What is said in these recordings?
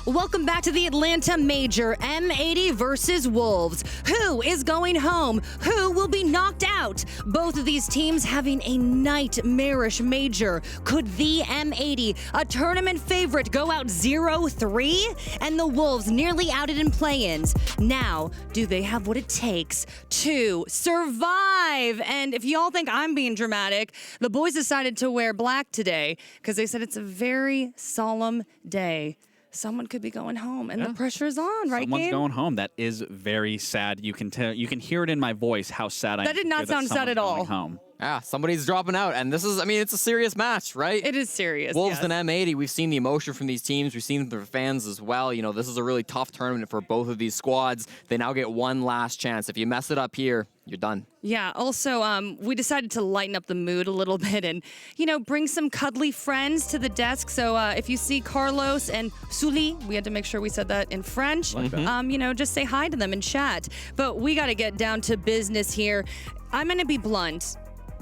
Welcome back to the Atlanta Major, M80 versus Wolves. Who is going home? Who will be knocked out? Both of these teams having a nightmarish major. Could the M80, a tournament favorite, go out 0-3? And the Wolves nearly outed in play-ins. Now, do they have what it takes to survive? And if y'all think I'm being dramatic, the boys decided to wear black today because they said it's a very solemn day. Someone could be going home, and the pressure is on, right, Someone's Gabe? going home. That is very sad. You can tell. You can hear it in my voice how sad I am. That did not sound sad at all. Home. Yeah, somebody's dropping out, and this is, I mean, it's a serious match, right? It is serious, Wolves yes. and M80, we've seen the emotion from these teams. We've seen their fans as well. You know, this is a really tough tournament for both of these squads. They now get one last chance. If you mess it up here, you're done. Yeah, also, we decided to lighten up the mood a little bit and, you know, bring some cuddly friends to the desk. So if you see Carlos and Sully, we had to make sure we said that in French, you know, just say hi to them and chat. But we got to get down to business here. I'm going to be blunt.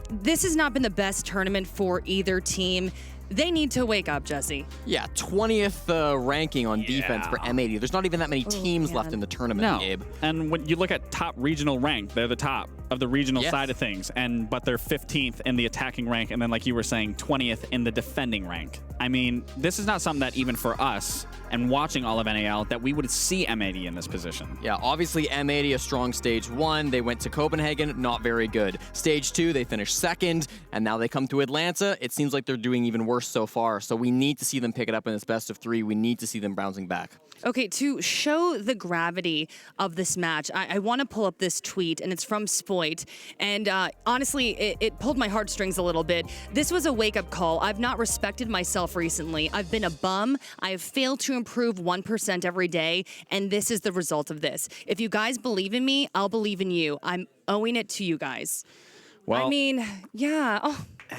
This has not been the best tournament for either team. They need to wake up, Jesse. Yeah, 20th ranking on defense for M80. There's not even that many teams left in the tournament, Gabe. And when you look at top regional rank, they're the top of the regional side of things, but they're 15th in the attacking rank, and then, like you were saying, 20th in the defending rank. I mean, this is not something that even for us, and watching all of NAL, that we would see M80 in this position. Yeah, obviously M80 a strong stage 1. They went to Copenhagen, not very good. Stage 2, they finished 2nd, and now they come to Atlanta. It seems like they're doing even worse so far, so we need to see them pick it up in this best of 3. We need to see them bouncing back. Okay, to show the gravity of this match, I want to pull up this tweet, and it's from Spoit. And honestly, it pulled my heartstrings a little bit. This was a wake-up call. I've not respected myself recently. I've been a bum. I have failed to improve 1% every day, and this is the result of this. If you guys believe in me, I'll believe in you. I'm owing it to you guys. Well, I mean, yeah.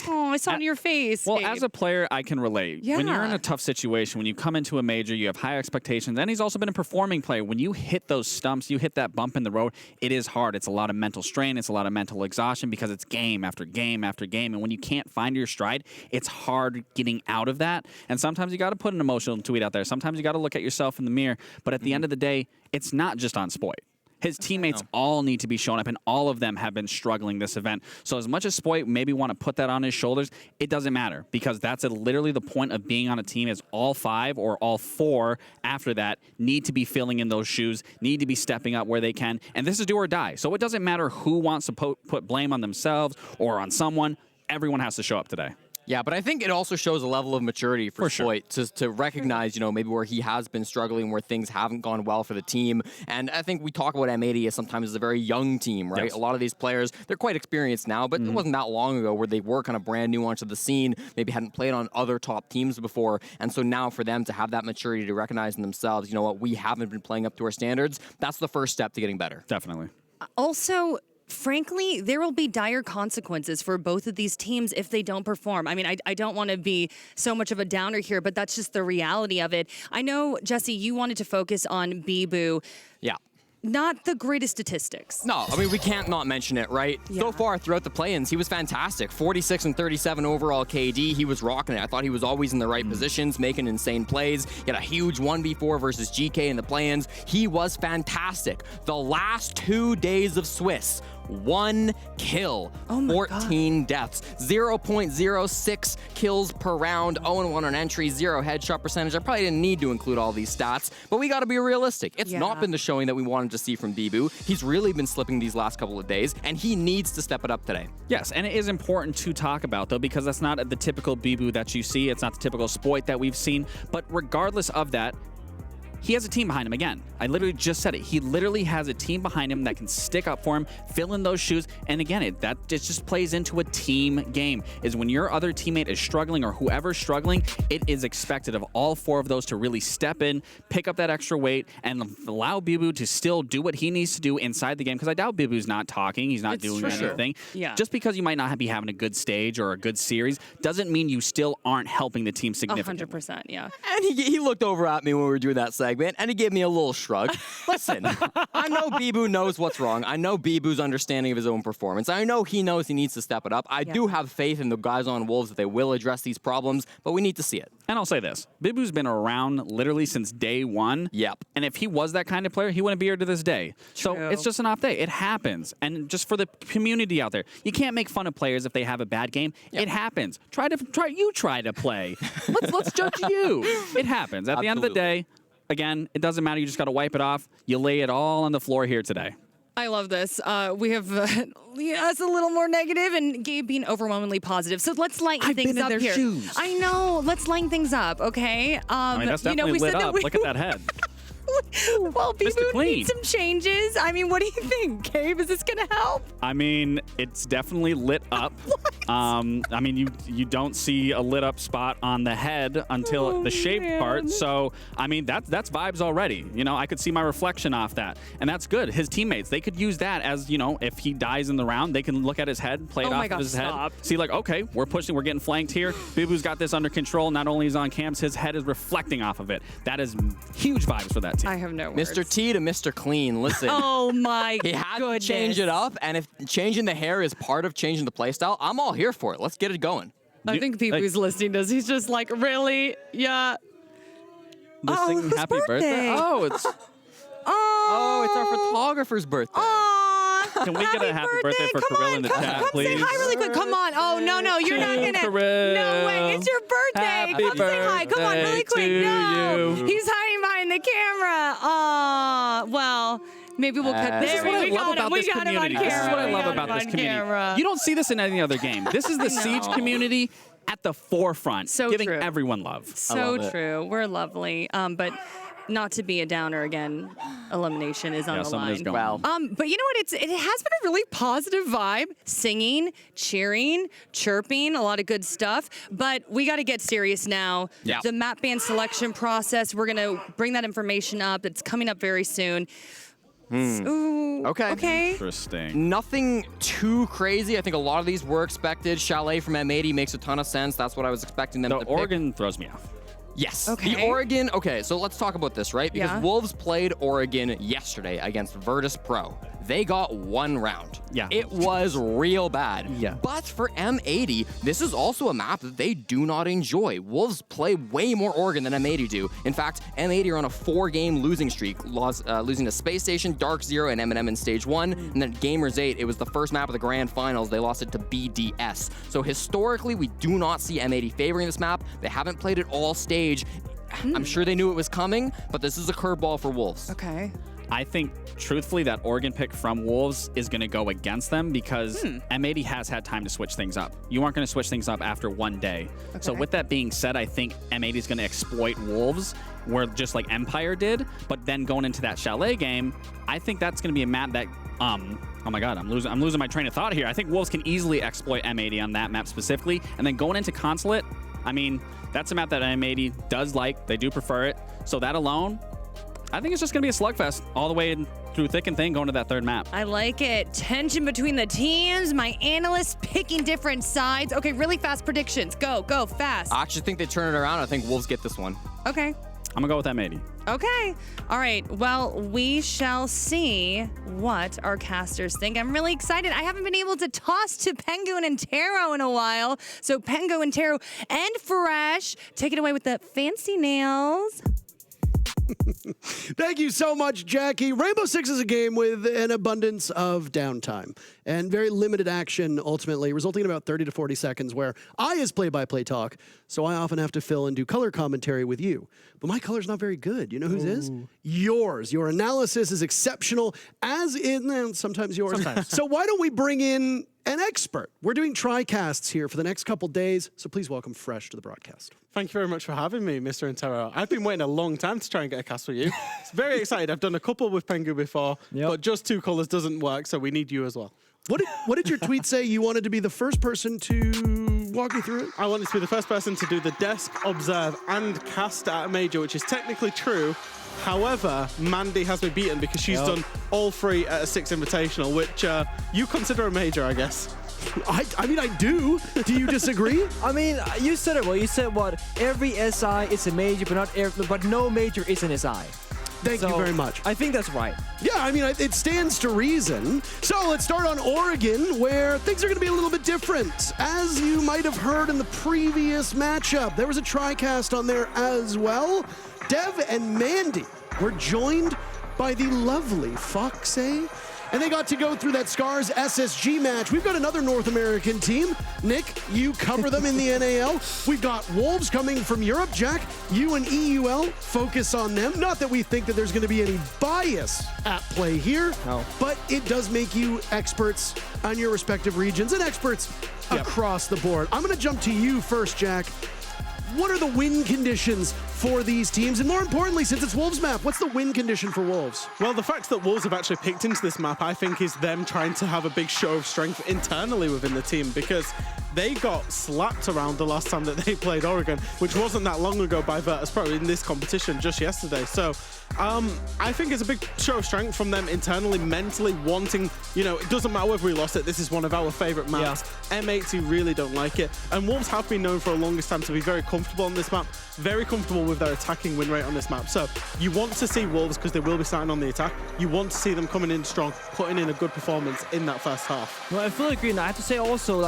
Oh, I saw it in your face. Well, Gabe. as a player, I can relate. Yeah. When you're in a tough situation, when you come into a major, you have high expectations, and he's also been a performing player. When you hit those stumps, you hit that bump in the road, it is hard. It's a lot of mental strain. It's a lot of mental exhaustion because it's game after game after game. And when you can't find your stride, it's hard getting out of that. And sometimes you got to put an emotional tweet out there. Sometimes you got to look at yourself in the mirror. But at the end of the day, it's not just on Spoit. His teammates all need to be showing up, and all of them have been struggling this event. So as much as Spoit maybe want to put that on his shoulders, it doesn't matter, because that's literally the point of being on a team, is all 5 or all 4 after that need to be filling in those shoes, need to be stepping up where they can. And this is do or die. So it doesn't matter who wants to put blame on themselves or on someone. Everyone has to show up today. Yeah, but I think it also shows a level of maturity for Spoit to recognize, you know, maybe where he has been struggling, where things haven't gone well for the team. And I think we talk about M80 as sometimes as a very young team, right? Yes. A lot of these players, they're quite experienced now, but it wasn't that long ago where they were kind of brand new onto the scene, maybe hadn't played on other top teams before. And so now for them to have that maturity to recognize in themselves, you know what, we haven't been playing up to our standards, that's the first step to getting better. Definitely. Also, frankly, there will be dire consequences for both of these teams if they don't perform. I mean, I don't want to be so much of a downer here, but that's just the reality of it. I know, Jesse, you wanted to focus on Bibu. Yeah. Not the greatest statistics. No, I mean, we can't not mention it, right? Yeah. So far throughout the play-ins, he was fantastic. 46 and 37 overall KD. He was rocking it. I thought he was always in the right positions, making insane plays. He had a huge 1v4 versus GK in the play-ins. He was fantastic. The last 2 days of Swiss, 1 kill, 14 deaths, 0.06 kills per round, 0-1 on entry, 0 headshot percentage. I probably didn't need to include all these stats, but we got to be realistic. It's not been the showing that we wanted to see from Bibu. He's really been slipping these last couple of days, and he needs to step it up today. Yes, and it is important to talk about, though, because that's not the typical Bibu that you see. It's not the typical Spoit that we've seen. But regardless of that, he has a team behind him again. I literally just said it. He literally has a team behind him that can stick up for him, fill in those shoes. And again, that just plays into a team game. Is when your other teammate is struggling or whoever's struggling, it is expected of all 4 of those to really step in, pick up that extra weight, and allow Bibu to still do what he needs to do inside the game. Because I doubt Bibu's not talking. He's not doing anything. Yeah. Just because you might not be having a good stage or a good series doesn't mean you still aren't helping the team significantly. 100%, yeah. And he looked over at me when we were doing that segment. segment, and he gave me a little shrug. Listen, I know Bibu knows what's wrong. I know Bibu's understanding of his own performance. I know he knows he needs to step it up. I do have faith in the guys on Wolves that they will address these problems, but we need to see it. And I'll say this. Bibu's been around literally since day one. Yep. And if he was that kind of player, he wouldn't be here to this day. So it's just an off day. It happens. And just for the community out there, you can't make fun of players if they have a bad game. Yep. It happens. Try to play. Let's judge you. It happens. At the end of the day, again, it doesn't matter. You just got to wipe it off. You lay it all on the floor here today. I love this. We have us a little more negative and Gabe being overwhelmingly positive. So let's lighten things up here. Shoes. I know. Let's lighten things up, okay? I mean, that's definitely lit up. Look at that head. Well, people Clean. need some changes. I mean, what do you think, Gabe? Is this going to help? I mean, it's definitely lit up. I mean, you don't see a lit up spot on the head until the shaved part. So, I mean, that's vibes already. You know, I could see my reflection off that. And that's good. His teammates, they could use that as, you know, if he dies in the round, they can look at his head, play it off of his head. See, like, okay, we're pushing, we're getting flanked here. Bibu's got this under control. Not only is he on camps, his head is reflecting off of it. That is huge vibes for that team. I have no words. Mr. T to Mr. Clean, listen. Oh my He had to change it up, and if changing the hair is part of changing the playstyle, I'm all here for it. Let's get it going. I think Bibu's listening to us. He's just like, really? Yeah. Singing happy birthday. Oh, it's our photographer's birthday. Can we get a happy birthday for Kirill in the chat, please? Say hi really quick. Come on. Oh, no, you're not going to. Kirill. No way. It's your birthday. Happy Come say hi. Come on, really quick. birthday No. to you. He's hiding behind the camera. Oh, well. Maybe we'll cut this. This is what I love about this community. This is what I love about this community. You don't see this in any other game. This is the Siege community at the forefront, giving everyone love. So true. We're lovely. But not to be a downer again, elimination is on the line. Is going. But you know what? It has been a really positive vibe. Singing, cheering, chirping, a lot of good stuff. But we got to get serious now. Yeah. The map ban selection process, we're going to bring that information up. It's coming up very soon. Ooh, okay. Interesting. Nothing too crazy. I think a lot of these were expected. Chalet from M80 makes a ton of sense. That's what I was expecting them to pick. Oregon throws me off. Yes. Okay. The Oregon, so let's talk about this, right? Because Wolves played Oregon yesterday against Virtus Pro. They got one round. Yeah. It was real bad. Yeah. But for M80, this is also a map that they do not enjoy. Wolves play way more Oregon than M80 do. In fact, M80 are on a 4-game losing streak, losing to Space Station, Dark Zero, and M&M in Stage 1. And then Gamers 8, it was the first map of the Grand Finals. They lost it to BDS. So historically, we do not see M80 favoring this map. They haven't played it all stage. I'm sure they knew it was coming, but this is a curveball for Wolves. Okay. I think, truthfully, that Oregon pick from Wolves is going to go against them because M80 has had time to switch things up. You aren't going to switch things up after one day. Okay. So with that being said, I think M80 is going to exploit Wolves, where just like Empire did. But then going into that Chalet game, I think that's going to be a map that, oh my God, I'm losing my train of thought here. I think Wolves can easily exploit M80 on that map specifically. And then going into Consulate, I mean, that's a map that M80 does like. They do prefer it. So that alone, I think it's just going to be a slugfest all the way through thick and thin going to that third map. I like it. Tension between the teams. My analysts picking different sides. Okay, really fast predictions. Go fast. I actually think they turn it around. I think Wolves get this one. Okay. I'm going to go with M80. Okay. All right. Well, we shall see what our casters think. I'm really excited. I haven't been able to toss to Penguin and Taro in a while. So Penguin, Taro, and Fresh, take it away with the fancy nails. Thank you so much, Jackie. Rainbow Six is a game with an abundance of downtime and very limited action, ultimately, resulting in about 30 to 40 seconds where I is play-by-play talk, so I often have to fill and do color commentary with you. But my color's not very good. You know whose is? Yours. Your analysis is exceptional, as in sometimes yours. Sometimes. So why don't we bring in an expert? We're doing tri-casts here for the next couple days, so please welcome Fresh to the broadcast. Thank you very much for having me, Mr. Intero. I've been waiting a long time to try and get a cast with you. It's very excited. I've done a couple with Pengu before, but just 2 colors doesn't work, so we need you as well. What did your tweet say? You wanted to be the first person to walk me through it? I wanted to be the first person to do the desk, observe, and cast at a major, which is technically true. However, Mandy has me beaten because she's done all 3 at a 6 invitational, which you consider a major, I guess. I mean, I do. Do you disagree? I mean, you said it well. You said what? Every SI is a major, but no major is an SI. Thank you very much. I think that's right. Yeah, I mean, it stands to reason. So let's start on Oregon, where things are going to be a little bit different. As you might have heard in the previous matchup, there was a TriCast on there as well. Dev and Mandy were joined by the lovely Foxay, and they got to go through that Scars SSG match. We've got another North American team. Nick, you cover them in the NAL. We've got Wolves coming from Europe. Jack, you and EUL focus on them. Not that we think that there's going to be any bias at play here, no, but it does make you experts on your respective regions and experts across the board. I'm going to jump to you first, Jack. What are the win conditions for these teams? And more importantly, since it's Wolves map, what's the win condition for Wolves? Well, the fact that Wolves have actually picked into this map, I think, is them trying to have a big show of strength internally within the team, because they got slapped around the last time that they played Oregon, which wasn't that long ago by Virtus Pro in this competition just yesterday. So I think it's a big show of strength from them internally, mentally wanting, it doesn't matter whether we lost it, this is one of our favorite maps. Yeah. M80 really don't like it. And Wolves have been known for a longest time to be very comfortable on this map, very comfortable with their attacking win rate on this map. So you want to see Wolves, because they will be starting on the attack, you want to see them coming in strong, putting in a good performance in that first half. Well, I fully agree, and I have to say also,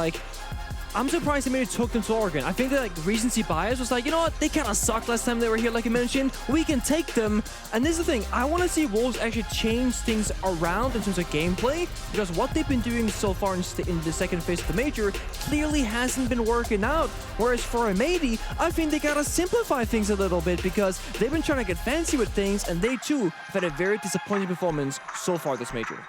I'm surprised they maybe took them to Oregon. I think that recency bias was you know what? They kind of sucked last time they were here, like you mentioned. We can take them. And this is the thing. I want to see Wolves actually change things around in terms of gameplay, because what they've been doing so far in the second phase of the major clearly hasn't been working out. Whereas for M80, I think they got to simplify things a little bit, because they've been trying to get fancy with things, and they too have had a very disappointing performance so far this major.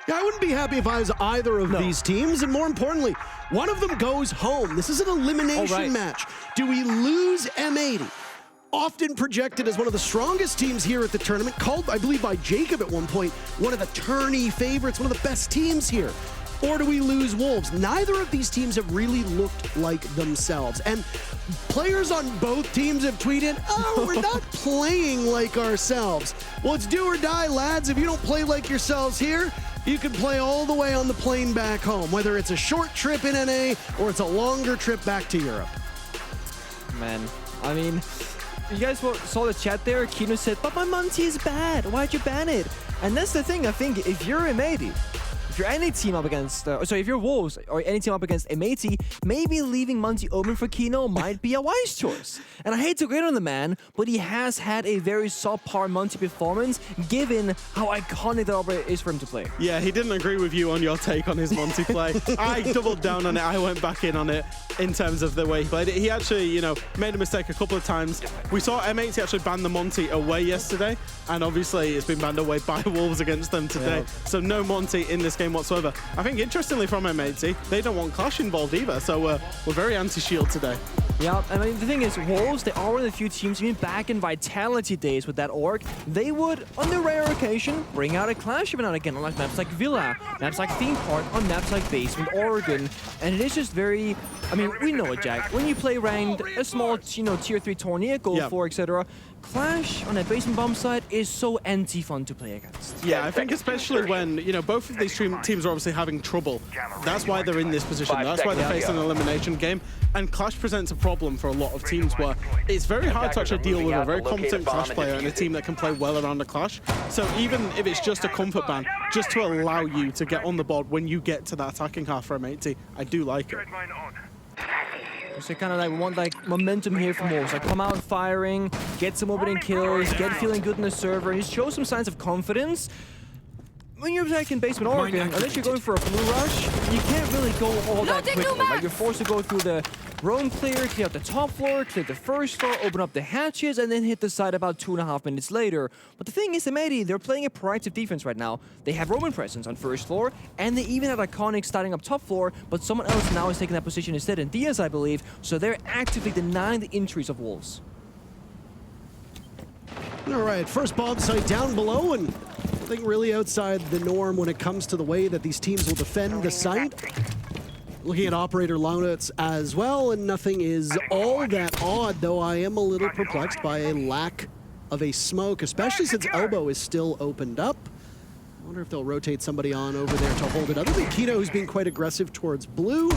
Yeah, I wouldn't be happy if I was either of these teams, and more importantly, one of them goes home. This is an elimination match. Do we lose M80? Often projected as one of the strongest teams here at the tournament, called, I believe, by Jacob at one point, one of the tourney favorites, one of the best teams here. Or do we lose Wolves? Neither of these teams have really looked like themselves. And players on both teams have tweeted, oh, we're not playing like ourselves. Well, it's do or die, lads. If you don't play like yourselves here, you can play all the way on the plane back home, whether it's a short trip in NA or it's a longer trip back to Europe. Man, I mean, you guys saw the chat there. Kino said, but my Monty is bad. Why'd you ban it? And that's the thing, I think, if you're M80, if you're any team up against, if you're Wolves or any team up against M80, maybe leaving Monty open for Kino might be a wise choice. And I hate to get on the man, but he has had a very subpar Monty performance, given how iconic that operator is for him to play. Yeah, he didn't agree with you on your take on his Monty play. I doubled down on it. I went back in on it in terms of the way he played it. He actually, made a mistake a couple of times. We saw M80 actually ban the Monty away yesterday, and obviously it's been banned away by Wolves against them today. Yep. So no Monty in this game whatsoever. I think, interestingly, from M80, they don't want Clash involved either, so we're very anti-shield today. Yeah, I mean, the thing is, Wolves, they are one of the few teams, even back in Vitality days with that org, they would, on the rare occasion, bring out a Clash every now and again on maps like Villa, maps like Theme Park, on maps like Basement, Oregon, and it is just very, I mean, we know it, Jack. When you play ranked, a small, tier 3 tourney, Gold 4, etc., Clash on a basement bomb side is so anti-fun to play against. Yeah, I think especially when, both of these teams are obviously having trouble. That's why they're in this position. That's why they're facing an elimination game. And Clash presents a problem for a lot of teams where it's very hard to actually deal with a very competent Clash player and a team that can play well around the Clash. So even if it's just a comfort ban, just to allow you to get on the board when you get to that attacking half for M80, I do like it. So kind of want momentum here from Wolves. Come out firing, get some opening kills, get feeling good in the server, and just show some signs of confidence. When you're attacking Basement Oregon, unless you're going for a blue rush, you can't really go all that quickly. You're forced to go through the roam clear out the top floor, clear the first floor, open up the hatches, and then hit the side about 2.5 minutes later. But the thing is, M80, they're playing a proactive defense right now. They have Roman presence on first floor, and they even have Iconic starting up top floor, but someone else now is taking that position instead, and Diaz, I believe, so they're actively denying the entries of Wolves. All right, first bomb site down below, and nothing really outside the norm when it comes to the way that these teams will defend the site. Looking at operator loadouts as well, and nothing is all that odd, though I am a little perplexed by a lack of a smoke, especially since Elbow is still opened up. wonder if they'll rotate somebody on over there to hold it. Other than Kino, who's being quite aggressive towards blue.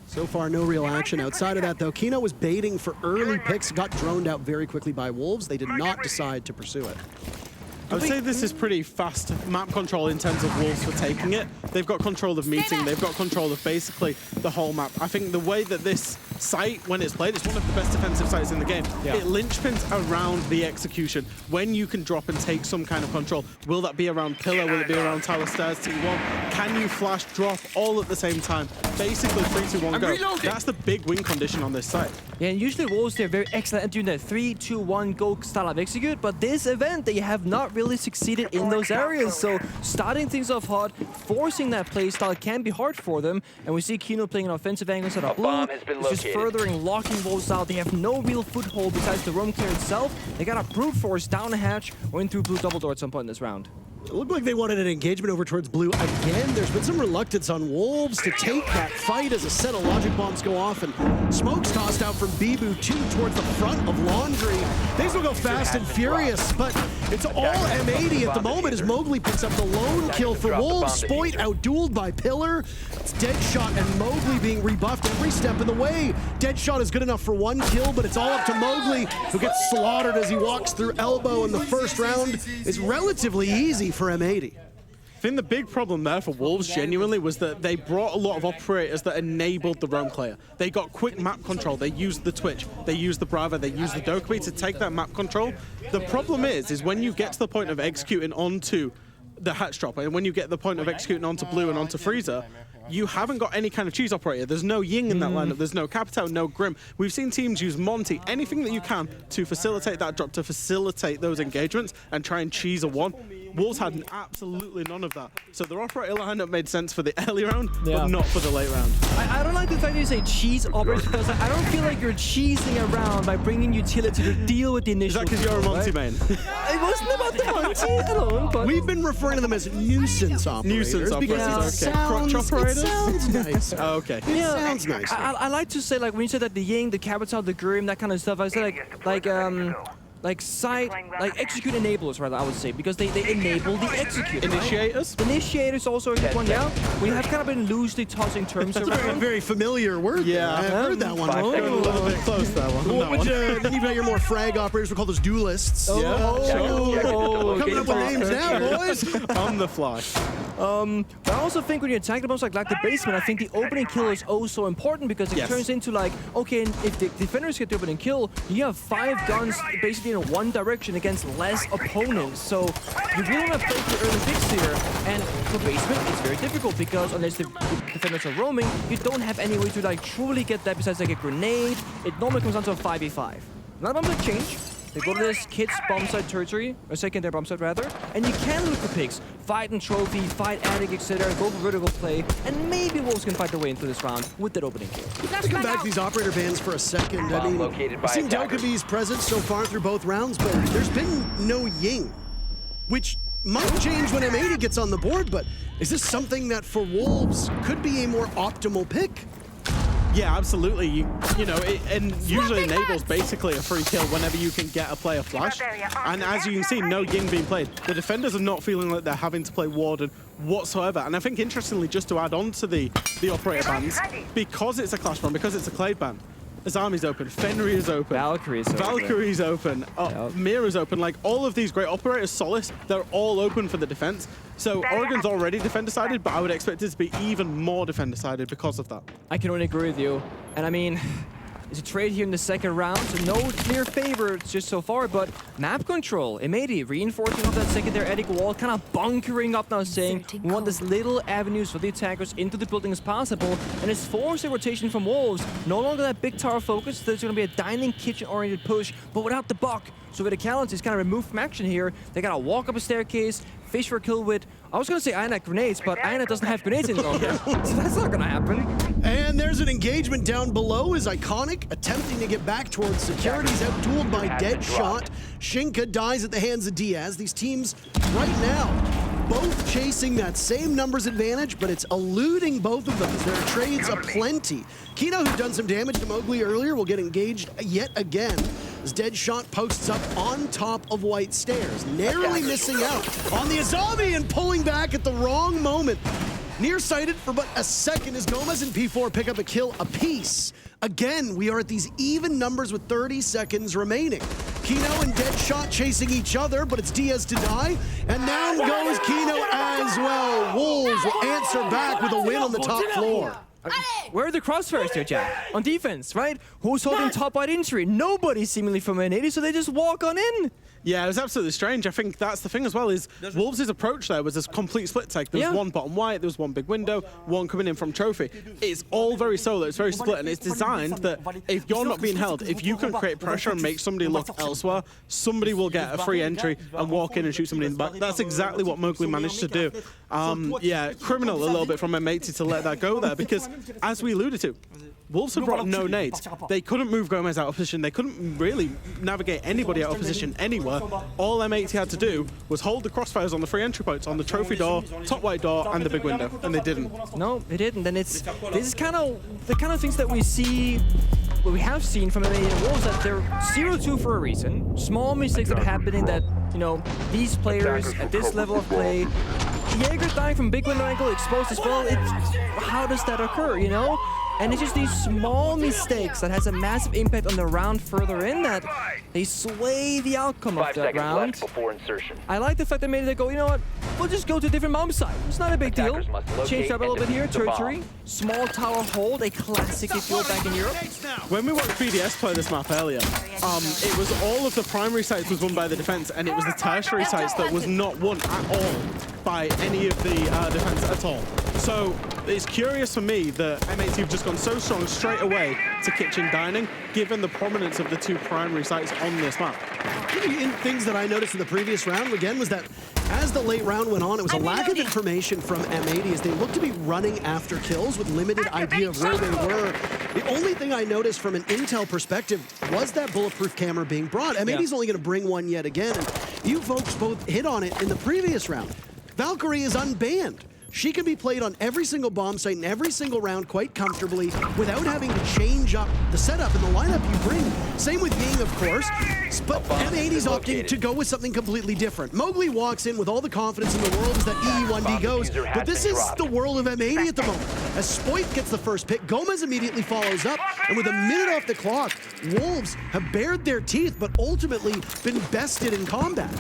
So far, no real action. Outside of that, though, Kino was baiting for early picks, got droned out very quickly by Wolves. They did not decide to pursue it. I would say this is pretty fast map control in terms of Wolves for taking it. They've got control of meeting. They've got control of basically the whole map. I think the way that this site, when it's played, it's one of the best defensive sites in the game. Yeah. It linchpins around the execution. When you can drop and take some kind of control, will that be around pillar? Will it be around tower stairs, T1? Can you flash drop all at the same time? Basically 3, 2, 1, go. That's the big win condition on this site. Yeah, and usually Wolves, they're very excellent at doing that 3, 2, 1 go style of execute, but this event, they have not really succeeded in those areas. So starting things off hard, forcing that play style can be hard for them. And we see Kino playing an offensive angle instead of blue. It's just furthering locking Wolves out. They have no real foothold besides the roam clear itself. They got a brute force down a hatch or in through blue double door at some point in this round. It looked like they wanted an engagement over towards blue again. There's been some reluctance on Wolves to take that fight as a set of logic bombs go off and smokes tossed out from Bibu 2 towards the front of Laundry. Things will go fast and furious, but it's all M80 at the moment as Mowgli picks up the lone kill for Wolves. Spoit outdueled by Pillar. It's Deadshot and Mowgli being rebuffed every step of the way. Deadshot is good enough for 1 kill, but it's all up to Mowgli, who gets slaughtered as he walks through elbow, and the first round is relatively easy for M80. I think the big problem there for Wolves genuinely was that they brought a lot of operators that enabled the roam clear. They got quick map control. They used the Twitch, they used the Brava, they used the Dokkaebi to take that map control. The problem is when you get to the point of executing onto the hatch drop, and when you get the point of executing onto blue and onto Freezer, you haven't got any kind of cheese operator. There's no Ying in that lineup. There's no Capital, no Grim. We've seen teams use Monty, anything that you can to facilitate that drop, to facilitate those engagements and try and cheese a 1. Wolves had absolutely none of that. So their operator lineup made sense for the early round, but not for the late round. I don't like the fact that you say cheese operators because I don't feel like you're cheesing around by bringing utility to deal with the initial. Is that because you're a Monty main? It wasn't about the Monty at all, but We've been referring to them as nuisance operators. Nuisance because operators, it okay. sounds, Crotch operators? It sounds nice. Oh, okay. It sounds nice. I like to say, like, when you said that the Ying, the Capital, the Grim, that kind of stuff, I say like execute enablers, rather, I would say, because they enable the execute. Initiators? Right? Initiators also a good one, yeah. We have kind of been loosely tossing terms That's a around. very familiar word. Yeah. I've heard that one. Got a little bit close that one. Then you've got your more frag operators. We call those duelists. Coming up with names now, boys. On the fly. But I also think when you're attacking the bombs like the basement, I think the opening kill is also important because it turns into like, okay, if the defenders get the opening kill, you have 5 guns basically in one direction against less opponents. So you really want to play the early picks here. And for basement, it's very difficult because unless the defenders are roaming, you don't have any way to like truly get that besides like a grenade. It normally comes down to a 5v5. Not a bomb change. They go to this kid's bomb site territory, or secondary bomb site rather, and you can loot the picks. Fight and trophy, fight attic, etc. Go for vertical play, and maybe Wolves can fight their way into this round with that opening kill. Let's come back to these operator bans for a second. I mean, I've seen Dokkaebi's presence so far through both rounds, but there's been no Ying, which might change when M80 gets on the board, but is this something that for Wolves could be a more optimal pick? Yeah, absolutely. You know, it usually enables basically a free kill whenever you can get a player flash. And as you can see, no Ying being played. The defenders are not feeling like they're having to play Warden whatsoever. And I think, interestingly, just to add on to the operator bans, because it's a Clash ban, because it's a Clade ban, Azami's open, Fenrir is open, Valkyrie's open, Mira's open, like all of these great operators, Solace, they're all open for the defense. So Oregon's already defender-sided, but I would expect it to be even more defender-sided because of that. I can only agree with you. And I mean, it's a trade here in the second round, so no clear favorites just so far, but map control, M80 reinforcing of that secondary attic wall, kind of bunkering up now, saying we want as little avenues for the attackers into the building as possible, and it's forcing rotation from Wolves. No longer that big tower focus, there's going to be a dining kitchen-oriented push, but without the buck. So with the Callens is kind of removed from action here. They got to walk up a staircase, fish for a kill with, I was going to say Iana grenades, but Iana doesn't have grenades any longer. So that's not going to happen. And there's an engagement down below as Iconic attempting to get back towards security. He's outdueled by Deadshot. Shinka dies at the hands of Diaz. These teams right now both chasing that same numbers advantage, but it's eluding both of them. There are trades aplenty. Kino, who'd done some damage to Mowgli earlier, will get engaged yet again. as Deadshot posts up on top of White Stairs, narrowly missing out on the Azabi and pulling back at the wrong moment. Nearsighted for but a second as Gomez and P4 pick up a kill apiece. Again, we are at these even numbers with 30 seconds remaining. Kino and Deadshot chasing each other, but it's Diaz to die. And now goes Kino as well. Wolves will answer back with a win on the top floor. Where are the crossfires here, Jack? On defense, right? Who's holding top white injury? Nobody seemingly from M80, so they just walk on in. Yeah, it was absolutely strange. I think that's the thing as well, is Wolves' approach there was a complete split tag. There was one bottom white, there was one big window, one coming in from trophy. It's all very solo, it's very split, and it's designed that if you're not being held, if you can create pressure and make somebody look elsewhere, somebody will get a free entry and walk in and shoot somebody in the back. That's exactly what Mowgli managed to do. Yeah, criminal a little bit from M80 to let that go there, because as we alluded to, Wolves had brought no nades. They couldn't move Gomez out of position. They couldn't really navigate anybody out of position anywhere. All M80 had to do was hold the crossfires on the free entry points, on the trophy door, top white door, and the big window, and they didn't. No, they didn't. And this is kind of the kind of things that we see, what we have seen from M80 and Wolves, that they're 0-2 for a reason. Small mistakes that are happening that, you know, these players at this level of play, Jaeger dying from big window angle, exposed as well, how does that occur, you know? And it's just these small mistakes that has a massive impact on the round further in that they sway the outcome of that round. I like the fact that maybe they go, you know what, we'll just go to a different bomb site. It's not a big deal. Change up a little bit here, tertiary. Small tower hold, a classic if you're back in Europe. When we watched BDS play this map earlier, it was all of the primary sites was won by the defense, and it was the tertiary sites that was not won at all by any of the defense at all. So it's curious for me that M80 have just gone so strong straight away to kitchen dining, given the prominence of the two primary sites on this map. Things that I noticed in the previous round, again, was that as the late round went on, it was a lack of information from M80 as they looked to be running after kills with limited idea of where they were. The only thing I noticed from an intel perspective was that bulletproof camera being brought. M80's only going to bring one yet again, and you folks both hit on it in the previous round. Valkyrie is unbanned. She can be played on every single bomb site in every single round quite comfortably without having to change up the setup and the lineup you bring. Same with Ying, of course, but M80's opting to go with something completely different. Mowgli walks in with all the confidence in the world as that EE1D goes, but this is the world of M80 at the moment. As Spoit gets the first pick, Gomez immediately follows up, and with a minute off the clock, Wolves have bared their teeth, but ultimately been bested in combat.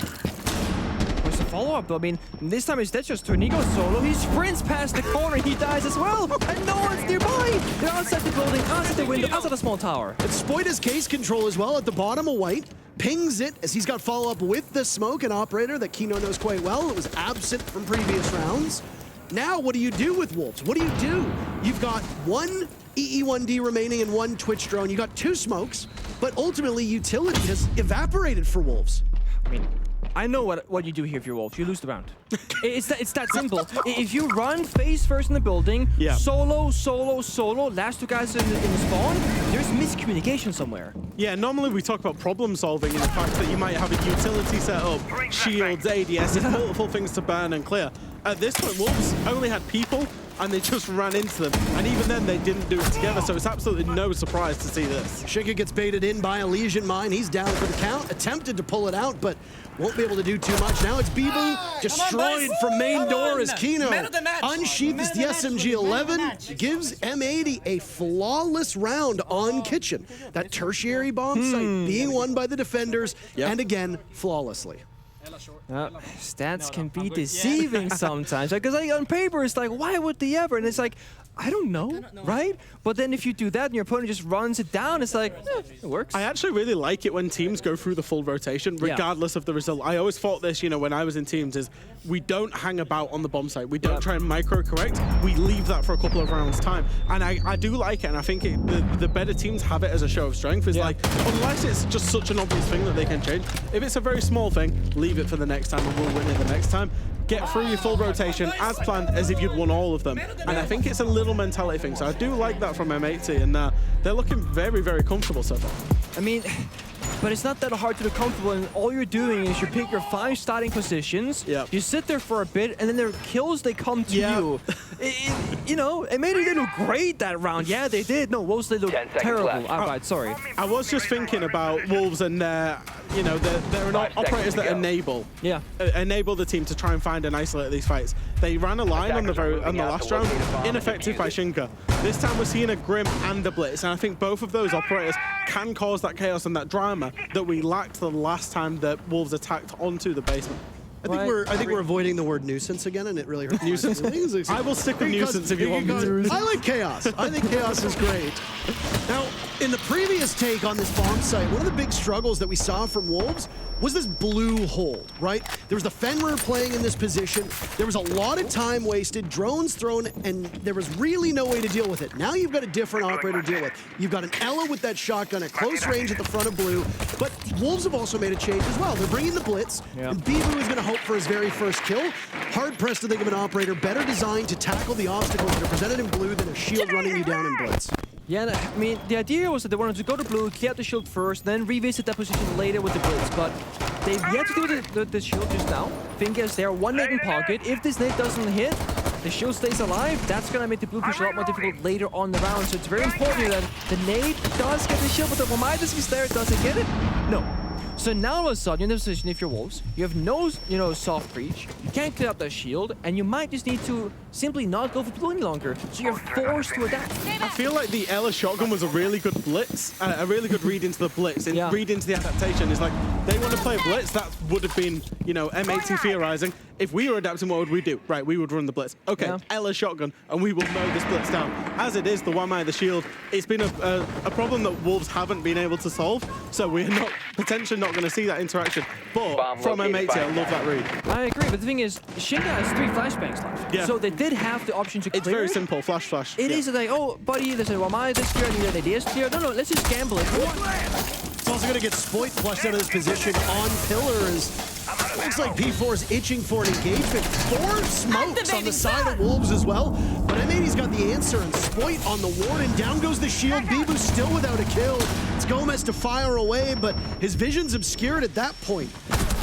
Follow-up though. I mean, this time it's just Tornigo solo. He sprints past the corner, he dies as well, and no one's nearby. They're outside the building, outside the window, outside the small tower. And Spoit has case control as well at the bottom of white. Pings it as he's got follow-up with the smoke, an operator that Kino knows quite well. It was absent from previous rounds. Now, what do you do with Wolves? What do you do? You've got one EE1D remaining and one Twitch drone. You got two smokes, but ultimately utility has evaporated for Wolves. I mean, I know what you do here if you're Wolves. You lose the round. It's that simple. If you run face first in the building, solo, last two guys in the spawn, there's miscommunication somewhere. Yeah, normally we talk about problem solving and the fact that you might have a utility set up, shields, ADS, multiple things to burn and clear. At this point, Wolves only had people, and they just ran into them. And even then, they didn't do it together, so it's absolutely no surprise to see this. Shika gets baited in by a Legion mine. He's down for the count, attempted to pull it out, but won't be able to do too much. Now it's Bibu destroyed from main door as Kino unsheathes the SMG-11, gives M80 a flawless round on Kitchen. That tertiary bomb site being won by the defenders, and again, flawlessly. Stats can be deceiving sometimes, because like, on paper it's like, why would they ever? And it's like, I don't know, right? But then if you do that and your opponent just runs it down, it's like, it works. I actually really like it when teams go through the full rotation, regardless of the result. I always thought this, you know, when I was in teams, is we don't hang about on the bomb site. We don't try and micro-correct. We leave that for a couple of rounds' time. And I do like it, and I think the better teams have it as a show of strength. Is like, unless it's just such an obvious thing that they can change, if it's a very small thing, leave it for the next time and we'll win it the next time. Get through your full rotation as planned, as if you'd won all of them. And I think it's a little mentality thing, so I do like that from M80, and they're looking very, very comfortable so far. I mean, but it's not that hard to be comfortable, and all you're doing is you pick your 5 starting positions, you sit there for a bit, and then their kills, they come to you. You know, M80 didn't look great that round. Yeah, they did. No, Wolves, they look terrible. Alright, sorry. I was just thinking about Wolves and you know, they're not operators that enable the team to try and find and isolate these fights. They ran a line on the last round, ineffective by Shinka. This time we're seeing a Grim and a Blitz, and I think both of those operators can cause that chaos and that drama that we lacked the last time that Wolves attacked onto the basement. I think we're avoiding the word nuisance again, and it really hurts. Nuisance. I will stick with nuisance if you want me to. I like chaos. I think chaos is great. Now, in the previous take on this bomb site, one of the big struggles that we saw from Wolves was this blue hold, right? There was the Fenrir playing in this position. There was a lot of time wasted, drones thrown, and there was really no way to deal with it. Now you've got a different operator to deal with. You've got an Ela with that shotgun at close range at the front of blue, but Wolves have also made a change as well. They're bringing the Blitz, and Bibu is going to hope for his very first kill. Hard pressed to think of an operator better designed to tackle the obstacles that are presented in blue than a shield running you down in Blitz. Yeah, I mean, the idea was that they wanted to go to blue, clear out the shield first, then revisit that position later with the Blitz, but they've yet to do the shield just now. Fingers there, one nade in pocket. If this nade doesn't hit, the shield stays alive. That's going to make the blue push a lot more difficult later on the round, so it's very important that the nade does get the shield, but the Wamaitis is there, does it get it? No. So now all of a sudden, you're in the position, if you're Wolves, you have no, soft breach, you can't clear up that shield, and you might just need to simply not go for blue any longer. So you're forced to adapt. I feel like the Ela shotgun was a really good blitz, a really good read into the blitz, and read into the adaptation. It's like, they want to play a blitz, that would have been, M80 theorizing. If we were adapting, what would we do? Right, we would run the blitz. Okay, Ela shotgun, and we will mow this blitz down. As it is, the Wamai, the shield, it's been a problem that Wolves haven't been able to solve, so we're not potentially not going to see that interaction. But from M80, I love that read. I agree, but the thing is, Shinka has 3 flashbangs left. Yeah. So they did have the option to clear. It's very simple, flash. It is like, oh, buddy, there's a Wamai this clear, and the idea is clear. No, let's just gamble it. It's also going to get Spoit flushed out of this position on Pillar as looks like P4 is itching for an engagement. 4 smokes on the side of Wolves as well, but M80's got the answer, and Spoit on the ward, and down goes the shield. Bibu still without a kill. It's Gomez to fire away, but his vision's obscured at that point.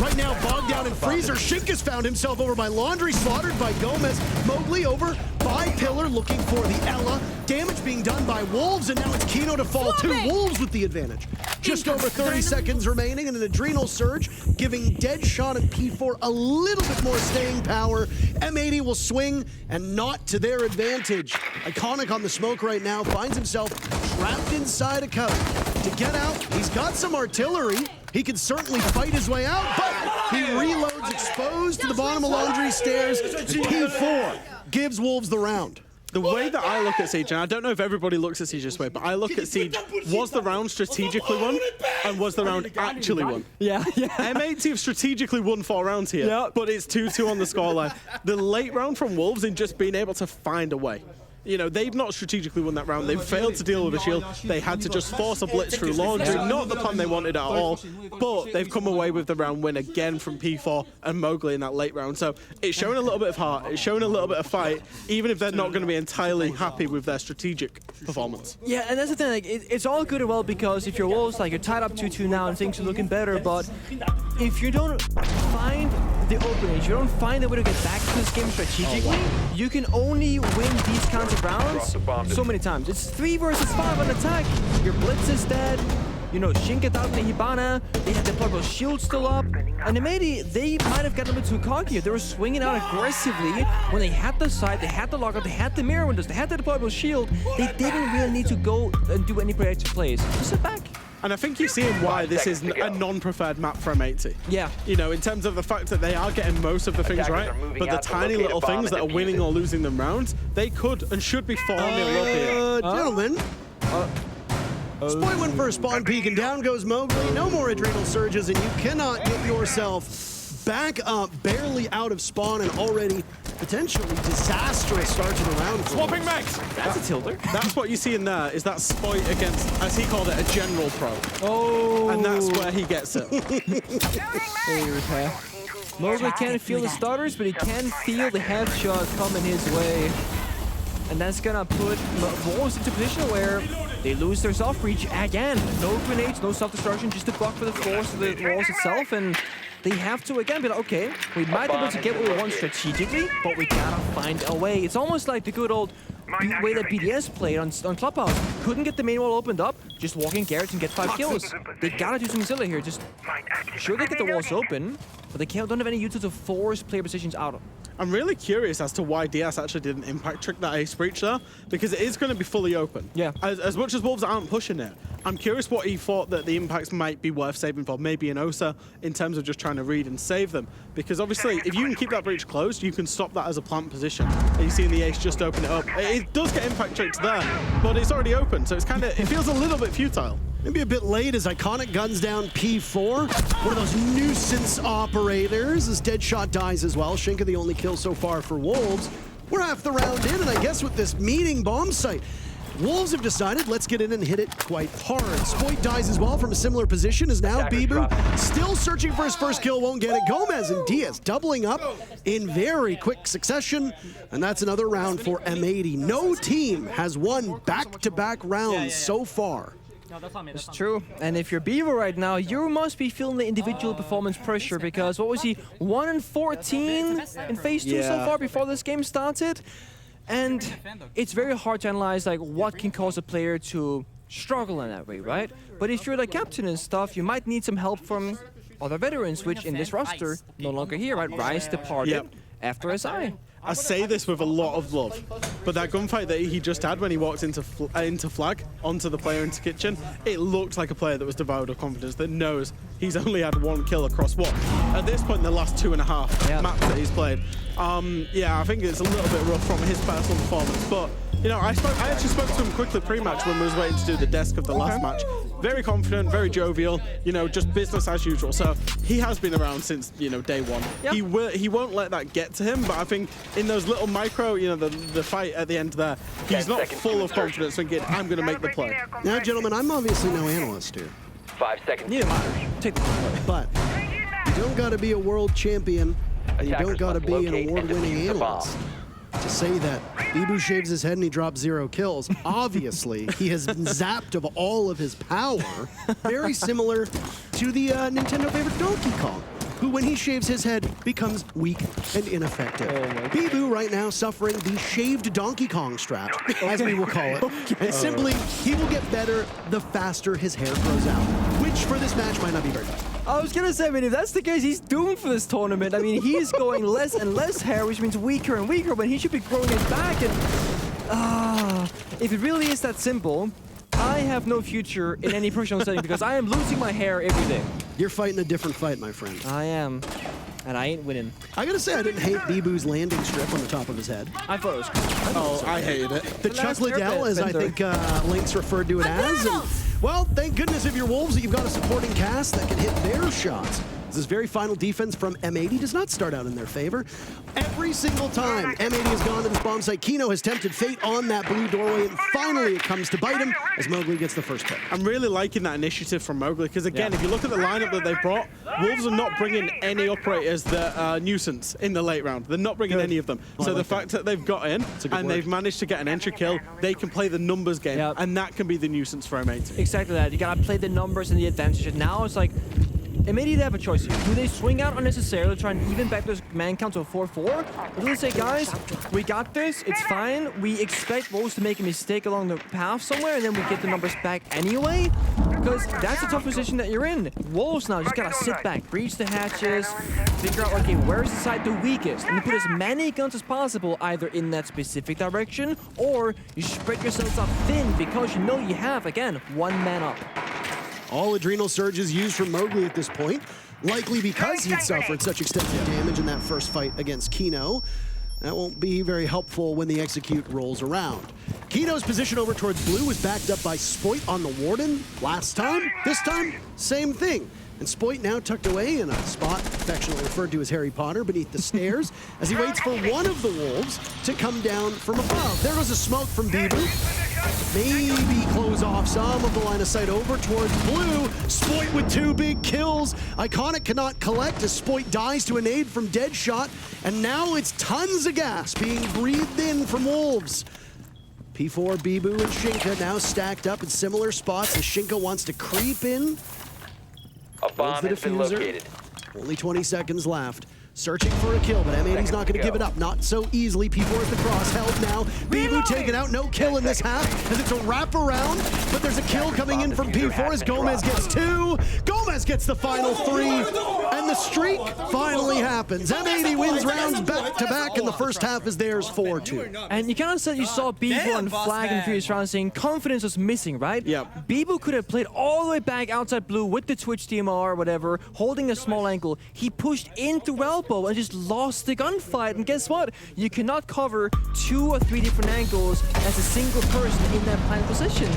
Right now, bogged down in Freezer. Shinka's found himself over by Laundry, slaughtered by Gomez. Mowgli over by Pillar, looking for the Ela. Damage being done by Wolves, and now it's Kino to fall too. Wolves with the advantage. Just over 30 seconds remaining, and an adrenal surge, giving Deadshot and P4 a little bit more staying power. M80 will swing, and not to their advantage. Iconic on the smoke right now, finds himself trapped inside a cover. To get out, he's got some artillery. He can certainly fight his way out, but he reloads exposed to the bottom of Laundry stairs. P4 gives Wolves the round. The way that I look at Siege, and I don't know if everybody looks at Siege this way, but I look at Siege, was the round strategically won, and was the round actually won? Yeah. M80 have strategically won 4 rounds here, but it's 2-2 on the scoreline. The late round from Wolves in just being able to find a way. They've not strategically won that round. They've failed to deal with a shield. They had to just force a blitz through Laundry. Not the plan they wanted at all, but they've come away with the round win again from P4 and Mowgli in that late round. So it's showing a little bit of heart. It's showing a little bit of fight, even if they're not going to be entirely happy with their strategic performance. Yeah, and that's the thing. Like, it's all good and well because if you're Wolves, you're tied up 2-2 now and things are looking better. But if you don't find the openings, you don't find a way to get back to this game strategically, you can only win these kinds of rounds so many times. It's 3 versus 5 on attack. Your Blitz is dead. Shinka down the Hibana. They had the deployable shield still up. And M80, they might have gotten a bit too cocky. They were swinging out aggressively when they had the sight, they had the lockout, they had the mirror windows, they had the deployable shield. They didn't really need to go and do any proactive plays. Just sit back. And I think you're seeing why this is a non-preferred map for M80. Yeah. In terms of the fact that they are getting most of the things right, but the tiny little things that are winning or losing them rounds, they could and should be 4-0 up here. Gentlemen. Spoit went for a spawn peek, and down goes Mowgli. No more adrenal surges, and you cannot get yourself back up, barely out of spawn, and already potentially disastrous start to the round. Swapping mags! That's a tilter. That's what you see in there, is that Spoit against, as he called it, a general pro. Oh! And that's where he gets it. Hey, repair. Mowgli can't feel the starters, but he can feel the headshot coming his way. And that's gonna put Wolves into a position where They lose their self-breach again. No grenades, no self-destruction, just to block for the force of the walls itself, and they have to again be like, okay, we might be able to get what we want strategically, but we gotta find a way. It's almost like the good old way that BDS played on Clubhouse. Couldn't get the main wall opened up, just walk in garage and get 5 kills. They gotta do something silly here. Just sure they get the walls open, but they don't have any uses to force player positions out. I'm really curious as to why DS actually didn't impact trick that ace breach there, because it is going to be fully open. Yeah. As much as Wolves aren't pushing it, I'm curious what he thought that the impacts might be worth saving for, maybe an Osa, in terms of just trying to read and save them. Because obviously, if you can keep that breach closed, you can stop that as a plant position. And you see the ace just open it up. It does get impact tricks there, but it's already open, so it's kind of, it feels a little bit futile. Maybe a bit late as Iconic guns down P4. One of those nuisance operators as Deadshot dies as well. Shinka the only kill so far for Wolves. We're half the round in, and I guess with this meeting bomb site, Wolves have decided, let's get in and hit it quite hard. Spoit dies as well from a similar position as now Bibu still searching for his first kill, won't get it. Gomez and Diaz doubling up in very quick succession, and that's another round for M80. No team has won back-to-back rounds so far. It's true. And if you're Beaver right now, you must be feeling the individual performance pressure because what was he, 1-14 in phase 2 so far before this game started? And it's very hard to analyze like what can cause a player to struggle in that way, right? But if you're the captain and stuff, you might need some help from other veterans, which in this roster no longer here, right? Rise departed after SI. I say this with a lot of love, but that gunfight that he just had when he walked into flag, onto the player into kitchen, it looked like a player that was devoid of confidence, that knows he's only had 1 kill across what? At this point in the last 2.5 maps that he's played. Yeah, I think it's a little bit rough from his personal performance, but you know, I actually spoke to him quickly pre-match when we was waiting to do the desk of the last match. Very confident, very jovial, you know, just business as usual. So he has been around since, you know, day one. He won't let that get to him, but I think in those little micro, you know, the fight at the end there, he's not full of confidence thinking, I'm going to make the play. Now, gentlemen, I'm obviously no analyst here. 5 seconds. Yeah, take the play. But you don't got to be a world champion, and you don't got to be an award-winning analyst to say that Bibu shaves his head and he drops 0 kills. Obviously, he has been zapped of all of his power, very similar to the Nintendo favorite Donkey Kong, who, when he shaves his head, becomes weak and ineffective. Bibu right now suffering the shaved Donkey Kong strap, as we will call it. And simply, he will get better the faster his hair grows out, which for this match might not be very good. I was gonna say, I mean, if that's the case, he's doomed for this tournament. I mean, he's going less and less hair, which means weaker and weaker, when he should be growing it back. And if it really is that simple, I have no future in any professional setting because I am losing my hair every day. You're fighting a different fight, my friend. I am. And I ain't winning. I gotta say, I didn't hate Bibu's landing strip on the top of his head. I thought it was cool. Oh, I hated it. The Chuck Liddell, as I think Lynx referred to it as. And, well, thank goodness if you're Wolves that you've got a supporting cast that can hit their shots. This very final defense from M80 does not start out in their favor. Every single time M80 has gone to this bomb site, Kino has tempted fate on that blue doorway, and finally it comes to bite him as Mowgli gets the first pick. I'm really liking that initiative from Mowgli, because again, if you look at the lineup that they brought, Wolves are not bringing any operators that are nuisance in the late round. They're not bringing any of them. So the fact that they've got in and they've managed to get an entry kill, they can play the numbers game, and that can be the nuisance for M80. Exactly that. You gotta play the numbers and the advantage. And now it's like, M80, they have a choice here. Do they swing out unnecessarily, try and even back this man count to 4-4? Or do they say, guys, we got this, it's fine. We expect Wolves to make a mistake along the path somewhere, and then we get the numbers back anyway? Because that's a tough position that you're in. Wolves now just gotta sit back, breach the hatches, figure out, okay, where's the side the weakest? And you put as many guns as possible either in that specific direction, or you spread yourselves out thin because you know you have, again, 1 man up. All adrenal surges used from Mowgli at this point, likely because he'd suffered such extensive damage in that first fight against Kino. That won't be very helpful when the execute rolls around. Kino's position over towards blue was backed up by Spoit on the Warden last time. This time, same thing. And Spoit now tucked away in a spot affectionately referred to as Harry Potter beneath the stairs as he waits for one of the Wolves to come down from above. There goes a smoke from Bibu. Maybe close off some of the line of sight over towards blue. Spoit with 2 big kills. Iconic cannot collect as Spoit dies to a nade from Deadshot. And now it's tons of gas being breathed in from Wolves. P4, Bibu, and Shinka now stacked up in similar spots as Shinka wants to creep in. A bomb the has been diffuser. located. Only 20 seconds left. Searching for a kill, but M80's not going to give it up. Not so easily. P4 is the cross held now. Bibu taken out. No kill in this half as it's a wraparound, but there's a kill coming in from P4 as Gomez gets 2. Gomez gets the final 3, and the streak finally happens. M80 wins rounds back-to-back, and the first half is theirs 4-2. And you kind of said you saw Bibu on flag in the previous round saying confidence was missing, right? Yep. Bibu could have played all the way back outside blue with the Twitch DMR or whatever, holding a small angle. He pushed in through elbow and just lost the gunfight. And guess what? You cannot cover 2 or 3 different angles as a single person in that plant position.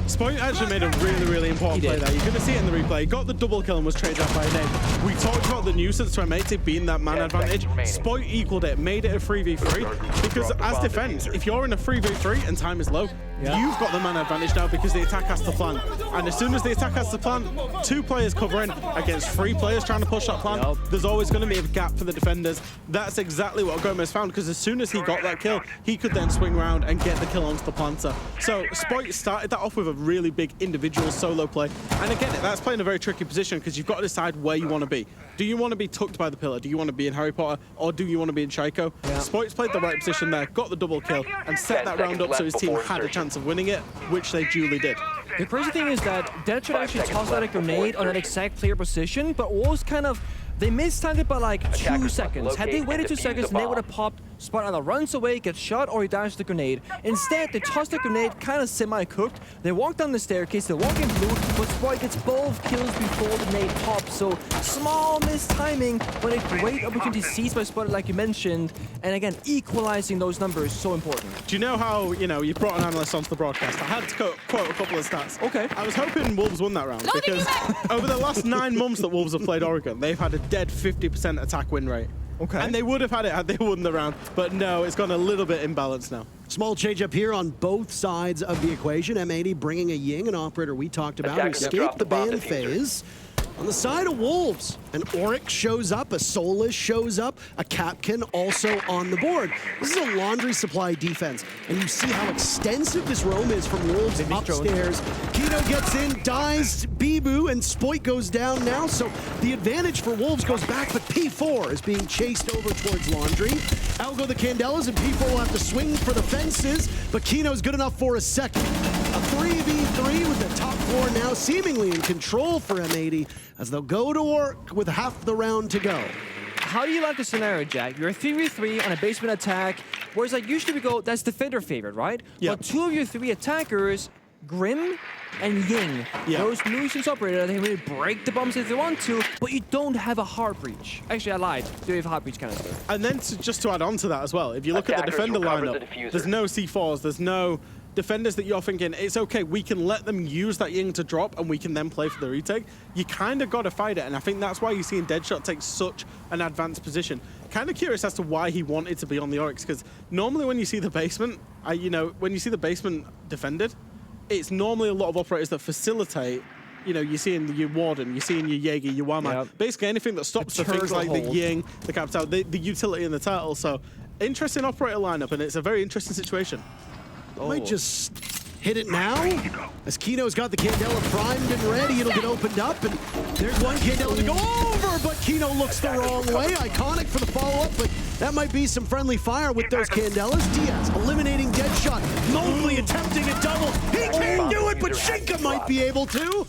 Spoit actually made a really important play there. You're going to see it in the replay. Got the double kill and was traded out by a nade. We talked about the nuisance to M80 being that man advantage. Spoit equaled it, made it a 3v3. Because as defense, if you're in a 3v3 and time is low, you've got the man advantage now because the attack has to plan. And as soon as the attack has to plan, 2 players covering against 3 players trying to push that plan, there's always going to be a gap for the defenders. That's exactly what Gomez found, because as soon as he got that kill, he could then swing around and get the kill onto the planter. So Spoit started that off with a really big individual solo play. And again, that's playing a very tricky position because you've got to decide where you want to be. Do you want to be tucked by the pillar? Do you want to be in Harry Potter? Or do you want to be in Shaiko? Spoit's played the right position there, got the double kill, and set that round up so his team had a chance of winning it, which they duly did. The crazy thing is that Deadshot actually tossed out a grenade on that exact player position, but was kind of, they mistimed it by like 2 seconds. Had they waited 2 seconds, and they would have popped. Spot either runs away, gets shot, or he dashes the grenade. Instead, they tossed the grenade kind of semi-cooked. They walk down the staircase, they walk in blue, but Spoit gets both kills before the grenade pops. So small mistiming, but a great opportunity seized by Spoit, like you mentioned. And again, equalizing those numbers, so important. Do you know how, you brought an analyst onto the broadcast? I had to quote a couple of stats. Okay. I was hoping Wolves won that round because over the last 9 months that Wolves have played Oregon, they've had a dead 50% attack win rate. Okay. And they would have had it had they won the round, but no, it's gone a little bit imbalanced now. Small change up here on both sides of the equation. M80 bringing a Ying, an operator we talked about, who escaped the ban phase. On the side of Wolves, an Oryx shows up, a Soulless shows up, a Capkin also on the board. This is a laundry supply defense, and you see how extensive this roam is from Wolves upstairs. Kino gets in, dies Bibu, and Spoit goes down now, so the advantage for Wolves goes back, but P4 is being chased over towards laundry. Out go the Candelas, and P4 will have to swing for the fences, but Kino's good enough for a second. A 3v3 with the top 4 now seemingly in control for M80 as they'll go to work with half the round to go. How do you like the scenario, Jack? You're a 3v3 on a basement attack, whereas like usually we go, that's defender favorite, right? Yeah. But 2 of your 3 attackers, Grim and Ying, those nuisance operators, they really break the bombs if they want to, but you don't have a heart breach. Actually, I lied. You have a heart breach kind of stuff. And then just to add on to that as well, if you look at the defender lineup, there's no C4s, there's no defenders that you're thinking, it's okay, we can let them use that Ying to drop and we can then play for the retake. You kind of got to fight it, and I think that's why you're seeing Deadshot take such an advanced position. Kind of curious as to why he wanted to be on the Oryx, because normally when you see the basement, when you see the basement defended, it's normally a lot of operators that facilitate. You're seeing your Warden, you're seeing your Jaeger, your Wildman. Basically anything that stops the things like the Ying, the Capital, the utility in the title. So interesting operator lineup, and it's a very interesting situation. Might just hit it now. As Kino's got the Candela primed and ready, it'll get opened up, and there's one Candela to go over, but Kino looks the wrong way. Iconic for the follow-up, but that might be some friendly fire with those Candelas. Diaz eliminating Deadshot. Mobley attempting a double. He can't do it, but Shinka might be able to.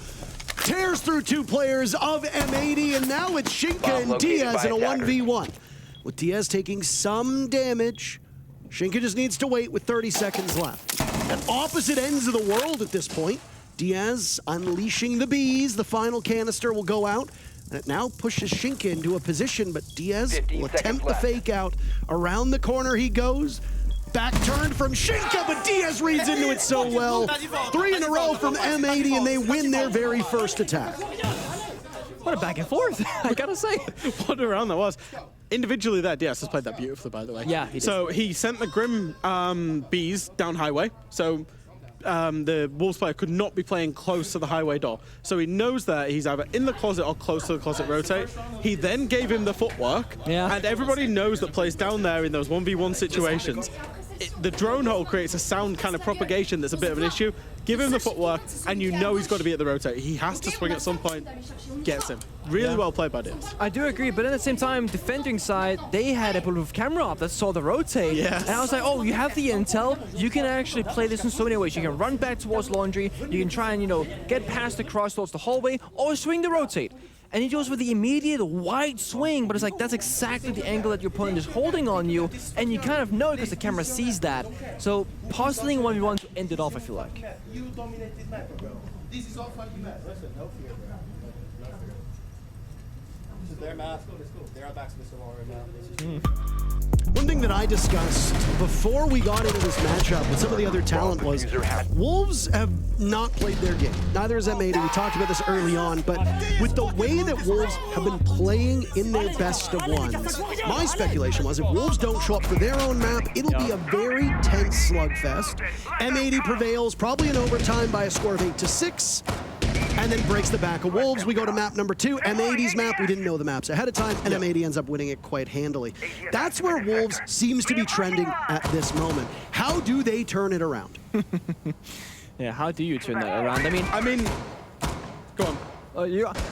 Tears through 2 players of M80, and now it's Shinka and Diaz in a 1v1. With Diaz taking some damage, Shinka just needs to wait with 30 seconds left. At opposite ends of the world at this point, Diaz unleashing the bees. The final canister will go out, and it now pushes Shinka into a position, but Diaz will attempt the fake out. Around the corner he goes. Back turned from Shinka, but Diaz reads into it so well. 3 in a row from M80, and they win their very first attack. What a back and forth, I gotta say. What a round that was. Individually there, Diaz has played that beautifully, by the way. Yeah, he did. So he sent the Grim bees down highway, so the Wolves player could not be playing close to the highway door. So he knows that he's either in the closet or close to the closet rotate. He then gave him the footwork, and everybody knows that plays down there in those 1v1 situations. the drone hole creates a sound kind of propagation that's a bit of an issue. Give him the footwork, and you know he's got to be at the rotate. He has to swing at some point. Gets him. Really well played by Diaz. I do agree, but at the same time, defending side, they had a bulletproof camera up that saw the rotate. Yes. And I was like, oh, you have the intel. You can actually play this in so many ways. You can run back towards laundry. You can try and, you know, get past the cross towards the hallway, or swing the rotate. And he goes with the immediate wide swing, but it's like that's exactly the angle that your opponent is holding on you, and you kind of know it because the camera sees that. So puzzling 1v1 to end it off, I feel like. You dominated map, bro. This is all fucking map. Listen, no fear, bro. No fear. This is their map. Let's go. They're our backs, Mr. Warrior now. This is One thing that I discussed before we got into this matchup with some of the other talent was Wolves have not played their game. Neither has M80. We talked about this early on, but with the way that Wolves have been playing in their best of ones, my speculation was if Wolves don't show up for their own map, it'll be a very tense slugfest. M80 prevails, probably in overtime by a score of 8-6. And then breaks the back of Wolves. We go to map number 2, M80's map. We didn't know the maps ahead of time, and M80 ends up winning it quite handily. That's where Wolves seems to be trending at this moment. How do they turn it around? Yeah, how do you turn that around? I mean, Go on.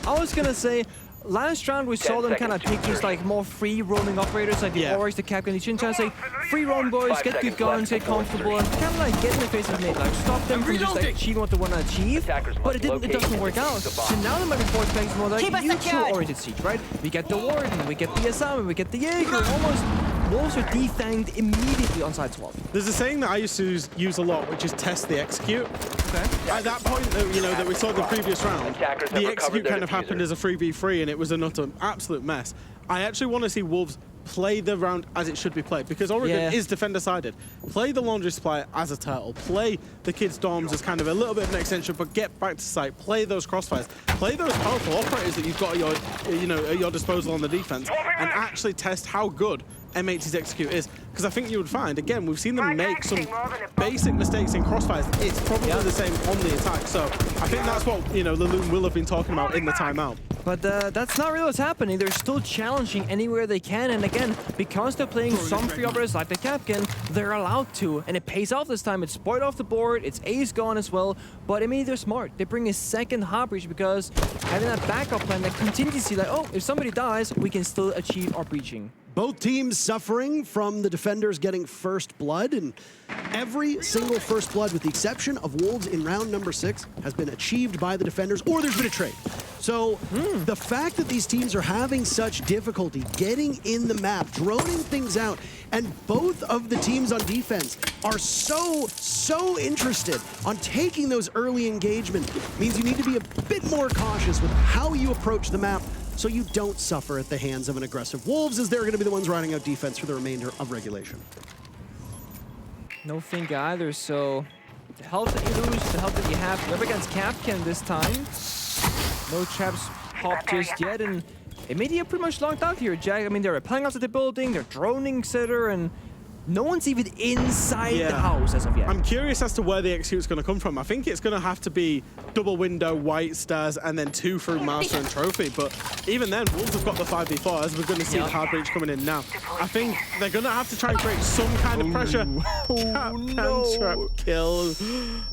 I was gonna say, last round we saw them kind of pick these like more free roaming operators like the Oryx, the Capcan, the Chin-Chan, say, free roam boys, get good guns, get comfortable, and kind of like get in the face of Nate, like stop them from just like achieving what they want to achieve, but it doesn't work out. So now they might be forced back to more like neutral-oriented siege, right? We get the Warden, we get the Asami, we get the Jaeger, almost Wolves are defanged immediately on side 12. There's a saying that I used to use a lot, which is test the execute. Okay. At that point, you know, that we saw the previous round, the execute kind of happened as a 3v3, and it was an absolute mess. I actually want to see Wolves play the round as it should be played, because Oregon is defender-sided. Play the laundry supply as a turtle. Play the kids' dorms as kind of a little bit of an extension, but get back to site. Play those crossfires. Play those powerful operators that you've got at your, at your disposal on the defense, and actually test how good M80's execute is. Because I think you would find, again, we've seen them make some basic mistakes in crossfires. It's probably the same on the attack. So I think that's what, Laloon will have been talking about in the timeout. But that's not really what's happening. They're still challenging anywhere they can, and again, because they're playing some free operators like the Capcan, they're allowed to, and it pays off this time. It's spoiled off the board, its A's gone as well, but I mean, they're smart. They bring a second hard breach because having that backup plan, that contingency, like, oh, if somebody dies, we can still achieve our breaching. Both teams suffering from the defenders getting first blood, and every single first blood, with the exception of Wolves in round number 6, has been achieved by the defenders, or there's been a trade. So the fact that these teams are having such difficulty getting in the map, droning things out, and both of the teams on defense are so interested on taking those early engagements, means you need to be a bit more cautious with how you approach the map, so you don't suffer at the hands of an aggressive Wolves, as they're going to be the ones riding out defense for the remainder of regulation. No think either, so the health that you lose, the health that you have, you're up against Capcan this time. No traps popped just yet, and M80 are pretty much locked out here, Jack. I mean, they're repelling out of the building, they're droning, etc., and no one's even inside the house as of yet. I'm curious as to where the execute's going to come from. I think it's going to have to be double window, white stairs, and then 2 through Master and Trophy. But even then, Wolves have got the 5v4, as we're going to see the hard breach coming in now. I think they're going to have to try and create some kind of pressure. Trap kill.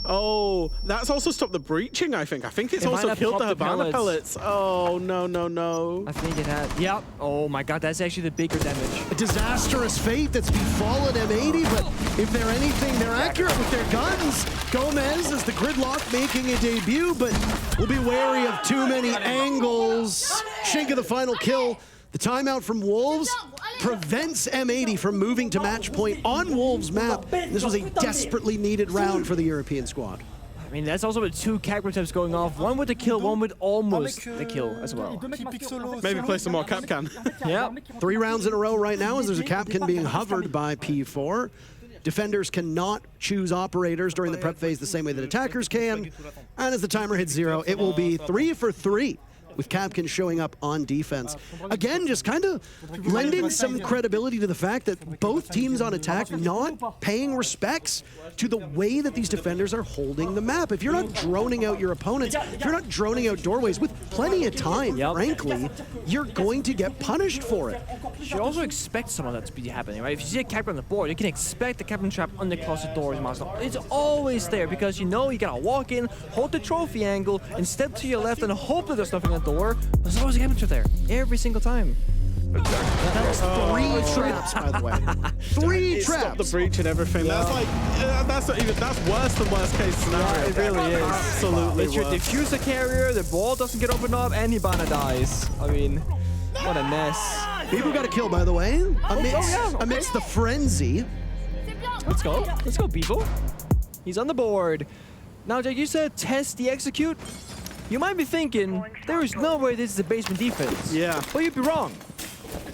Oh, that's also stopped the breaching, I think. I think it's also killed the Havana pellets. Oh, no. I think it had. Yep. Oh my god, that's actually the bigger damage. A disastrous fate that's befallen M80, but if they're anything, they're accurate with their guns. Gomez is the gridlock making a debut, but we'll be wary of too many angles. Shinka the final kill. The timeout from Wolves prevents M80 from moving to match point on Wolves' map. This was a desperately needed round for the European squad. I mean, that's also with 2 Capcan attempts going off. One with the kill, one with almost the kill as well. Maybe play some more Capcan. Yeah. 3 rounds in a row right now as there's a Capcan being hovered by P4. Defenders cannot choose operators during the prep phase the same way that attackers can. And as the timer hits 0, it will be 3 for 3 with Capkin showing up on defense. Again, just kind of lending some credibility to the fact that both teams on attack not paying respects to the way that these defenders are holding the map. If you're not droning out your opponents, if you're not droning out doorways with plenty of time, frankly, you're going to get punished for it. You should also expect some of that to be happening, right? If you see a Captain on the board, you can expect the Captain Trap on the closet doors. It's always there because you know you gotta walk in, hold the trophy angle, and step to your left and hope that there's nothing on the door. There's always a Captain Trap there, every single time. That's 3 traps, by the way. 3 traps. Stop the breach and everything. That's like, that's not even, that's worse than worst case scenario. Yeah, it really is. Absolutely It's your worse. diffuser carrier, the ball doesn't get opened up, and Hibana dies. I mean, what a mess. People got a kill, by the way, amidst the frenzy. Let's go, people. He's on the board. Now, Jack, you said test the execute. You might be thinking, there is no way this is a basement defense. Yeah. But you'd be wrong.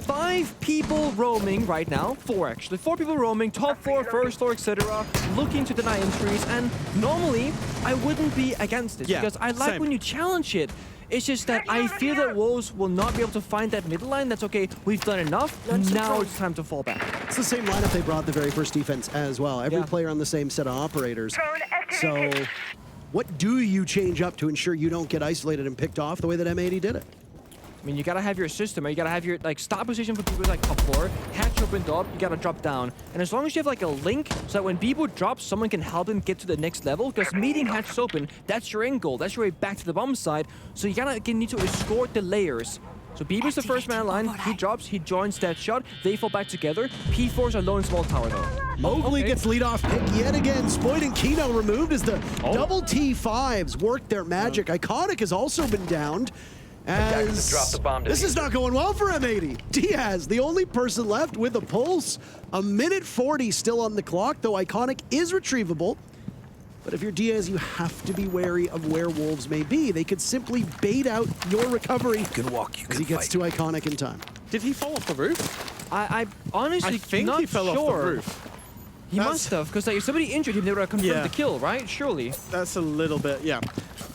5 people roaming right now, 4 actually. 4 people roaming, top floor, first floor, etc. Looking to deny entries, and normally I wouldn't be against it because I like when you challenge it. It's just that I feel that Wolves will not be able to find that middle line. That's okay, we've done enough, now it's time to fall back. It's the same lineup they brought the very first defense as well. Every player on the same set of operators. So what do you change up to ensure you don't get isolated and picked off the way that M80 did it? I mean, you gotta have your system, or you gotta have your stop position for people like top floor, hatch opened up, you gotta drop down. And as long as you have like a link, so that when people drop, someone can help them get to the next level, because meeting hatches open, that's your end goal, that's your way back to the bomb side. So you need to escort the layers. So Bieber's the first man in line, he drops, he joins that shot, they fall back together. P4's alone small tower though. Mowgli gets lead-off pick yet again. Spoid and Kino removed as the double T5s worked their magic. Iconic has also been downed. As this is not going well for M80. Diaz, the only person left with a pulse. 1:40 still on the clock, though Iconic is retrievable. But if you're Diaz, you have to be wary of where Wolves may be. They could simply bait out your recovery as he gets to Iconic in time. Did he fall off the roof? I honestly I think not he fell sure. off the roof. He must have, because if somebody injured him, they would have confirmed the kill, right? Surely. That's a little bit,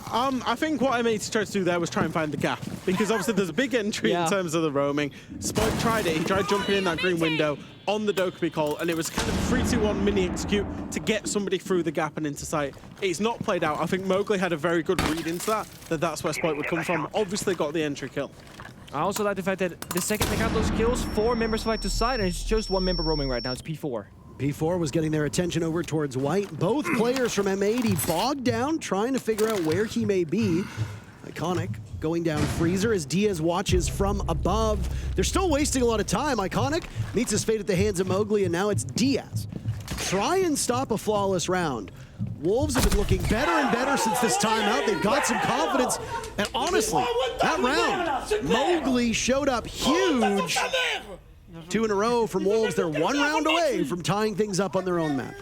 I think what M80 tried to do there was try and find the gap, because obviously there's a big entry in terms of the roaming. Spoik tried it. He tried jumping in that green window on the Dokkaebi call, and it was kind of 3-2-1 mini execute to get somebody through the gap and into sight. It's not played out. I think Mowgli had a very good read into that's where Spoik would come from. Obviously got the entry kill. I also like the fact that the second they got those kills, 4 members fight to side, and it's just 1 member roaming right now. It's P4. P4 was getting their attention over towards White. Both players from M80 bogged down, trying to figure out where he may be. Iconic going down Freezer as Diaz watches from above. They're still wasting a lot of time. Iconic meets his fate at the hands of Mowgli, and now it's Diaz. Try and stop a flawless round. Wolves have been looking better and better since this timeout. They've got some confidence. And honestly, that round, Mowgli showed up huge. 2 in a row from Wolves. They're 1 round away from tying things up on their own map.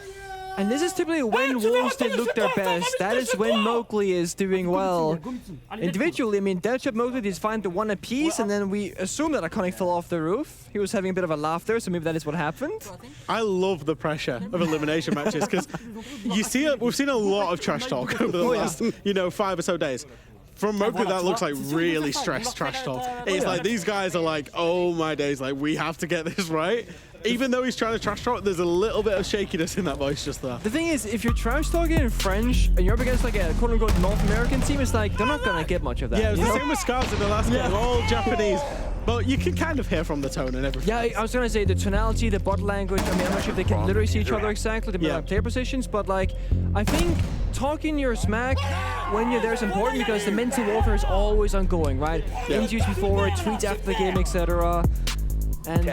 And this is typically when Wolves did look their best. That is when Mowgli is doing well. Individually, I mean, Deadshot Mowgli is fine to 1 apiece, and then we assume that Iconic fell off the roof. He was having a bit of a laugh there, so maybe that is what happened. I love the pressure of elimination matches, because we've seen a lot of trash talk over the last 5 or so days. From Mowgli, that looks like really stressed trash talk. It's like these guys are like, oh my days, like we have to get this right. Even though he's trying to trash talk, there's a little bit of shakiness in that voice just there. The thing is, if you're trash talking in French and you're up against like a quote-unquote North American team, it's like they're not gonna get much of that. Yeah, it was the same with Scars in the last game, all Japanese. But you can kind of hear from the tone and everything. Yeah, I was gonna say the tonality, the body language. I mean, I'm not sure if they can literally see each other exactly, depending on player positions, but like, I think talking your smack when you're there is important because the mental warfare is always ongoing, right? Interviews before, tweets after the game, etc. And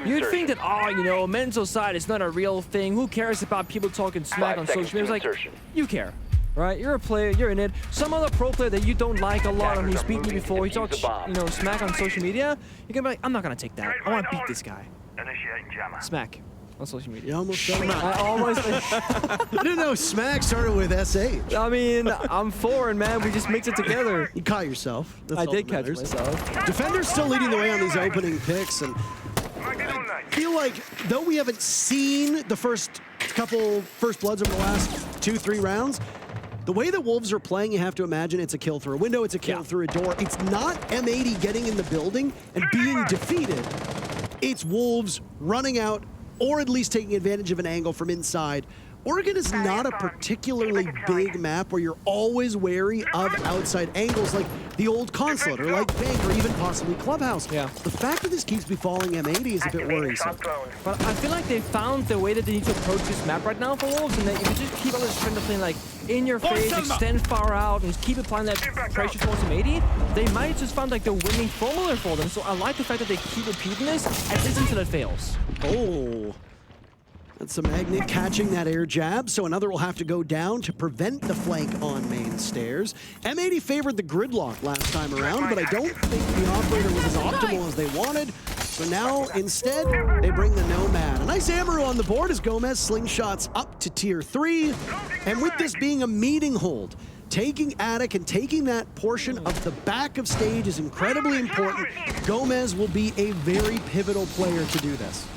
you'd think that, mental side is not a real thing. Who cares about people talking smack on social media? It's like, you care. Right, you're a player, you're in it. Some other pro player that you don't like a lot and who's beaten you before, he talks, smack on social media. You can be like, I'm not gonna take that. I want to beat this guy. Smack on social media. You almost done it. I almost. I didn't know Smack started with SH. I mean, I'm foreign, man. We just mixed it together. You caught yourself. That's I all did that catch matters. myself. Defenders still leading the way on these opening picks, and I feel like though we haven't seen the first bloods over the last 2-3 rounds, The way that Wolves are playing, you have to imagine it's a kill through a window, it's a kill through a door. It's not M80 getting in the building and being defeated. It's Wolves running out, or at least taking advantage of an angle from inside. Oregon is not a particularly big map where you're always wary of outside angles like the old Consulate or like Bank or even possibly Clubhouse. Yeah. The fact that this keeps befalling M80 is a bit worrisome. But I feel like they found the way that they need to approach this map right now for Wolves, and that if you just keep on this trend of playing like in your face, extend far out, and keep applying that pressure towards M80, they might just find like the winning formula for them. So I like the fact that they keep repeating this, at least until it fails. Oh. That's a Magnet catching that air jab, so another will have to go down to prevent the flank on main stairs. M80 favored the gridlock last time around, but I don't think the operator was as optimal as they wanted. So now, instead, they bring the Nomad. A nice Amaru on the board as Gomez slingshots up to tier 3. And with this being a meeting hold, taking Attic and taking that portion of the back of stage is incredibly important. Gomez will be a very pivotal player to do this.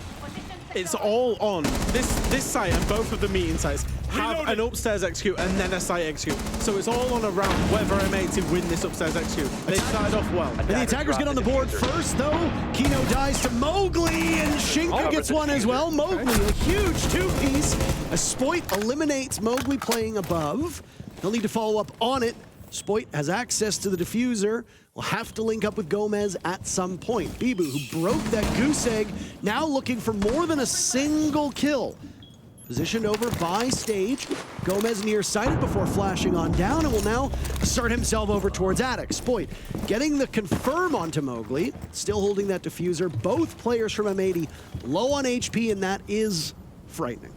It's all on. This site and both of the meeting sites have an upstairs execute and then a site execute. So it's all on around whether M80 win this upstairs execute. They started off well. And the attackers get on the board first, though. Kino dies to Mowgli, and Shinka gets one as well. Mowgli, a huge two-piece. A Spoit eliminates Mowgli playing above. They'll need to follow up on it. Spoit has access to the diffuser. Will have to link up with Gomez at some point. Bibu, who broke that goose egg, now looking for more than a single kill. Positioned over by stage. Gomez nearsighted before flashing on down and will now assert himself over towards Attic. Spoit getting the confirm onto Mowgli. Still holding that diffuser. Both players from M80 low on HP, and that is frightening.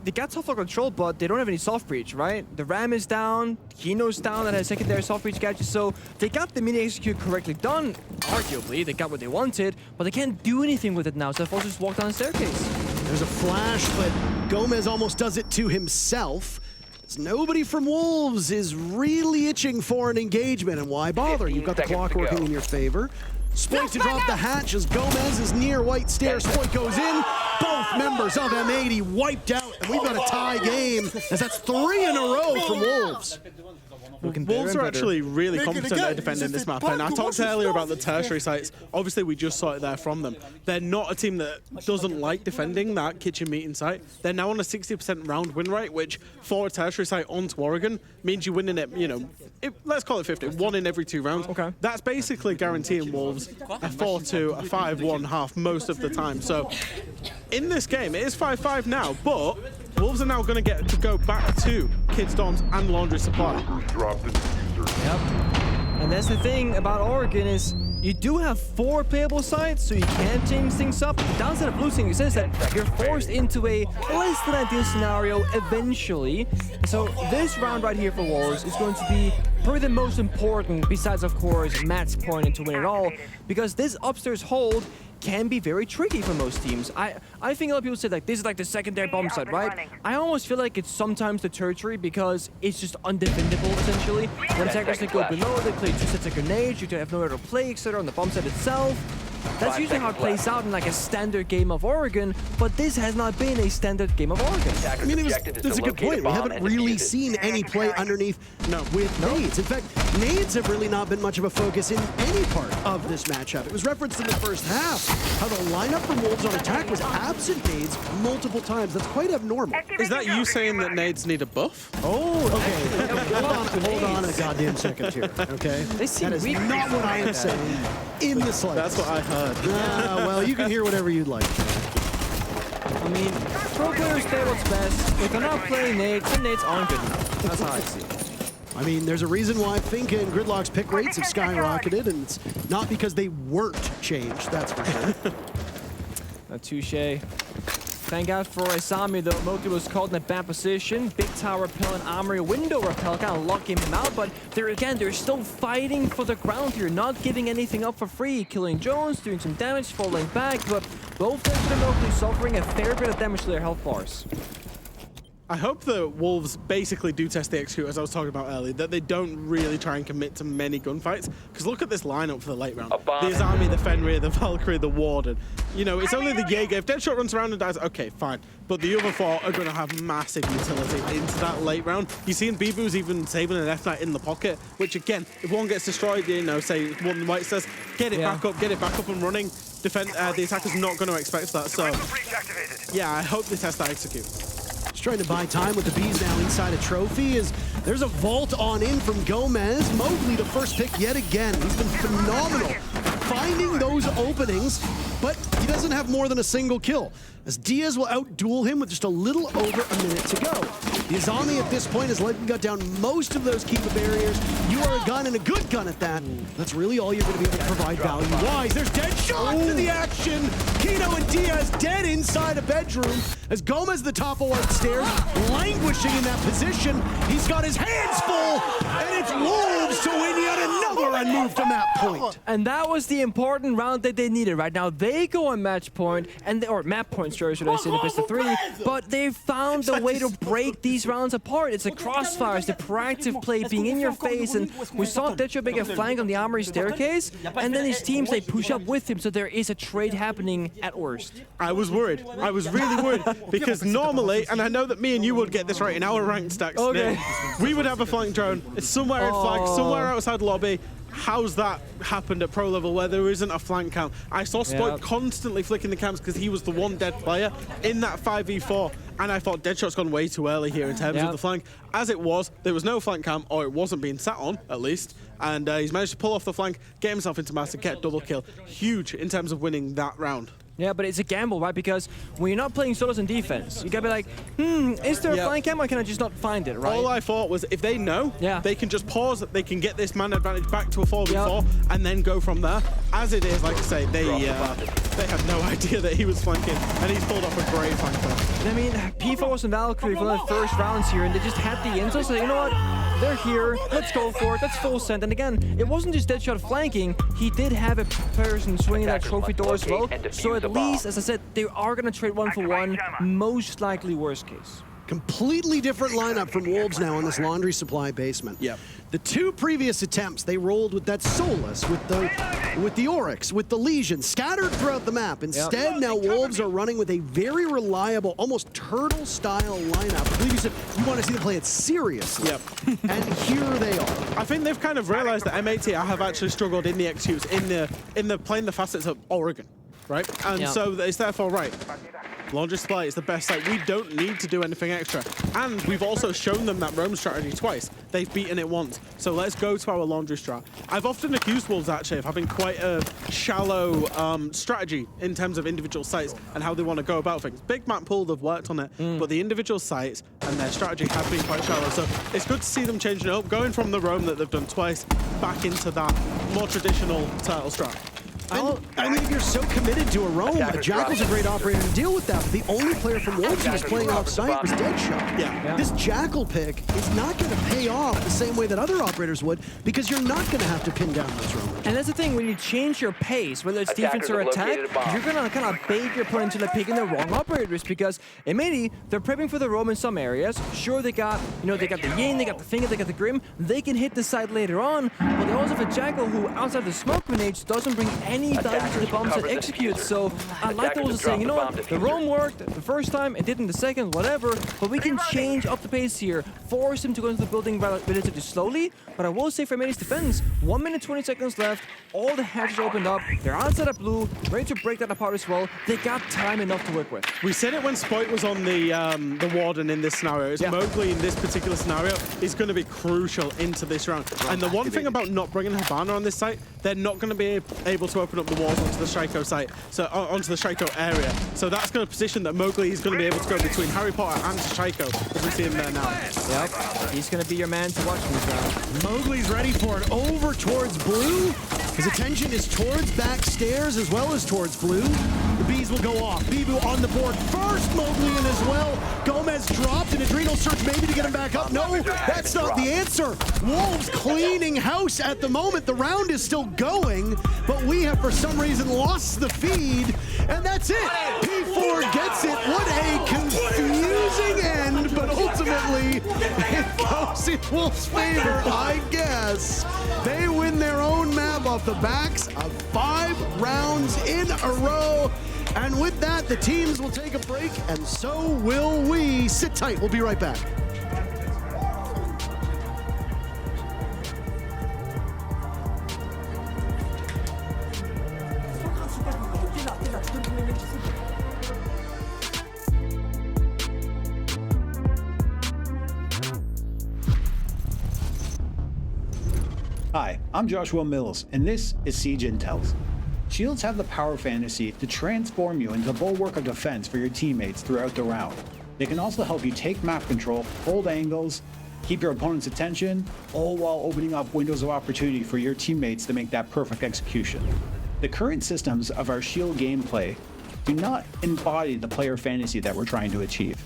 They got soft lock control, but they don't have any soft breach, right? The RAM is down, Kino's down, that has secondary soft breach gadgets, so they got the mini execute correctly done, arguably. They got what they wanted, but they can't do anything with it now, so they'll just walk down the staircase. There's a flash, but Gomez almost does it to himself. As nobody from Wolves is really itching for an engagement, and why bother? You've got the clock working in your favor. Spoit to drop the hatch as Gomez is near white stairs. Spoit goes in. Both members of M80 wiped out, and we've got a tie game as that's 3 in a row from Wolves. Wolves are actually really competent at defending this map, and I talked earlier about the tertiary sites. Obviously, we just saw it there from them. They're not a team that doesn't like defending that kitchen meeting site. They're now on a 60% round win rate, which for a tertiary site onto Oregon means you're winning it, you know, let's call it 50, 1 in every 2 rounds. Okay. That's basically guaranteeing Wolves a 4-2, a 5-1 half most of the time. So in this game, it is 5-5 now, but Wolves are now going to get to go back to Kids Dorms and Laundry Supply. Yep. And that's the thing about Oregon is you do have 4 playable sites, so you can change things up. The downside of losing is that you're forced into a less than ideal scenario eventually. So this round right here for Wolves is going to be probably the most important, besides of course Matt's point to win it all, because this upstairs hold can be very tricky for most teams. I think a lot of people say like this is like the secondary bomb site, right? I almost feel like it's sometimes the tertiary because it's just undefendable essentially. When attackers they go below, they play 2 sets of grenades, you have nowhere to play, etc. on the bomb site itself. That's usually how it plays out in like a standard game of Oregon, but this has not been a standard game of Oregon. I mean, that's a good point. We haven't really seen any play underneath with nades. In fact, nades have really not been much of a focus in any part of this matchup. It was referenced in the first half, how the lineup from Wolves on attack was absent nades multiple times. That's quite abnormal. Is that you saying that nades need a buff? Oh, okay. Hold on a goddamn second here, okay? They seem that is weak. not what I am saying in the slightest. That's what I heard. Well, you can hear whatever you'd like. I mean, pro players play what's best. If they're not playing nades, then nades aren't good enough. That's how I see it. I mean, there's a reason why Finka and Gridlock's pick rates have skyrocketed, and it's not because they weren't changed, that's for sure. Touche. Thank God for Isami, though. Moki was called in a bad position. Big tower repel and armory window repel kind of locking him out, but they're still fighting for the ground here, not giving anything up for free. Killing Jones, doing some damage, falling back, but both players are Moki suffering a fair bit of damage to their health bars. I hope the Wolves basically do test the execute, as I was talking about earlier, that they don't really try and commit to many gunfights. Because look at this lineup for the late round. The Azami, the Fenrir, the Valkyrie, the Warden. You know, it's only the Jaeger. If Deadshot runs around and dies, okay, fine. But the other 4 are going to have massive utility into that late round. You've seen Bibu's even saving an F-Knight in the pocket, which again, if one gets destroyed, you know, say one White says, get it back up and running. The attacker's not going to expect that. So, yeah, I hope they test that execute. Trying to buy time with the Bees now inside a trophy as there's a vault on in from Gomez. Mowgli, the first pick yet again. He's been phenomenal finding those openings, but he doesn't have more than a single kill, as Diaz will outduel him with just a little over a minute to go. The Azami at this point has likely got down most of those Kiva barriers. You are a gun and a good gun at that. That's really all you're going to be able to provide value-wise. There's Deadshot to the action. Kino and Diaz dead inside a bedroom as Gomez, the top of one stairs, languishing in that position. He's got his hands full, and it's Wolves to win yet another unmoved map point. And that was the important round that they needed. Right now, they go on match point, or map point, should I say, in the best of 3, but they found the way to break these rounds apart. It's the crossfires, the proactive play, being in your face, and we saw Deadshot make a flank on the Armory staircase, and then his teams, they push up with him, so there is a trade happening at worst. I was worried. I was really worried, because normally, and I know that me and you would get this right in our ranked stacks, okay, we would have a flank drone. It's somewhere in flank, somewhere outside lobby. How's that happened at pro level where there isn't a flank cam? I saw Spoit constantly flicking the cams because he was the one dead player in that 5v4, and I thought Deadshot's gone way too early here in terms of the flank. As it was, there was no flank cam, or it wasn't being sat on, at least, and he's managed to pull off the flank, get himself into master, get double kill. Huge in terms of winning that round. Yeah, but it's a gamble, right? Because when you're not playing solos in defense, you gotta be like, is there a flank cam, or can I just not find it, right? All I thought was if they know, they can just pause, they can get this man advantage back to a 4v4, and then go from there. As it is, like I say, they had no idea that he was flanking, and he's pulled off a great flank there. I mean, P4 and Valkyrie for the first rounds here, and they just had the intel, so you know what? They're here, let's go for it, that's full send. And again, it wasn't just Deadshot flanking, he did have a person swinging that trophy door as well, so at least, as I said, they are going to trade 1-for-1, most likely worst case. Completely different lineup from Wolves now in this laundry supply basement. Yep. The 2 previous attempts, they rolled with that Solus, with the Oryx, with the Legion, scattered throughout the map. Instead, now Wolves are running with a very reliable, almost turtle-style lineup. I believe you said you want to see them play it seriously. Yep. And here they are. I think they've kind of realized that M80 have actually struggled in the executes, in the playing the facets of Oregon, right? And so it's therefore right. Laundry supply is the best site. We don't need to do anything extra. And we've also shown them that roam strategy twice. They've beaten it once. So let's go to our laundry strat. I've often accused Wolves actually of having quite a shallow strategy in terms of individual sites and how they want to go about things. Big map pool, they've worked on it, but the individual sites and their strategy have been quite shallow. So it's good to see them changing it up, going from the roam that they've done twice back into that more traditional turtle strat. I mean, if you're so committed to a roam, Jackal's a great operator to deal with that, but the only player from Wolves who was playing off-site was Deadshot. Yeah. This Jackal pick is not going to pay off the same way that other operators would, because you're not going to have to pin down those roamers. And that's the thing, when you change your pace, whether it's defense or attack, you're going to kind of bait your opponent into picking the wrong operators, because M80, they're prepping for the roam in some areas. Sure, they got, they got the Yin, they got the Finger, they got the Grim. They can hit the side later on, but they also have a Jackal who, outside the smoke grenades, doesn't bring any value to the bombs that execute. So I like those also saying, you know what, the roam worked the first time, it didn't the second, whatever, but we can change up the pace here, force him to go into the building relatively slowly. But I will say for M80's defense, 1 minute 20 seconds left, all the hatches opened up, they're outside of blue, ready to break that apart as well. They got time enough to work with. We said it when Spoit was on the Warden in this scenario. It's Mowgli in this particular scenario is going to be crucial into this round. And the one thing about not bringing Habana on this site, they're not going to be able to open up the walls onto the Shiko site, so onto the Shiko area. So that's going to position that Mowgli is going to be able to go between Harry Potter and Shiko, as we see him there now. Yep, he's going to be your man to watch in this round. Mowgli's ready for it, over towards blue. His attention is towards backstairs as well as towards blue. The bees will go off. Bibu on the board first, Mobley in as well. Gomez dropped, an adrenal surge maybe to get him back up. No, that's not the answer. Wolves cleaning house at the moment. The round is still going, but we have for some reason lost the feed, and that's it. P4 gets it. What a confusing end, but ultimately it goes in Wolves' favor, I guess. They win their own map off the backs of 5 rounds in a row. And with that, the teams will take a break, and so will we. Sit tight, we'll be right back. Hi, I'm Joshua Mills, and this is Siege Intels. Shields have the power fantasy to transform you into the bulwark of defense for your teammates throughout the round. They can also help you take map control, hold angles, keep your opponent's attention, all while opening up windows of opportunity for your teammates to make that perfect execution. The current systems of our Shield gameplay do not embody the player fantasy that we're trying to achieve.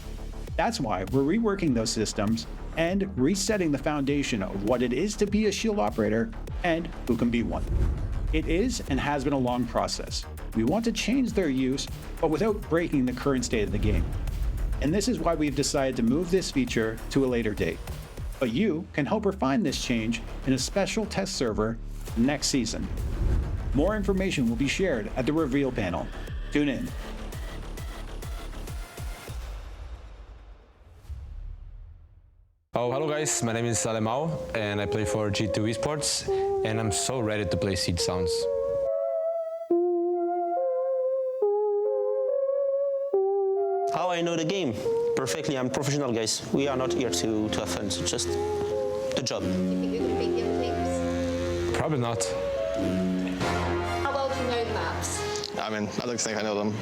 That's why we're reworking those systems and resetting the foundation of what it is to be a Shield operator and who can be one. It is and has been a long process. We want to change their use, but without breaking the current state of the game. And this is why we've decided to move this feature to a later date. But you can help refine this change in a special test server next season. More information will be shared at the reveal panel. Tune in. Oh, hello guys, my name is Salemao and I play for G2 Esports and I'm so ready to play Siege Sounds. How I know the game? Perfectly, I'm professional guys. We are not here to have fun, it's just the job. You think you're going to beat the other teams? Probably not. How well do you know the maps? I mean, I like to think I know them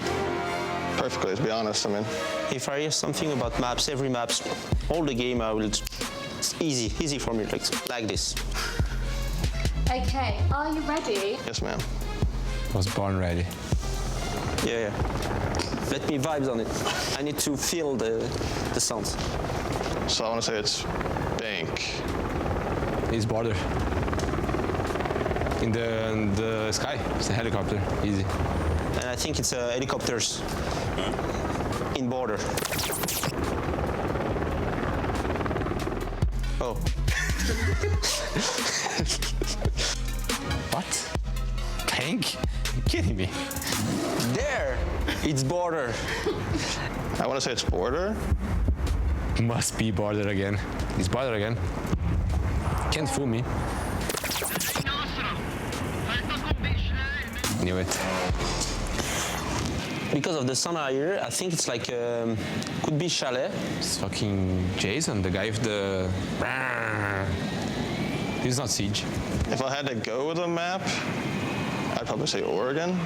perfectly, to be honest. I mean, if I hear something about maps, every maps, all the game, I will. It's easy for me, like this. Okay, are you ready? Yes, ma'am. I was born ready. Yeah. Let me vibes on it. I need to feel the sounds. So I want to say it's bank. It's border. In the sky, it's a helicopter, easy. And I think it's helicopters in border. Oh. What? Tank? You're kidding me. There! It's border. I want to say it's border. Must be border again. It's border again. Can't fool me. Knew it. Because of the sound I hear, I think it's like, could be Chalet. It's fucking Jason, the guy with the... He's not Siege. If I had to go with a map, I'd probably say Oregon.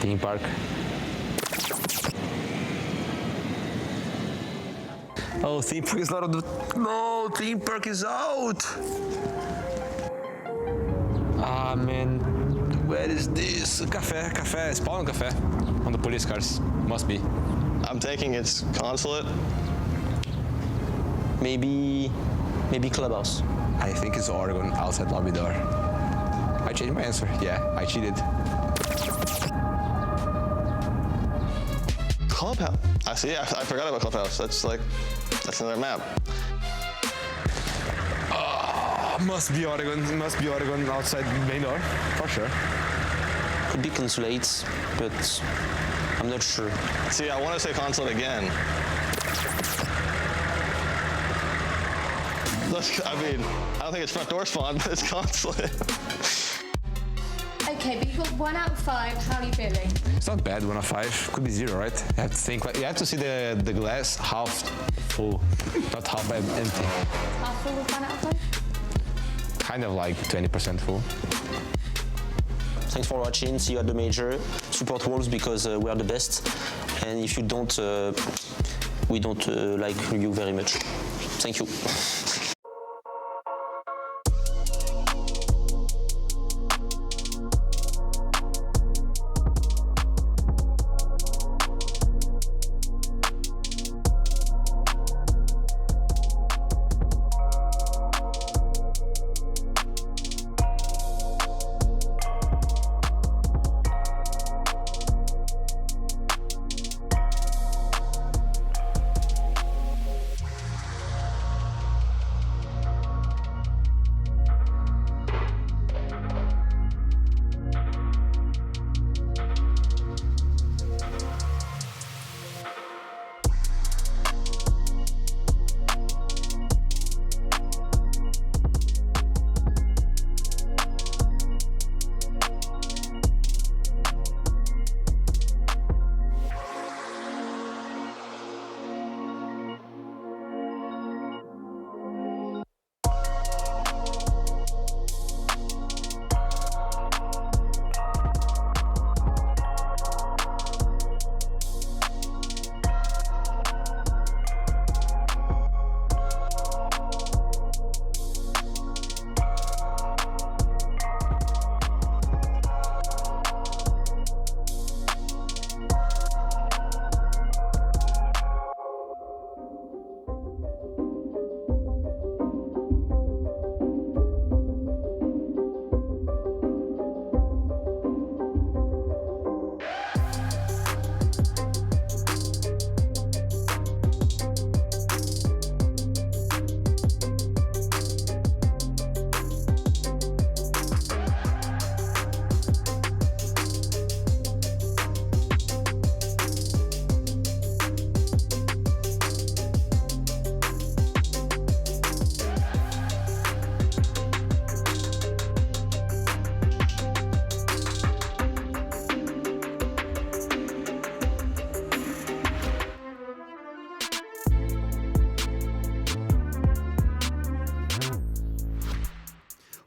Theme park. Oh, theme park is not on the... No, theme park is out! Ah, man. Where is this? Cafe, spawn cafe. On the police cars. Must be. I'm thinking it's consulate. Maybe clubhouse. I think it's Oregon, outside lobby door. I changed my answer. Yeah, I cheated. Clubhouse. I see. I forgot about Clubhouse. That's another map. Must be Oregon. Must be Oregon outside main door, for sure. Could be consulates, but I'm not sure. See, I want to say consulate again. Look, I mean, I don't think it's front door spawn, but it's consulate. Okay, but you've got 1 out of 5. How are you feeling? It's not bad, 1 of 5. Could be 0, right? You have to think. You have to see the glass half full, not half empty. Half full with 1 out of 5? Kind of like 20% full. Thanks for watching. See you at the major. Support Wolves because we are the best. And if you don't, we don't like you very much. Thank you.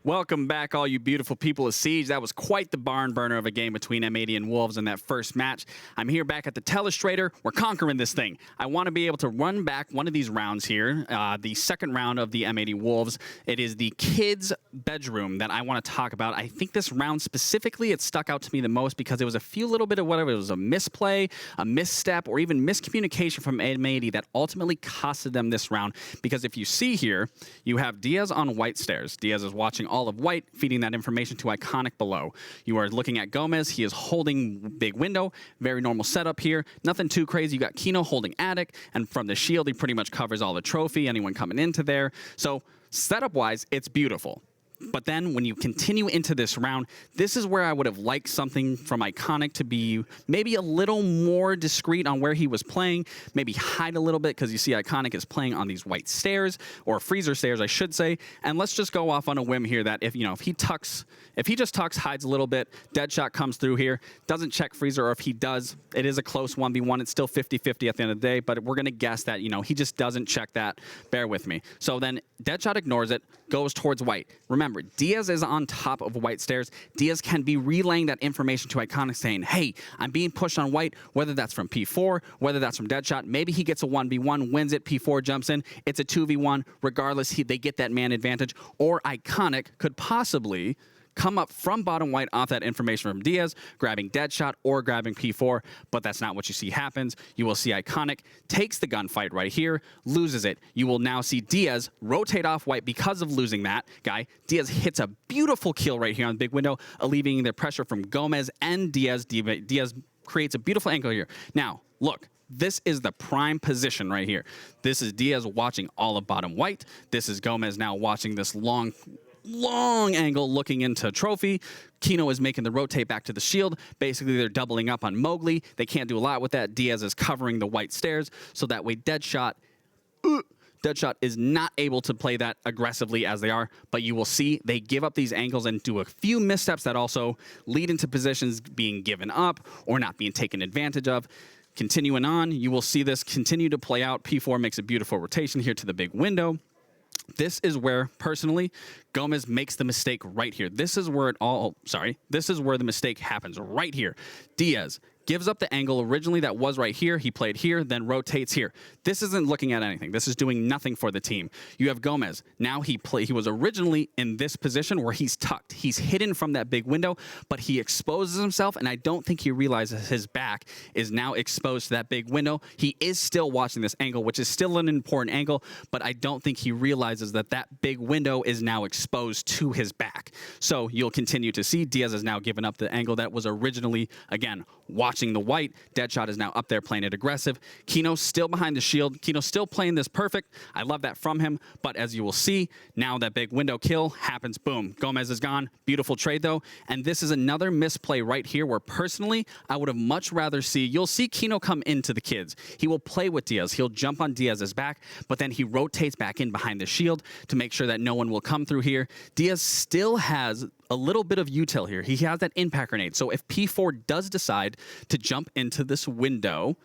Welcome back, all you beautiful people of Siege. That was quite the barn burner of a game between M80 and Wolves in that first match. I'm here back at the Telestrator. We're conquering this thing. I want to be able to run back one of these rounds here, the second round of the M80 Wolves. It is the kids' bedroom that I want to talk about. I think this round specifically, it stuck out to me the most because it was a few little bit of whatever. It was a misplay, a misstep, or even miscommunication from M80 that ultimately costed them this round. Because if you see here, you have Diaz on white stairs. Diaz is watching all of white, feeding that information to Iconic below. You are looking at Gomez. He is holding big window. Very normal setup here. Nothing too crazy. You got Kino holding attic, and from the shield, he pretty much covers all the trophy, anyone coming into there. So setup-wise, it's beautiful. But then when you continue into this round, this is where I would have liked something from Iconic to be maybe a little more discreet on where he was playing, maybe hide a little bit because you see Iconic is playing on these white stairs, or freezer stairs, I should say. And let's just go off on a whim here that if he just tucks, hides a little bit, Deadshot comes through here, doesn't check freezer, or if he does, it is a close 1v1. It's still 50-50 at the end of the day, but we're going to guess that, he just doesn't check that. Bear with me. So then Deadshot ignores it, goes towards white. Remember, Diaz is on top of white stairs. Diaz can be relaying that information to Iconic saying, hey, I'm being pushed on white, whether that's from P4, whether that's from Deadshot. Maybe he gets a 1v1, wins it, P4 jumps in. It's a 2v1. Regardless, they get that man advantage. Or Iconic could possibly come up from bottom white off that information from Diaz, grabbing Deadshot or grabbing P4, but that's not what you see happens. You will see Iconic takes the gunfight right here, loses it. You will now see Diaz rotate off white because of losing that guy. Diaz hits a beautiful kill right here on the big window, alleviating the pressure from Gomez and Diaz. Diaz creates a beautiful angle here. Now, look. This is the prime position right here. This is Diaz watching all of bottom white. This is Gomez now watching this long angle looking into trophy. Kino is making the rotate back to the shield. Basically, they're doubling up on Mowgli. They can't do a lot with that. Diaz is covering the white stairs, so that way Deadshot is not able to play that aggressively as they are, but you will see they give up these angles and do a few missteps that also lead into positions being given up or not being taken advantage of. Continuing on, you will see this continue to play out. P4 makes a beautiful rotation here to the big window. This is where, personally, Gomez makes the mistake right here. This is where this is where the mistake happens, right here. Diaz gives up the angle originally that was right here. He played here, then rotates here. This isn't looking at anything. This is doing nothing for the team. You have Gomez. Now he was originally in this position where he's tucked. He's hidden from that big window, but he exposes himself, and I don't think he realizes his back is now exposed to that big window. He is still watching this angle, which is still an important angle, but I don't think he realizes that that big window is now exposed to his back. So you'll continue to see Diaz has now given up the angle that was originally, again, watching the white. Deadshot is now up there playing it aggressive. Kino still behind the shield. Kino still playing this perfect. I love that from him. But as you will see, now that big window kill happens. Boom. Gomez is gone. Beautiful trade, though. And this is another misplay right here where, personally, I would have much rather you'll see Kino come into the kids. He will play with Diaz. He'll jump on Diaz's back, but then he rotates back in behind the shield to make sure that no one will come through here. Diaz still has a little bit of util here. He has that impact grenade. So if P4 does decide to jump into this window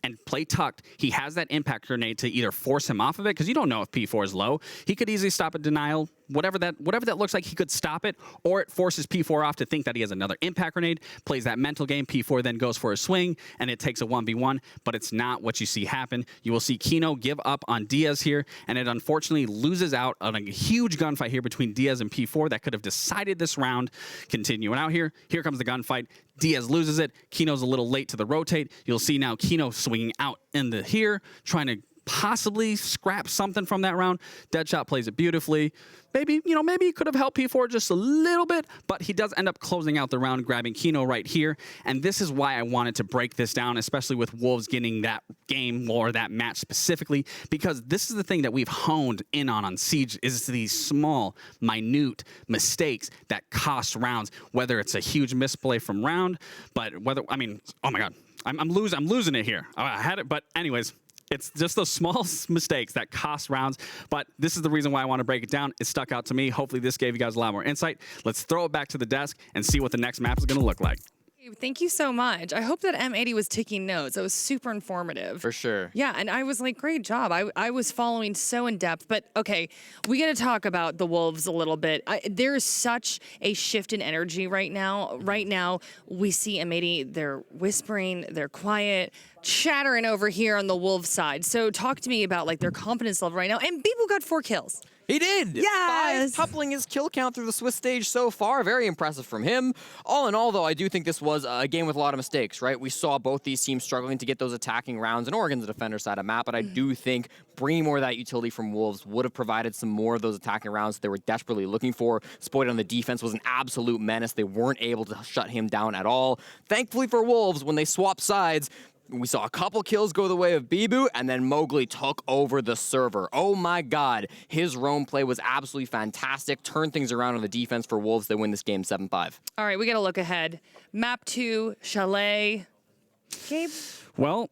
and play tucked, he has that impact grenade to either force him off of it, because you don't know if P4 is low. He could easily stop a denial. Whatever that looks like, he could stop it, or it forces P4 off to think that he has another impact grenade, plays that mental game. P4 then goes for a swing, and it takes a 1v1, but it's not what you see happen. You will see Kino give up on Diaz here, and it unfortunately loses out on a huge gunfight here between Diaz and P4 that could have decided this round. Continuing out here, here comes the gunfight. Diaz loses it. Kino's a little late to the rotate. You'll see now Kino swinging out in the here, trying to possibly scrap something from that round. Deadshot plays it beautifully. Maybe he could have helped P4 just a little bit, but he does end up closing out the round, grabbing Kino right here. And this is why I wanted to break this down, especially with Wolves getting that game or that match specifically, because this is the thing that we've honed in on Siege, is these small, minute mistakes that cost rounds, whether it's a huge misplay from round, but oh my God, I'm losing it here. I had it, but anyways, it's just those small mistakes that cost rounds, but this is the reason why I want to break it down. It stuck out to me. Hopefully this gave you guys a lot more insight. Let's throw it back to the desk and see what the next map is going to look like. Thank you so much. I hope that M80 was taking notes. That was super informative. For sure. Yeah, and I was like, great job. I was following so in depth. But okay, we got to talk about the Wolves a little bit. There is such a shift in energy right now. Right now, we see M80, they're whispering, they're quiet, chattering over here on the Wolves side. So talk to me about like their confidence level right now. And Bibu got 4 kills. He did! Yes! 5, toppling his kill count through the Swiss stage so far. Very impressive from him. All in all, though, I do think this was a game with a lot of mistakes, right? We saw both these teams struggling to get those attacking rounds, and Oregon's a defender side of map, but I do think bringing more of that utility from Wolves would have provided some more of those attacking rounds they were desperately looking for. Spoit on the defense was an absolute menace. They weren't able to shut him down at all. Thankfully for Wolves, when they swapped sides, we saw a couple kills go the way of Bibu, and then Mowgli took over the server. Oh my god, his roam play was absolutely fantastic. Turned things around on the defense for Wolves. They win this game 7-5. All right, we got to look ahead. Map 2, Chalet. Gabe? Well,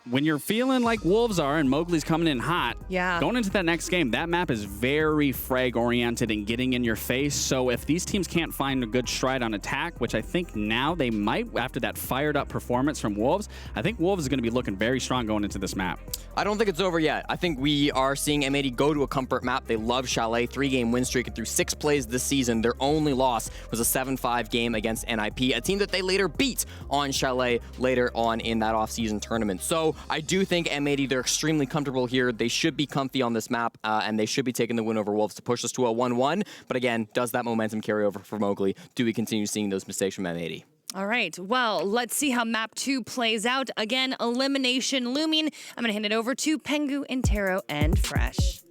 when you're feeling like Wolves are and Mowgli's coming in hot, going into that next game, that map is very frag-oriented and getting in your face. So if these teams can't find a good stride on attack, which I think now they might after that fired-up performance from Wolves, I think Wolves is going to be looking very strong going into this map. I don't think it's over yet. I think we are seeing M80 go to a comfort map. They love Chalet, 3-game win streak, and through 6 plays this season, their only loss was a 7-5 game against NIP, a team that they later beat on Chalet later on in that offseason tournament. So I do think M80, they're extremely comfortable here. They should be comfy on this map, and they should be taking the win over Wolves to push us to a 1-1. But again, does that momentum carry over for Mowgli? Do we continue seeing those mistakes from M80? All right, well, let's see how map 2 plays out. Again, elimination looming. I'm going to hand it over to Pengu, Intero, and Fresh.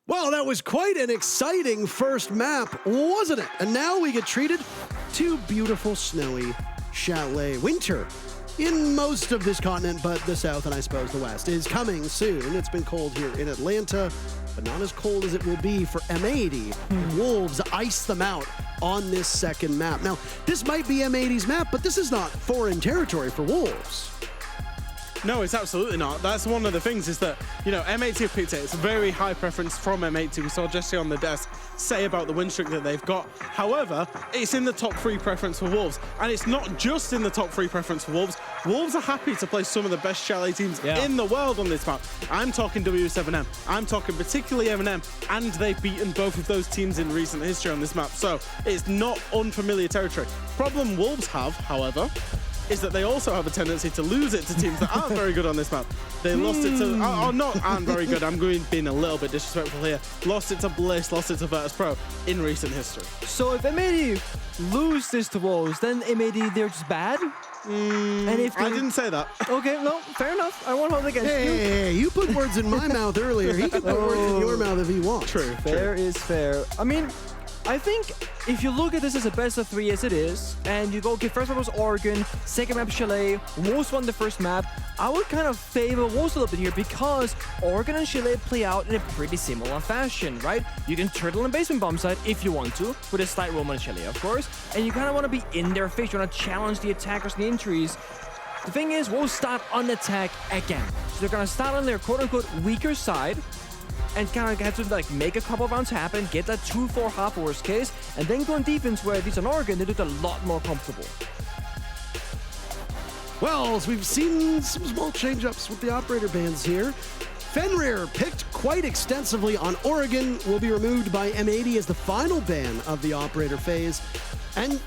Well, that was quite an exciting first map, wasn't it? And now we get treated to beautiful, snowy Chalet. Winter in most of this continent, but the South and I suppose the West is coming soon. It's been cold here in Atlanta, but not as cold as it will be for M80. Wolves ice them out on this second map. Now, this might be M80's map, but this is not foreign territory for Wolves. No, it's absolutely not. That's one of the things is that, you know, M80 have picked it. It's a very high preference from M80. We saw Jesse on the desk say about the win streak that they've got. However, it's in the top 3 preference for Wolves. And it's not just in the top 3 preference for Wolves. Wolves are happy to play some of the best Chalet teams in the world on this map. I'm talking W7M. I'm talking particularly M&M. And they've beaten both of those teams in recent history on this map. So it's not unfamiliar territory. Problem Wolves have, however, is that they also have a tendency to lose it to teams that aren't very good on this map. They lost it to, aren't very good. I'm being a little bit disrespectful here. Lost it to Bliss, lost it to Virtus Pro in recent history. So if M80 lose this to Wolves, then M80, they're just bad? And if I didn't say that. Okay, no, fair enough. I won't hold against you. Hey, you put words in my mouth earlier. He can put words in your mouth if he wants. True. Fair is fair. I mean, I think if you look at this as a best of 3 as it is, and you go, okay, first map was Oregon, second map Chalet, Wolves won the first map, I would kind of favor Wolves a little bit here because Oregon and Chalet play out in a pretty similar fashion, right? You can turtle and basement bomb side if you want to, with a slight roam on Chalet, of course, and you kind of want to be in their face, you want to challenge the attackers and the entries. The thing is, Wolves start on attack again. So they're going to start on their quote-unquote weaker side, and kind of have to like make a couple of rounds happen, get that 2-4 half worst case, and then go on defense where at least on Oregon they did a lot more comfortable. Well, as we've seen some small change-ups with the operator bans here. Fenrir, picked quite extensively on Oregon, will be removed by M80 as the final ban of the operator phase. And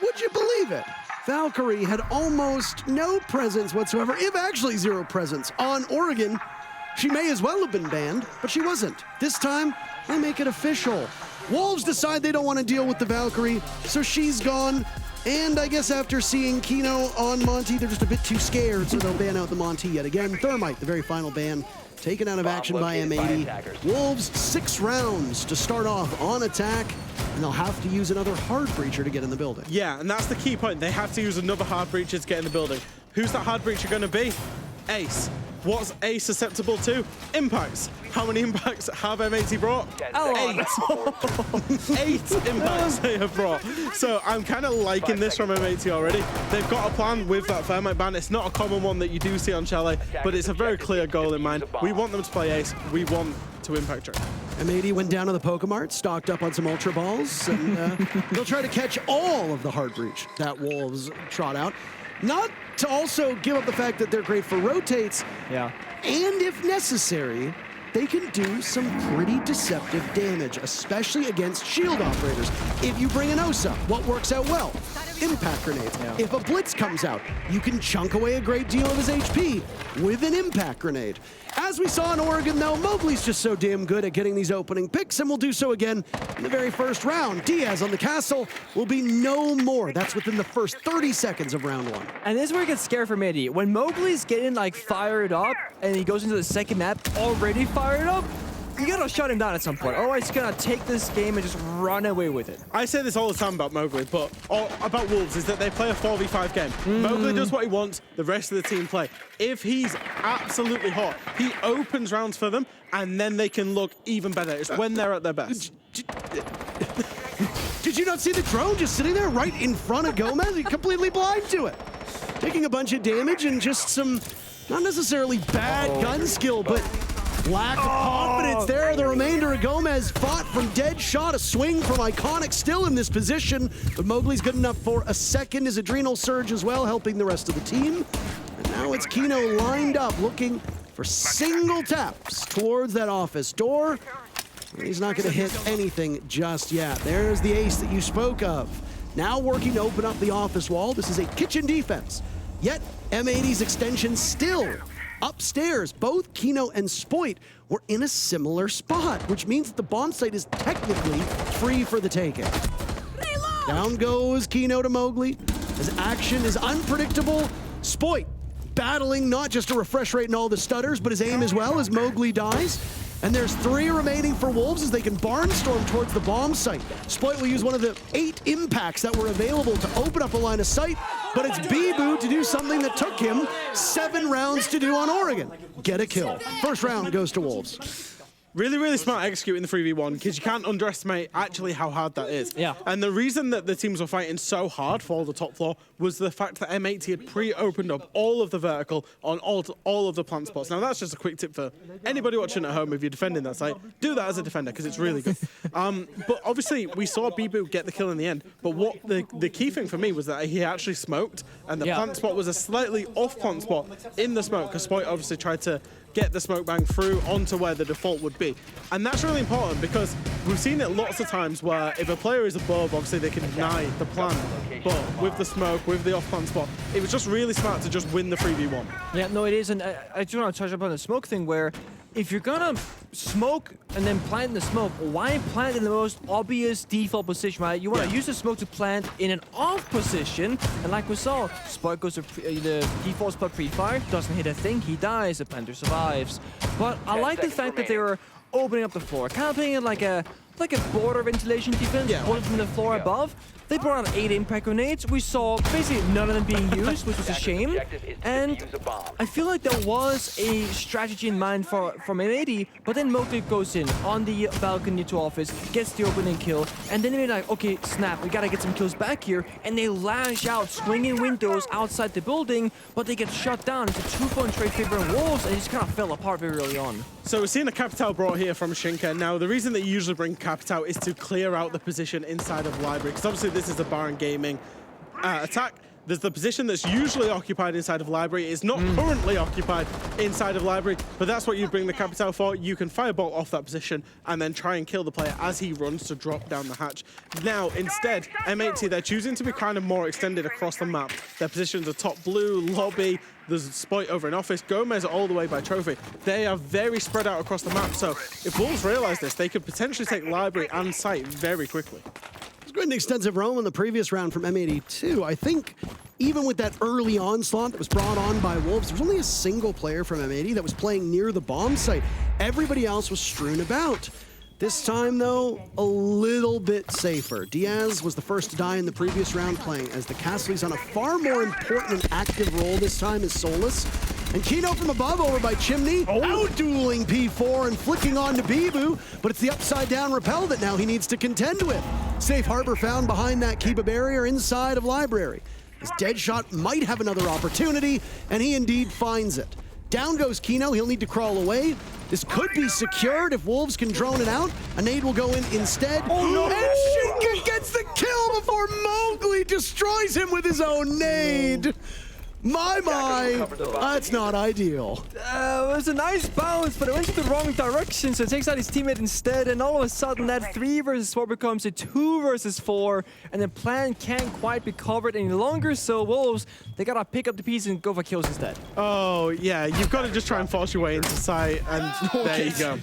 would you believe it? Valkyrie had almost no presence whatsoever, if actually 0 presence, on Oregon. She may as well have been banned, but she wasn't. This time, they make it official. Wolves decide they don't want to deal with the Valkyrie, so she's gone. And I guess after seeing Kino on Monty, they're just a bit too scared, so they'll ban out the Monty yet again. Thermite, the very final ban, taken out of action by M80. Wolves 6 rounds to start off on attack, and they'll have to use another hard breacher to get in the building. Yeah, and that's the key point. They have to use another hard breacher to get in the building. Who's that hard breacher going to be? Ace. What's Ace susceptible to? Impacts. How many impacts have M80 brought? 8. 8 impacts they have brought. So I'm kind of liking this from M80 already. They've got a plan with that Thermite ban. It's not a common one that you do see on Chalet, but it's a very clear goal in mind. We want them to play Ace. We want to impact Drake. M80 went down to the Pokemart, stocked up on some Ultra Balls, and they'll try to catch all of the Heart Breach that Wolves trot out. Not to also give up the fact that they're great for rotates. Yeah. And if necessary, they can do some pretty deceptive damage, especially against shield operators. If you bring an Osa, what works out well? Impact grenades. Yeah. If a Blitz comes out, you can chunk away a great deal of his HP with an impact grenade. As we saw in Oregon, though, Mowgli's just so damn good at getting these opening picks, and will do so again in the very first round. Diaz on the castle will be no more. That's within the first 30 seconds of round 1. And this is where it gets scary for Midi. When Mowgli's getting like fired up and he goes into the second map already fired up, you gotta shut him down at some point. Otherwise, he's gonna take this game and just run away with it. I say this all the time about Mowgli, but about Wolves is that they play a 4v5 game. Mowgli does what he wants, the rest of the team play. If he's absolutely hot, he opens rounds for them, and then they can look even better. It's when they're at their best. Did you not see the drone just sitting there right in front of Gomez? He's completely blind to it. Taking a bunch of damage and just some, not necessarily bad gun skill, but lack of confidence there. The remainder of Gomez fought from dead shot, a swing from Iconic still in this position, but Mowgli's good enough for a second. His adrenal surge as well, helping the rest of the team. And now it's Kino lined up, looking for single taps towards that office door. He's not going to hit anything just yet. There's the ace that you spoke of. Now working to open up the office wall. This is a kitchen defense. Yet M80's extension still upstairs. Both Kino and Spoit were in a similar spot, which means that the bomb site is technically free for the taking. Down goes Kino to Mowgli. His action is unpredictable. Spoit battling not just to refresh rate and all the stutters, but his aim as well as Mowgli dies. And there's 3 remaining for Wolves as they can barnstorm towards the bomb site. Spoit will use one of the 8 impacts that were available to open up a line of sight, but it's Bibu to do something that took him 7 rounds to do on Oregon. Get a kill. First round goes to Wolves. Really, really smart executing the 3v1 because you can't underestimate actually how hard that is. Yeah. And the reason that the teams were fighting so hard for the top floor was the fact that M80 had pre-opened up all of the vertical on all of the plant spots. Now that's just a quick tip for anybody watching at home. If you're defending that site, do that as a defender because it's really good. But obviously we saw Bibu get the kill in the end. But what the key thing for me was that he actually smoked, and the plant spot was a slightly off plant spot in the smoke because Spoit obviously tried to get the smoke bang through onto where the default would be. And that's really important because we've seen it lots of times where if a player is above, obviously they can deny the plan. But with the smoke, with the off-plan spot, it was just really smart to just win the 3v1. Yeah, no, it is. And I just want to touch upon the smoke thing where if you're gonna smoke and then plant in the smoke, why plant in the most obvious default position, right? You want to use the smoke to plant in an off position, and like we saw, Spoit goes to the default spot pre-fire, doesn't hit a thing, he dies, the planter survives. But I like the fact that they were opening up the floor, kind of playing it like a border ventilation defense, one from the floor above. They brought out 8 impact grenades. We saw basically none of them being used, which was a shame. And I feel like there was a strategy in mind from M80, but then Mowgli goes in on the balcony to office, gets the opening kill, and then they're like, okay, snap, we gotta get some kills back here. And they lash out, swinging windows outside the building, but they get shut down. It's a 2-point trade favoring Wolves, and it just kind of fell apart very early on. So we're seeing a Capital brought here from Shinka. Now, the reason that you usually bring Capital is to clear out the position inside of Library, because obviously this is a Baron Gaming attack. There's the position that's usually occupied inside of Library. It's not currently occupied inside of Library, but that's what you bring the Capital for. You can firebolt off that position and then try and kill the player as he runs to drop down the hatch. Now, instead, M80, they're choosing to be kind of more extended across the map. Their positions are top blue, lobby, there's Spoit over in office, Gomez all the way by trophy. They are very spread out across the map, so if Wolves realize this, they could potentially take Library and site very quickly. Good and extensive roam in the previous round from M82. I think even with that early onslaught that was brought on by Wolves, there was only a single player from M80 that was playing near the bomb site. Everybody else was strewn about. This time, though, a little bit safer. Diaz was the first to die in the previous round, playing as the Castleys on a far more important and active role this time as Solus. And Kino from above over by Chimney, out-dueling P4 and flicking on to Bibu, but it's the upside-down repel that now he needs to contend with. Safe harbor found behind that Kiba barrier inside of Library. His Deadshot might have another opportunity, and he indeed finds it. Down goes Kino. He'll need to crawl away. This could be secured if Wolves can drone it out. A nade will go in instead. Oh no! And Shinka gets the kill before Mowgli destroys him with his own nade. My, that's not ideal. It was a nice bounce, but it went in the wrong direction, so it takes out his teammate instead, and all of a sudden that 3 versus 4 becomes a 2 versus 4, and the plan can't quite be covered any longer, so Wolves, they gotta pick up the piece and go for kills instead. Oh, yeah, you've got to just try and force your way into sight, and there you go.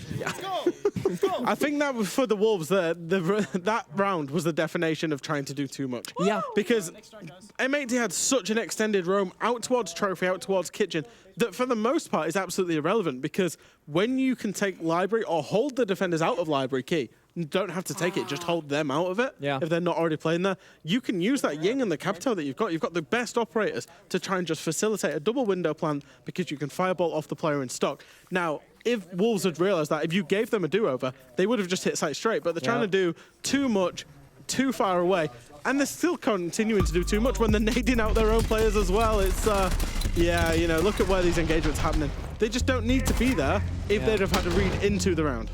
I think that was for the Wolves, that round was the definition of trying to do too much. Yeah. Because M80 had such an extended roam out towards Trophy, out towards Kitchen, that for the most part is absolutely irrelevant, because when you can take Library or hold the defenders out of Library Key, you don't have to take it, just hold them out of it if they're not already playing there. You can use that Ying and the Capitol that you've got. You've got the best operators to try and just facilitate a double window plan, because you can firebolt off the player in stock. Now, if Wolves had realized that, if you gave them a do-over, they would have just hit site straight, but they're trying to do too much, too far away, and they're still continuing to do too much when they're nading out their own players as well. It's, yeah, you know, look at where these engagements are happening. They just don't need to be there if they'd have had to read into the round.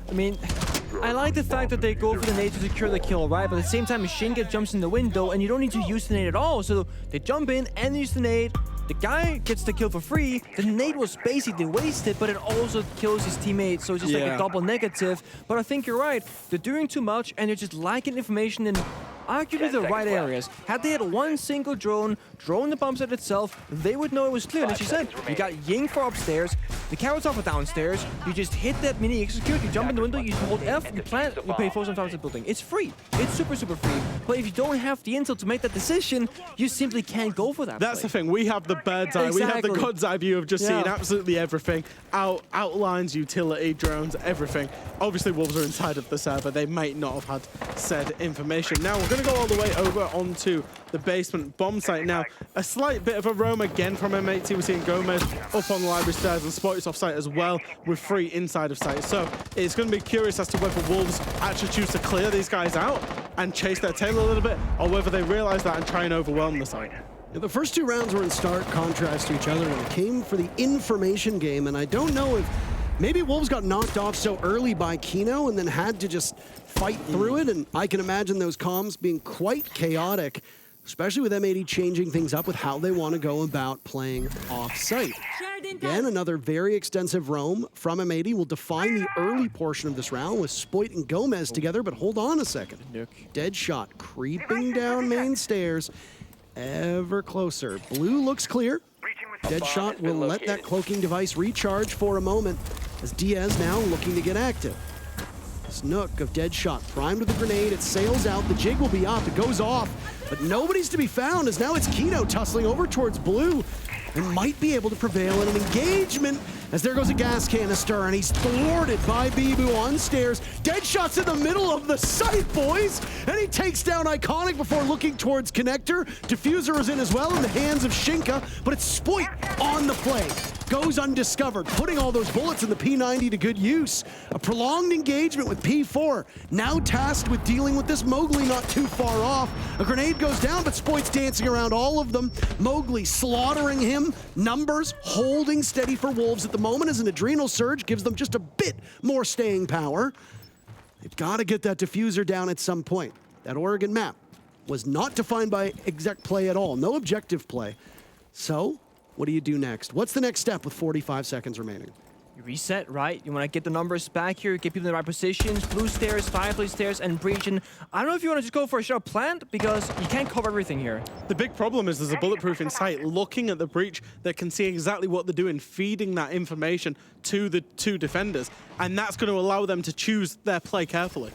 I mean, I like the fact that they go for the nade to secure the kill, right? But at the same time, Shinka jumps in the window, and you don't need to use the nade at all. So they jump in and use the nade. The guy gets the kill for free. The nade was basically wasted, but it also kills his teammate, so it's just like a double negative. But I think you're right. They're doing too much, and they're just lacking information in arguably the right areas. Had they had one single drone the bomb site itself, they would know it was clear. And as you said, you got Ying for upstairs, the carrots are for downstairs, you just hit that mini execute, you jump in the window, you hold F, you plant, you pay 4 times the building. It's free. It's super, super free. But if you don't have the intel to make that decision, you simply can't go for that That's play. the thing. We have the bird's eye. We have the God's eye view of just seeing absolutely everything. Outlines, utility, drones, everything. Obviously, Wolves are inside of the server. They might not have had said information. Now, we're going to go all the way over onto the basement bomb site. Now, a slight bit of a roam again from M80. We're seeing Gomez up on the library stairs, and Sporty's off site as well with 3 inside of site. So it's going to be curious as to whether Wolves actually choose to clear these guys out and chase their tail a little bit, or whether they realize that and try and overwhelm the site. The first 2 rounds were in stark contrast to each other when it came for the information game, and I don't know if maybe Wolves got knocked off so early by Kino and then had to just fight through it, and I can imagine those comms being quite chaotic, especially with M80 changing things up with how they want to go about playing off-site. Again, another very extensive roam from M80 will define the early portion of this round with Spoit and Gomez together, but hold on a second. Deadshot creeping down main stairs, ever closer. Blue looks clear. Deadshot will let that cloaking device recharge for a moment as Diaz now looking to get active. Snook of Deadshot primed with a grenade. It sails out. The jig will be up. It goes off, but nobody's to be found as now it's Kino tussling over towards Blue and might be able to prevail in an engagement as there goes a gas canister and he's thwarted by Bibu on stairs. Deadshot's in the middle of the site, boys, and he takes down Iconic before looking towards Connector. Diffuser is in as well in the hands of Shinka, but it's Spoit on the play. Goes undiscovered, putting all those bullets in the P90 to good use. A prolonged engagement with P4, now tasked with dealing with this Mowgli not too far off. A grenade goes down, but Spoit's dancing around all of them. Mowgli slaughtering him. Numbers holding steady for Wolves at the moment as an adrenal surge gives them just a bit more staying power. They've got to get that diffuser down at some point. That Oregon map was not defined by exec play at all, no objective play. So, what do you do next? What's the next step with 45 seconds remaining? You reset, right? You want to get the numbers back here, get people in the right positions, blue stairs, fireplace stairs, and breach. And I don't know if you want to just go for a sharp plant because you can't cover everything here. The big problem is there's a bulletproof in sight looking at the breach that can see exactly what they're doing, feeding that information to the 2 defenders. And that's going to allow them to choose their play carefully.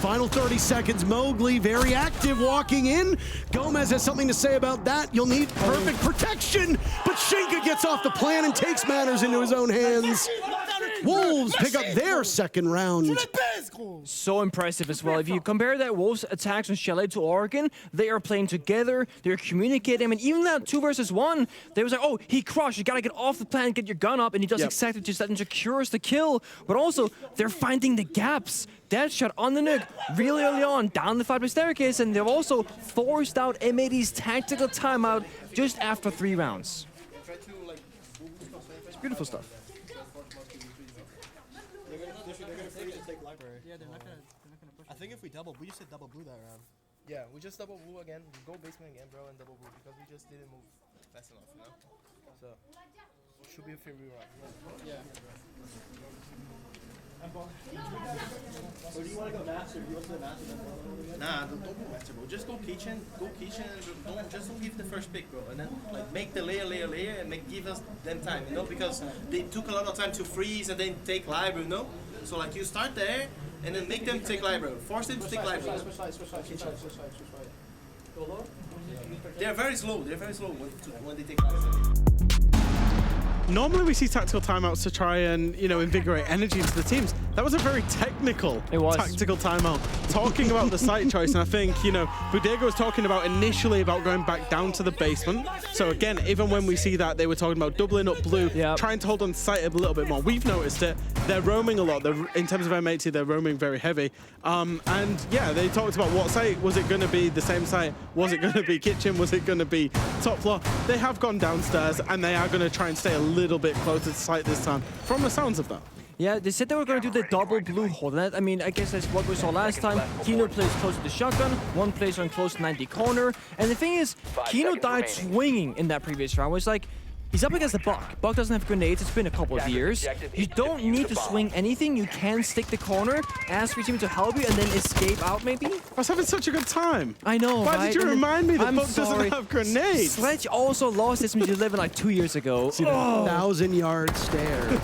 Final 30 seconds, Mowgli very active walking in. Gomez has something to say about that. You'll need perfect protection, but Shinka gets off the plan and takes matters into his own hands. Wolves pick up their second round. So impressive as well. If you compare that Wolves attacks on Chalet to Oregon, they are playing together, they're communicating. I mean, even that 2 versus 1, they was like, oh, he crushed, you gotta get off the plan, get your gun up, and he does exactly just that and secures the kill. But also, they're finding the gaps. Deadshot on the nuke really early on, down the fireplace staircase, and they've also forced out M80's tactical timeout just after 3 rounds. Beautiful stuff. They're gonna take library. Yeah, they're not gonna push. I think if we double, we just hit double blue that round. Yeah, we just double blue again. We go basement again, bro, and double blue because we just didn't move fast enough, you know. So should be a fair rerun. Yeah. Or do you want to go master? Do you want to go master? Nah, don't go master, bro. Just go kitchen. Go kitchen and don't give the first pick, bro. And then like make the layer, and give us them time, you know, because they took a lot of time to freeze and then take library, you know. So like you start there and then make them take library. Force them to take library. Switch side. Go low. They're very slow. When they take library. Normally we see tactical timeouts to try and, you know, invigorate energy into the teams. That was a very technical tactical timeout, talking about the site choice. And I think, you know, Bodega was talking about initially about going back down to the basement. So again, even when we see that, they were talking about doubling up blue, trying to hold on to site a little bit more. We've noticed it. They're roaming a lot. In terms of M80, they're roaming very heavy. And yeah, they talked about what site. Was it going to be the same site? Was it going to be kitchen? Was it going to be top floor? They have gone downstairs and they are going to try and stay a little bit closer to site this time, from the sounds of that. Yeah, they said they were going to do the double blue hold. And that, I mean, I guess that's what we saw last time. Kino plays close to the shotgun, one plays on close to 90 corner. And the thing is, Kino died swinging in that previous round. It's like, he's up against the Buck. Buck doesn't have grenades. It's been a couple of years. You don't need to swing anything. You can stick the corner, ask your team to help you, and then escape out, maybe. I was having such a good time. I know, Why did you remind me that Buck doesn't have grenades? Sledge also lost this M80 like 2 years ago. See that 1,000-yard stare.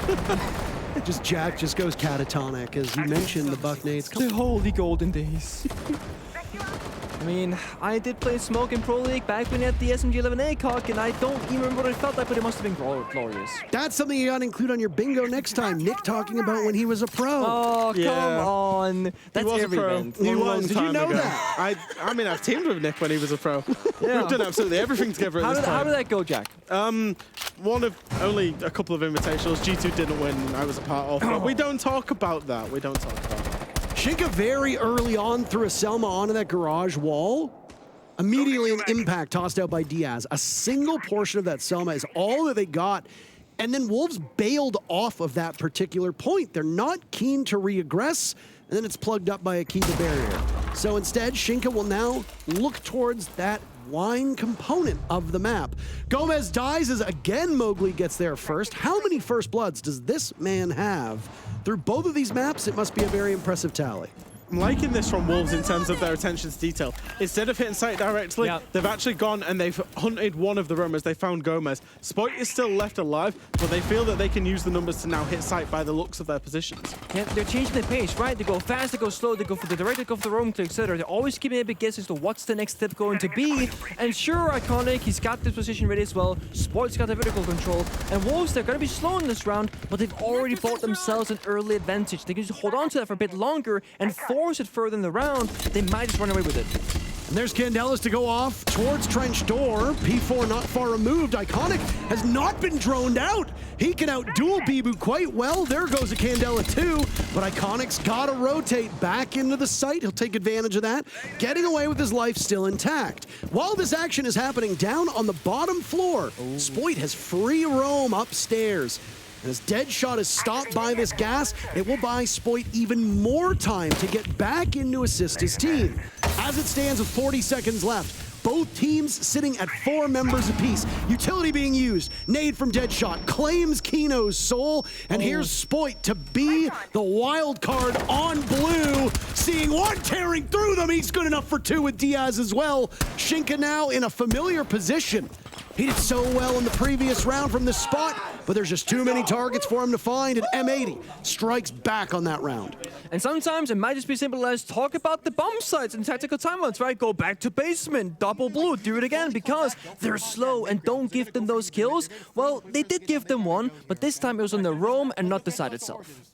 Jack just goes catatonic, as you mentioned the Buck nades. The holy golden days. I mean, I did play Smoke in Pro League back when I had the SMG-11 ACOG, and I don't even remember what it felt like, but it must have been glorious. That's something you gotta include on your bingo next time. Nick talking about when he was a pro. Oh, come on. That's every event. He was. Did you know that? I mean, I've teamed with Nick when he was a pro. Yeah. We've done absolutely everything together at this time. How did that go, Jack? One of only a couple of invitationals. G2 didn't win, and I was a part of. But we don't talk about that. We don't talk about that. Shinka very early on threw a Selma onto that garage wall. Immediately an impact tossed out by Diaz. A single portion of that Selma is all that they got. And then Wolves bailed off of that particular point. They're not keen to re-aggress, and then it's plugged up by a Kiva barrier. So instead, Shinka will now look towards that wine component of the map. Gomez dies as again Mowgli gets there first. How many first bloods does this man have? Through both of these maps, it must be a very impressive tally. I'm liking this from Wolves in terms of their attention to detail. Instead of hitting site directly, they've actually gone and they've hunted one of the roamers. They found Gomez. Spoit is still left alive, but they feel that they can use the numbers to now hit site by the looks of their positions. Yeah, they're changing the pace, right? They go fast, they go slow, they go for the direct, they go for the roam click, etc. They're always keeping a big guess as to what's the next step going to be. And sure, Iconic, he's got this position ready as well. Spoit's got the vertical control. And Wolves, they're going to be slow in this round, but they've already bought themselves an early advantage. They can just hold on to that for a bit longer and force it further in the round. They might just run away with it. And there's Candelas to go off towards Trench Door. P4 not far removed. Iconic has not been droned out. He can outduel Bibu quite well. There goes a Candela too, but Iconic's gotta rotate back into the site. He'll take advantage of that, getting away with his life still intact. While this action is happening down on the bottom floor, Spoit has free roam upstairs. And as Deadshot is stopped by this gas, it will buy Spoit even more time to get back in to assist his team. As it stands with 40 seconds left, both teams sitting at 4 members apiece. Utility being used. Nade from Deadshot claims Kino's soul, and here's Spoit to be the wild card on blue. Seeing one tearing through them, he's good enough for 2 with Diaz as well. Shinka now in a familiar position. He did so well in the previous round from this spot, but there's just too many targets for him to find, and M80 strikes back on that round. And sometimes it might just be simple as talk about the bomb sites and tactical timeouts, right? Go back to basement, double blue, do it again, because they're slow and don't give them those kills. Well, they did give them one, but this time it was on the roam and not the site itself.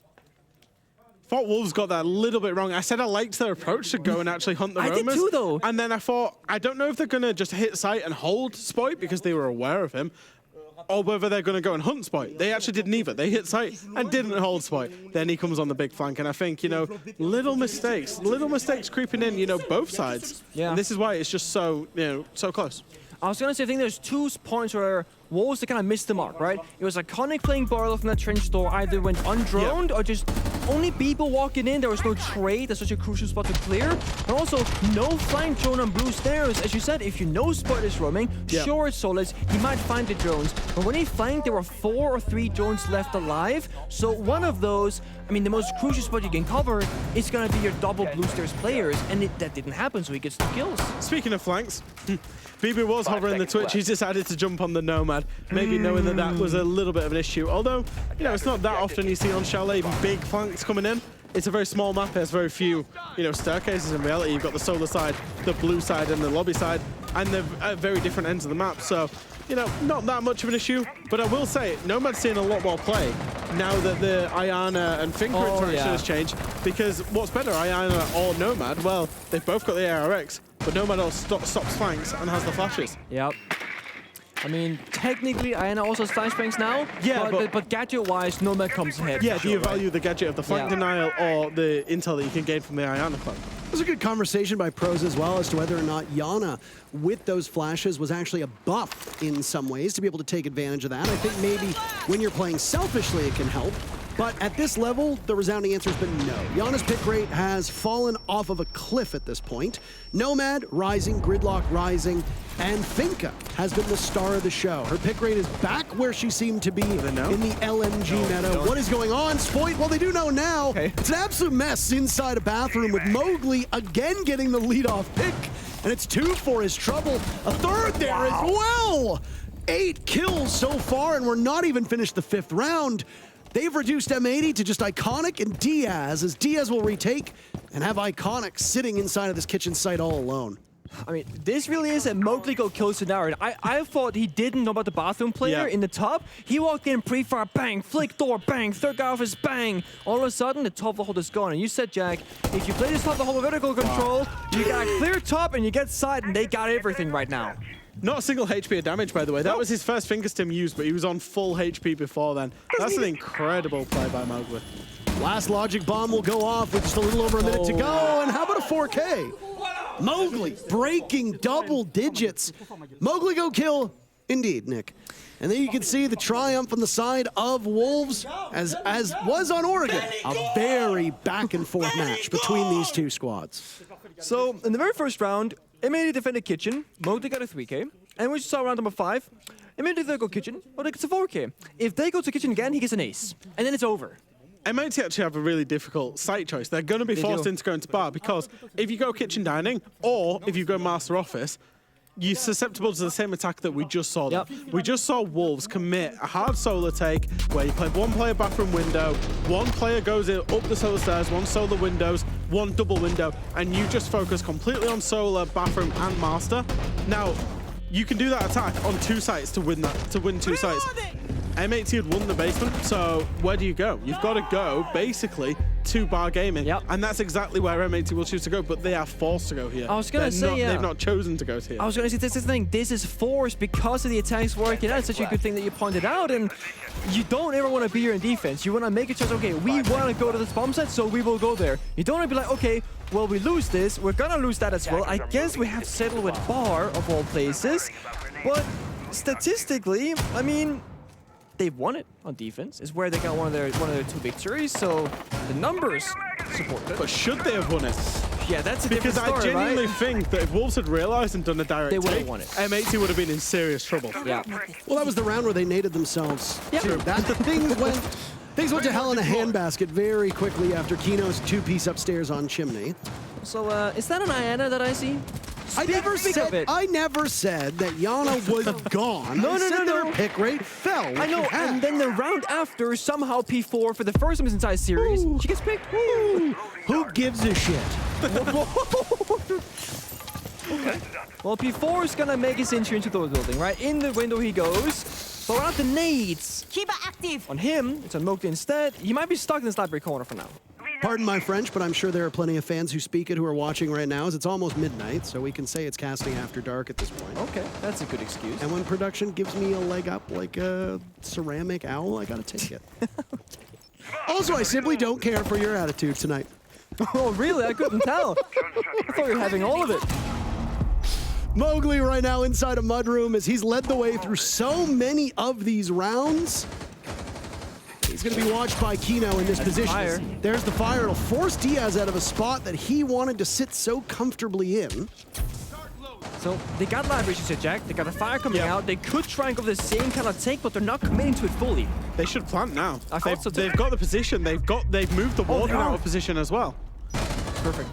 Thought Wolves got that a little bit wrong. I said I liked their approach to go and actually hunt the roamers. I did too, though. And then I thought, I don't know if they're going to just hit site and hold Spoit because they were aware of him, or whether they're going to go and hunt Spoit. They actually did neither. They hit site and didn't hold Spoit. Then he comes on the big flank, and I think, you know, little mistakes creeping in, you know, both sides. Yeah. And this is why it's just so, you know, so close. I was gonna say, I think there's 2 points where Wolves kind of missed the mark, right? It was Iconic playing Barlow from that trench door, either went undroned or just only people walking in. There was no trade. That's such a crucial spot to clear. And also, no flank drone on blue stairs. As you said, if you know Spot is roaming, sure it's Solus, he might find the drones. But when he flanked, there were 4 or 3 drones left alive. So one of those, I mean, the most crucial spot you can cover is gonna be your double blue stairs players. And that didn't happen, so he gets 2 kills. Speaking of flanks, BB was hovering the Twitch. He's decided to jump on the Nomad, maybe knowing that that was a little bit of an issue. Although, you know, it's not that often you see on Chalet big flanks coming in. It's a very small map. There's very few, you know, staircases in reality. You've got the solar side, the blue side, and the lobby side, and they're at very different ends of the map. So, you know, not that much of an issue. But I will say, Nomad's seeing a lot more play now that the Iana and Finker interaction has changed. Because what's better, Iana or Nomad? Well, they've both got the ARX, but Nomad also stops flanks and has the flashes. Yep. I mean, technically, Iana also has flashbangs now. Yeah, but gadget-wise, Nomad comes ahead. Yeah, do you value the gadget of the flank denial or the intel that you can gain from the Iana flank? It was a good conversation by pros as well as to whether or not Yana, with those flashes, was actually a buff in some ways to be able to take advantage of that. I think maybe when you're playing selfishly, it can help. But at this level, the resounding answer has been no. Yana's pick rate has fallen off of a cliff at this point. Nomad rising, Gridlock rising, and Finka has been the star of the show. Her pick rate is back where she seemed to be in the LMG meta. What is going on, Spoit? Well, they do know now. It's an absolute mess inside a bathroom with Mowgli again getting the leadoff pick. And it's 2 for his trouble. A third there as well. 8 kills so far, and we're not even finished the 5th round. They've reduced M80 to just Iconic and Diaz, as Diaz will retake and have Iconic sitting inside of this kitchen site all alone. I mean, this really is a Mowgli go kill scenario. I thought he didn't know about the bathroom player in the top. He walked in, pre-fire, bang, flick door, bang, third guy off his bang. All of a sudden, the top of the hold is gone. And you said, Jack, if you play this top of the hold with vertical control, you got a clear top and you get side, and they got everything right now. Not a single HP of damage, by the way. That was his first finger stim used, but he was on full HP before then. That's an incredible play by Mowgli. Last logic bomb will go off with just a little over a minute to go. And how about a 4K? Mowgli breaking double digits. Mowgli go kill, indeed, Nick. And then you can see the triumph on the side of Wolves, as was on Oregon. A very back and forth match between these 2 squads. So in the very first round, M80 defended kitchen, Mowgli got a 3K, and we saw round number 5, M80 they go kitchen, Mowgli gets a 4K. If they go to kitchen again, he gets an ace, and then it's over. M80 actually have a really difficult site choice. They're going to be forced into going to bar, because if you go kitchen dining, or if you go master office, you're susceptible to the same attack that we just saw. We just saw Wolves commit a hard solar take where you play 1 player bathroom window, 1 player goes in, up the solar stairs, 1 solar windows, 1 double window, and you just focus completely on solar, bathroom, and master. Now, you can do that attack on 2 sites to win 2 sites. M80 had won the basement, so where do you go? You've got to go, basically, to bar gaming. And that's exactly where M80 will choose to go, but they are forced to go here. I was going to say, they've not chosen to go here. I was going to say, this is the thing. This is forced because of the attacks working out. It's such a good thing that you pointed out, and you don't ever want to be here in defense. You want to make a choice, okay, we want to go to this bomb set, so we will go there. You don't want to be like, okay, well, we lose this, we're going to lose that as well. I guess we have to settle with bar, of all places, but statistically, I mean, they've won it on defense. Is where they got one of their 2 victories. So the numbers support it. But should they have won it? Yeah, that's a because different story, I genuinely think that if Wolves had realized and done a direct they would have take, won it. M80 would have been in serious trouble. Yeah. Well, that was the round where they naded themselves. Too. That things went to hell in a handbasket very quickly after Kino's 2-piece upstairs on chimney. So is that an Iana that I see? I never said that Yana was gone. No. Their pick rate fell. I know, and then the round after, somehow P4, for the first time in this entire series, she gets picked. Who gives a shit? Okay. Well, P4 is gonna make his entry into the building, right? In the window he goes. But around the nades. Keep it active. On him, it's on Mowgli instead. He might be stuck in this library corner for now. Pardon my French, but I'm sure there are plenty of fans who speak it who are watching right now, as it's almost midnight, so we can say it's casting after dark at this point. Okay, that's a good excuse. And when production gives me a leg up like a ceramic owl, I gotta take it. Also, I simply don't care for your attitude tonight. Oh, really? I couldn't tell. I thought you were having all of it. Mowgli right now inside a mudroom as he's led the way through so many of these rounds. He's going to be watched by Kino in this position. There's the fire. It'll force Diaz out of a spot that he wanted to sit so comfortably in. So they got library, you said, Jack. They got a fire coming out. They could try and go the same kind of take, but they're not committing to it fully. They should plant now. I thought so too. They've got the position. They've moved the Warden out of position as well. Perfect.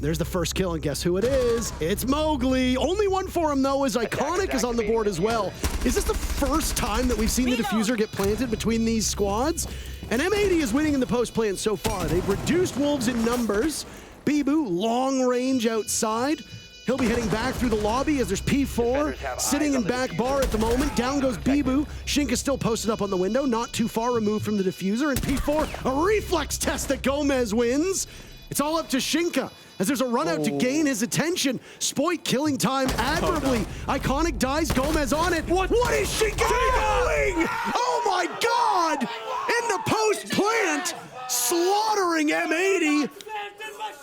There's the first kill, and guess who it is? It's Mowgli. Only one for him, though, as Iconic is on the board as well. Is this the first time that we've seen the diffuser get planted between these squads? And M80 is winning in the post plant so far. They've reduced Wolves in numbers. Bibu, long range outside. He'll be heading back through the lobby as there's P4 sitting in back bar at the moment. Down goes Bibu. Shink is still posted up on the window, not too far removed from the diffuser. And P4, a reflex test that Gomez wins. It's all up to Shinka as there's a run out to gain his attention. Spoit killing time admirably. Iconic dies, Gomez on it. What is Shinka doing? Oh my God! In the post plant, slaughtering M80.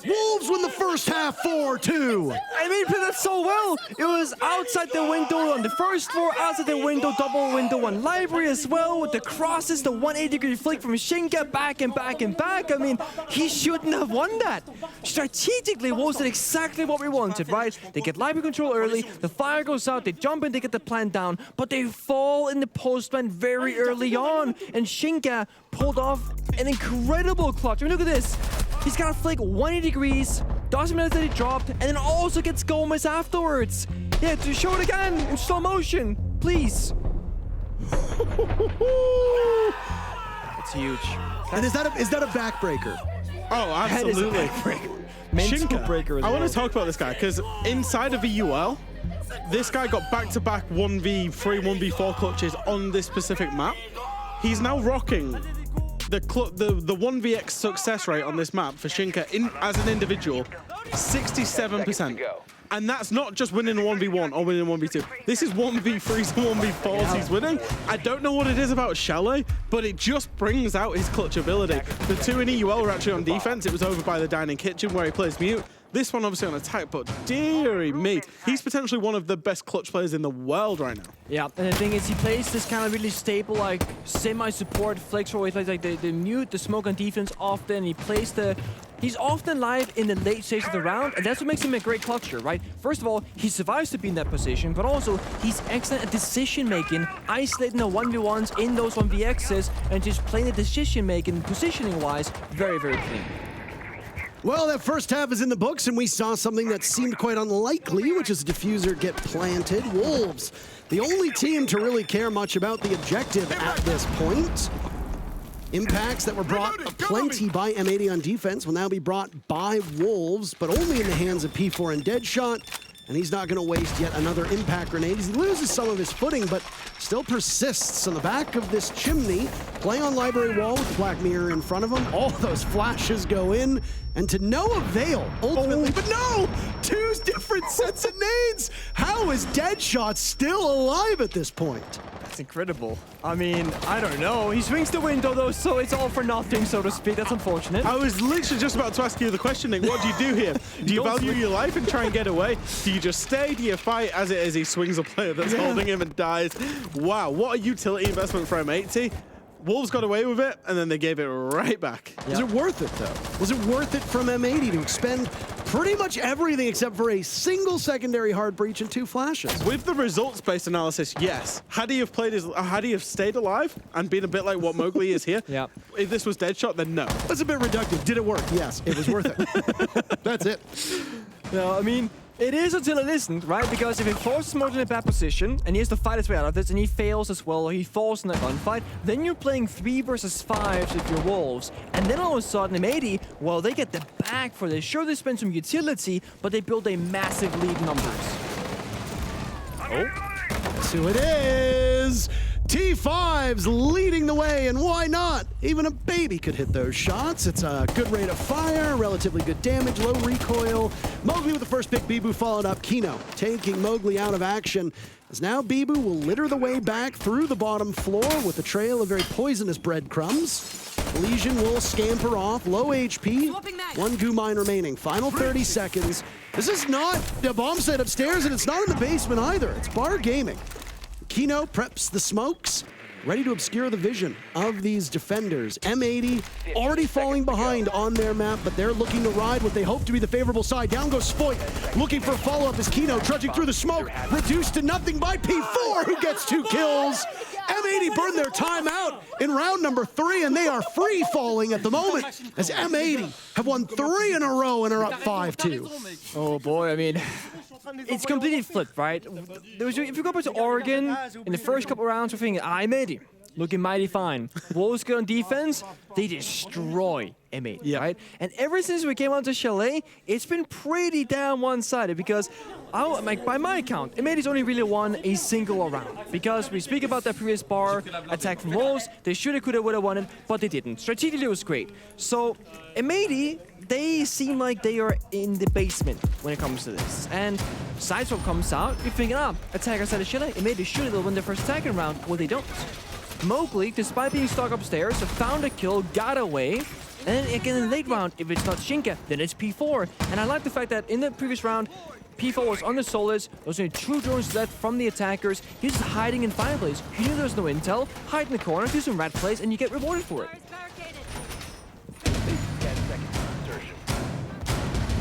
Wolves win the first half 4-2. I mean, played that so well. It was outside the window on the first floor, outside the window, double window on library as well, with the crosses, the 180-degree flick from Shinka, back and back and back. I mean, he shouldn't have won that. Strategically, Wolves did exactly what we wanted, right? They get library control early, the fire goes out, they jump in, they get the plant down, but they fall in the post plant very early on, and Shinka pulled off an incredible clutch. I mean, look at this. He's got a flick 180 degrees, doesn't matter that he dropped, and then also gets Gomez afterwards. Yeah, to show it again in slow motion, please. It's huge. And is that a backbreaker? Oh, absolutely. Mental breaker as I well. want to talk about this guy because inside of a UL, this guy got back-to-back 1v3, 1v4 clutches on this specific map. He's now rocking the 1vx success rate on this map for Shinka as an individual, 67%. And that's not just winning a 1v1 or winning a 1v2. This is 1v3s and 1v4s he's winning. I don't know what it is about Chalet, but it just brings out his clutch ability. The two in EUL were actually on defense. It was over by the dining kitchen where he plays mute. This one obviously on attack, but dearie me, he's potentially one of the best clutch players in the world right now. Yeah, and the thing is, he plays this kind of really stable, like, semi-support flex where he plays like the mute, the smoke on defense often. He plays he's often live in the late stage of the round, and that's what makes him a great clutcher, right? First of all, he survives to be in that position, but also he's excellent at decision-making, isolating the 1v1s in those 1vxs, and just playing the decision-making, positioning-wise, very, very clean. Well, that first half is in the books, and we saw something that seemed quite unlikely, which is a diffuser get planted. Wolves, the only team to really care much about the objective at this point. Impacts that were brought plenty by M80 on defense will now be brought by Wolves, but only in the hands of P4 and Deadshot. And he's not going to waste yet another impact grenade. He loses some of his footing, but still persists on the back of this chimney. Play on library wall with the black mirror in front of him. All those flashes go in, and to no avail, ultimately. But no! Two different sets of nades! How is Deadshot still alive at this point? That's incredible. I mean, I don't know. He swings the window, though, so it's all for nothing, so to speak. That's unfortunate. I was literally just about to ask you the question, Nick. What do you do here? Do you value your life and try and get away? Do you just stay? Do you fight? As it is, he swings a player that's holding him and dies. Wow, what a utility investment for M80. Wolves got away with it, and then they gave it right back. Yeah. Was it worth it, though? Was it worth it from M80 to expend pretty much everything except for a single secondary hard breach and 2 flashes? With the results-based analysis, yes. Had he have stayed alive and been a bit like what Mowgli is here, yeah. If this was Deadshot, then no. That's a bit reductive. Did it work? Yes, it was worth it. That's it. No, I mean, it is until it isn't, right? Because if he forces Mowgli in a bad position, and he has to fight his way out of this, and he fails as well, or he falls in a gunfight, then you're playing 3 versus 5s with your Wolves. And then all of a sudden, M80, well, they get the bag for this. Sure, they spend some utility, but they build a massive lead in numbers. That's who it is! T5's leading the way, and why not? Even a baby could hit those shots. It's a good rate of fire, relatively good damage, low recoil. Mowgli with the first pick, Bibu followed up. Kino taking Mowgli out of action, as now Bibu will litter the way back through the bottom floor with a trail of very poisonous breadcrumbs. Legion will scamper off, low HP, one goo mine remaining. Final 30 seconds. This is not a bomb set upstairs, and it's not in the basement either. It's Bar Gaming. Kino preps the smokes, ready to obscure the vision of these defenders. M80 already falling behind on their map, but they're looking to ride what they hope to be the favorable side. Down goes Spoit, looking for follow-up as Kino trudging through the smoke, reduced to nothing by P4, who gets 2 kills. M80 burned their time out in round number 3, and they are free-falling at the moment as M80 have won 3 in a row and are up 5-2. Oh boy, I mean, it's completely flipped, right? If you go back to Oregon, in the first couple rounds, we're thinking, M80, looking mighty fine. Wolves good on defense, they destroy M80, right? And ever since we came on to Chalet, it's been pretty down one-sided because, by my account, M80's only really won a single round. Because we speak about that previous bar attack from Wolves, they shoulda, coulda, woulda won it, but they didn't. Strategically, it was great. So, M80, they seem like they are in the basement when it comes to this. And Sideswap comes out, you're thinking, attacker side of Chalet, M80 should they'll win their first attacking round. Well, they don't. Mowgli, despite being stuck upstairs, found a kill, got away, and then again in the late round, if it's not Shinka, then it's P4. And I like the fact that in the previous round, P4 was on the Solis, there was only 2 drones left from the attackers, he's just hiding in fireplace. He knew there was no intel, hide in the corner, do some rat plays, and you get rewarded for it.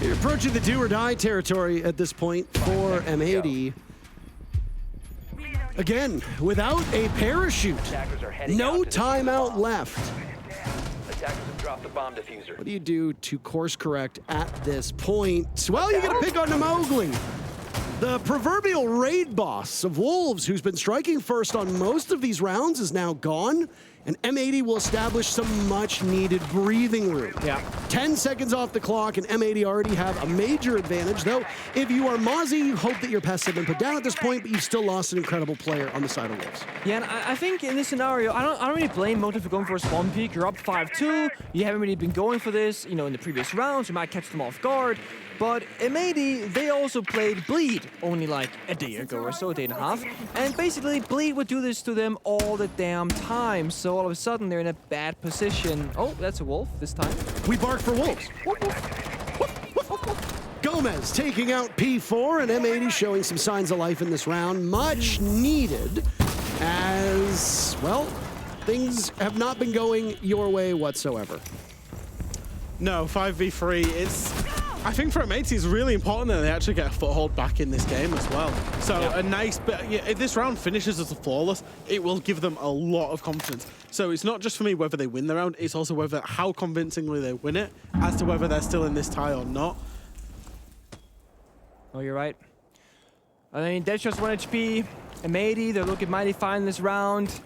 You're approaching the do-or-die territory at this point for M80. Again, without a parachute, no timeout left. What do you do to course correct at this point? Well, you gotta pick on the Mowgli. The proverbial raid boss of Wolves, who's been striking first on most of these rounds, is now gone. And M80 will establish some much-needed breathing room. 10 seconds off the clock, and M80 already have a major advantage. Though, if you are Mozzie, you hope that your pests have been put down at this point, but you've still lost an incredible player on the side of Wolves. Yeah, and I think in this scenario, I don't really blame Motive for going for a spawn peek. You're up 5-2. You haven't really been going for this, in the previous rounds. You might catch them off guard. But M80, they also played Bleed only like a day ago or so, a day and a half. And basically, Bleed would do this to them all the damn time. So all of a sudden, they're in a bad position. Oh, that's a wolf this time. We bark for wolves. Gomez taking out P4, and M80 showing some signs of life in this round. Much needed as, well, things have not been going your way whatsoever. No, 5v3, I think for M80 it's really important that they actually get a foothold back in this game as well. So a nice bit, if this round finishes as a flawless, it will give them a lot of confidence. So it's not just for me whether they win the round, it's also whether how convincingly they win it, as to whether they're still in this tie or not. Oh, you're right. I mean, Deadshot's 1 HP, M80, they're looking mighty fine in this round.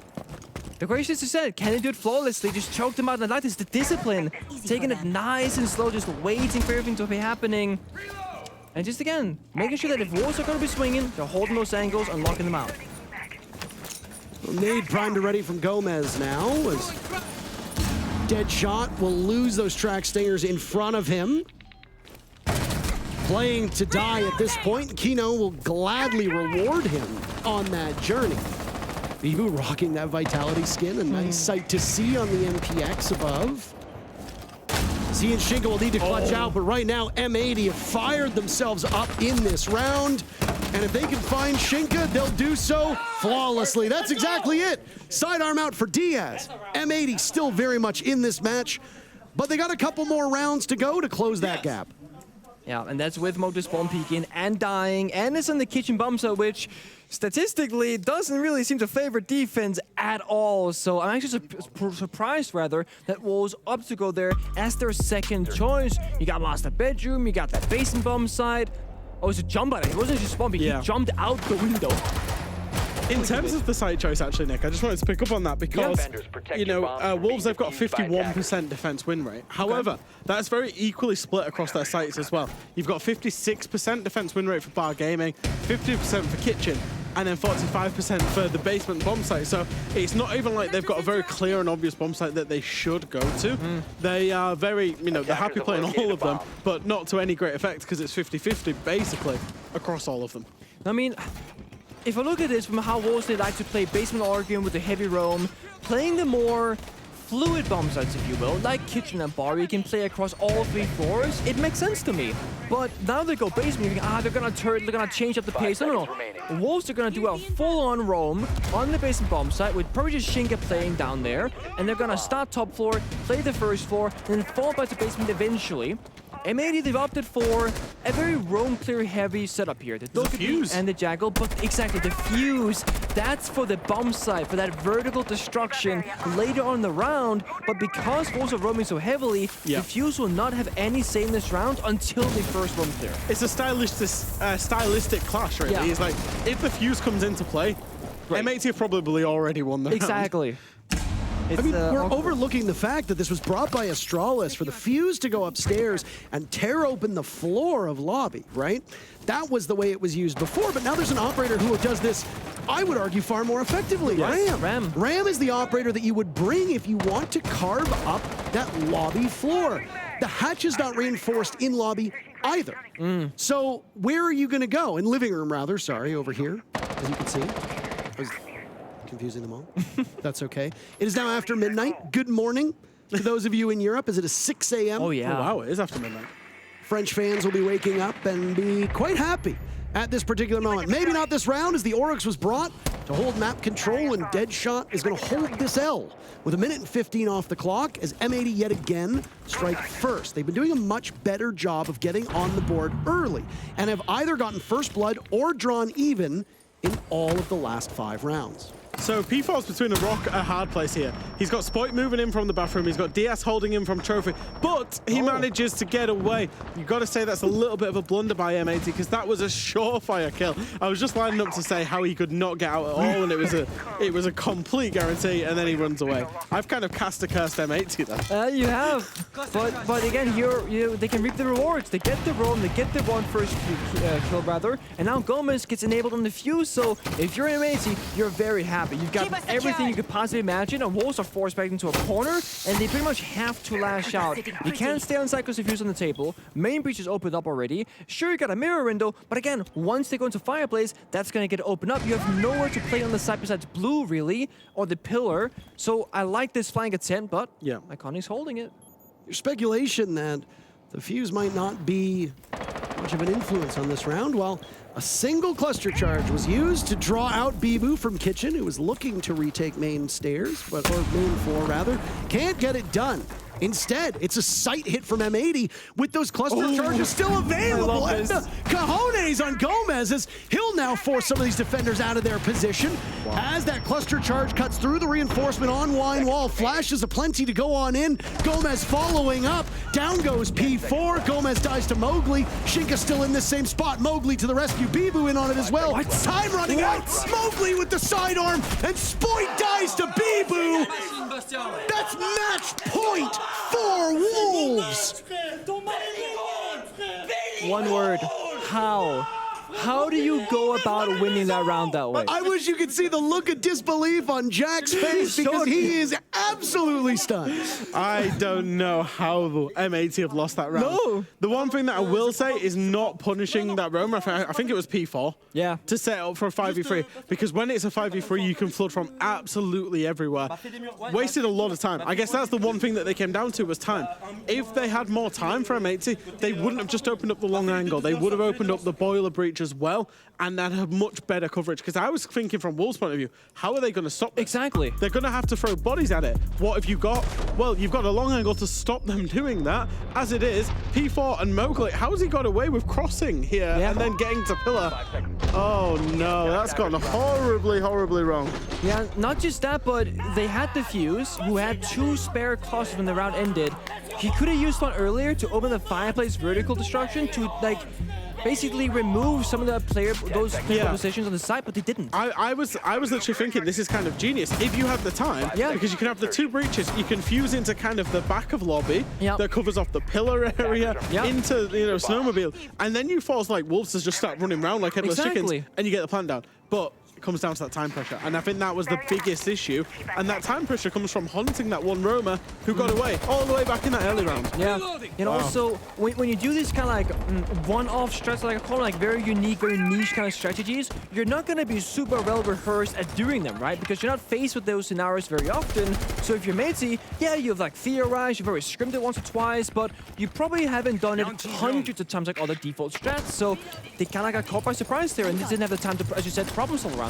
The question is to say, can they do it flawlessly? Just choke them out in the light. It's the discipline. Taking it nice and slow, just waiting for everything to be happening. And just again, making sure that if Wolves are going to be swinging, they're holding those angles and locking them out. Nade primed to ready from Gomez now. As Deadshot will lose those track stingers in front of him. Playing to die at this point. Kino will gladly reward him on that journey. Vivu rocking that Vitality skin, a nice sight to see on the MPX above. Z and Shinka will need to clutch out, but right now M80 have fired themselves up in this round. And if they can find Shinka, they'll do so flawlessly. That's exactly it. Sidearm out for Diaz. M80 still very much in this match, but they got a couple more rounds to go to close that gap. Yeah, and that's with Motive spawn peeking and dying, and it's on the kitchen bomb site, which statistically doesn't really seem to favor defense at all. So I'm actually surprised, rather, that Wolves up to go there as their second choice. You got Master Bedroom, you got that basement bomb side. Oh, it's a jump out. It wasn't just spawn peek, he jumped out the window. In terms of the site choice, actually, Nick, I just wanted to pick up on that because, Wolves, they've got a 51% defense win rate. However, that's very equally split across their sites as well. You've got 56% defense win rate for Bar Gaming, 50% for Kitchen, and then 45% for the basement bomb site. So it's not even like they've got a very clear and obvious bomb site that they should go to. They are very, they're happy playing all of them, but not to any great effect because it's 50-50 basically across all of them. I mean, if I look at this from how Wolves they like to play basement Oregon with the heavy roam, playing the more fluid bomb sites, if you will, like kitchen and bar, you can play across all 3 floors, it makes sense to me. But now they go basement, you think, they're gonna turn, they're gonna change up the pace. No. Wolves are gonna do a full-on roam on the basement bomb site with probably just Shinka playing down there, and they're gonna start top floor, play the first floor, and then fall back to basement eventually. M80, they've opted for a very roam clear heavy setup here. The fuse and the Jackal, but exactly, the fuse, that's for the bomb site, for that vertical destruction later on in the round. But because Wolves are roaming so heavily, the fuse will not have any say in this round until they first roam clear. It's a stylistic clash, really. It's like, if the fuse comes into play, M80 have probably already won the round. Exactly. I mean, we're overlooking the fact that this was brought by Astralis for the fuse to go upstairs and tear open the floor of lobby, right? That was the way it was used before, but now there's an operator who does this, I would argue, far more effectively. Yes. Ram is the operator that you would bring if you want to carve up that lobby floor. The hatch is not reinforced in lobby either. So where are you going to go? In living room, rather. Sorry, over here, as you can see. Confusing them all. That's okay. It is now after midnight. Good morning to those of you in Europe. Is it a 6 a.m.? Oh, yeah. Oh, wow, it is after midnight. French fans will be waking up and be quite happy at this particular moment. Maybe not this round, as the Oryx was brought to hold map control, and Deadshot is going to hold this L with 1:15 off the clock as M80 yet again strike first. They've been doing a much better job of getting on the board early and have either gotten first blood or drawn even in all of the last 5 rounds. So P4's between a rock and a hard place here. He's got Spoit moving in from the bathroom. He's got DS holding him from Trophy, but he manages to get away. You've got to say that's a little bit of a blunder by M80 because that was a surefire kill. I was just lining up to say how he could not get out at all, and it was a complete guarantee, and then he runs away. I've kind of cast a cursed M80 there. You have, but again, they can reap the rewards. They get the roam, they get the one first kill rather, and now Gomez gets enabled on the fuse. So if you're M80, you're very happy. You've got everything you could possibly imagine, and Wolves are forced back into a corner, and they pretty much have to lash out. You can't stay on site because the fuse on the table. Main breach is opened up already. Sure, you got a mirror window, but again, once they go into Fireplace, that's going to get opened up. You have nowhere to play on the site besides blue, really, or the pillar. So I like this flank attempt, but Iconic's holding it. Your speculation that the fuse might not be much of an influence on this round, well, a single cluster charge was used to draw out Bibu from kitchen, who was looking to retake main stairs, or main floor rather. Can't get it done. Instead, it's a sight hit from M80 with those cluster charges still available. And the cojones on Gomez as he'll now force some of these defenders out of their position. As that cluster charge cuts through the reinforcement on Wine Wall, flashes aplenty to go on in. Gomez following up. Down goes P4. Gomez dies to Mowgli. Shinka still in the same spot. Mowgli to the rescue. Bibu in on it as well. Time running out. Mowgli with the sidearm. And Spoit dies to Bibu. That's match point for Wolves. One word, how? How do you go about winning that round that way? I wish you could see the look of disbelief on Jack's face because he is absolutely stunned. I don't know how the M80 have lost that round. No. The one thing that I will say is not punishing that roam. I think it was P4. Yeah. To set up for a 5v3 because when it's a 5v3, you can flood from absolutely everywhere. Wasted a lot of time. I guess that's the one thing that they came down to was time. If they had more time for M80, they wouldn't have just opened up the long angle. They would have opened up the boiler breach as well, and that have much better coverage. Because I was thinking from Wolves' point of view, how are they going to stop this? Exactly. They're going to have to throw bodies at it. What have you got? Well, you've got a long angle to stop them doing that. As it is, P4 and Mowgli, how has he got away with crossing here and then getting to pillar? Oh no, that's gone horribly, horribly wrong. Yeah, not just that, but they had the fuse, who had 2 spare clusters when the round ended. He could have used one earlier to open the Fireplace vertical destruction to, like, basically remove some of the those positions on the side, but they didn't. I was literally thinking this is kind of genius. If you have the time, because you can have the 2 breaches, you can fuse into kind of the back of lobby that covers off the pillar area into snowmobile, and then you force like Wolves to just start running around like headless chickens, and you get the plant down. but it comes down to that time pressure. And I think that was the biggest issue. And that time pressure comes from hunting that one roamer who got away all the way back in that early round. Yeah, and also when you do this kind of like one-off strats, like I call them like very unique, very niche kind of strategies, you're not going to be super well rehearsed at doing them, right? Because you're not faced with those scenarios very often. So if you're matey, yeah, you've like theorized, you've already scrimmed it once or twice, but you probably haven't done it hundreds of times like other default strats. So they kind of got caught by surprise there, and they didn't have the time to, as you said, problem solve around it.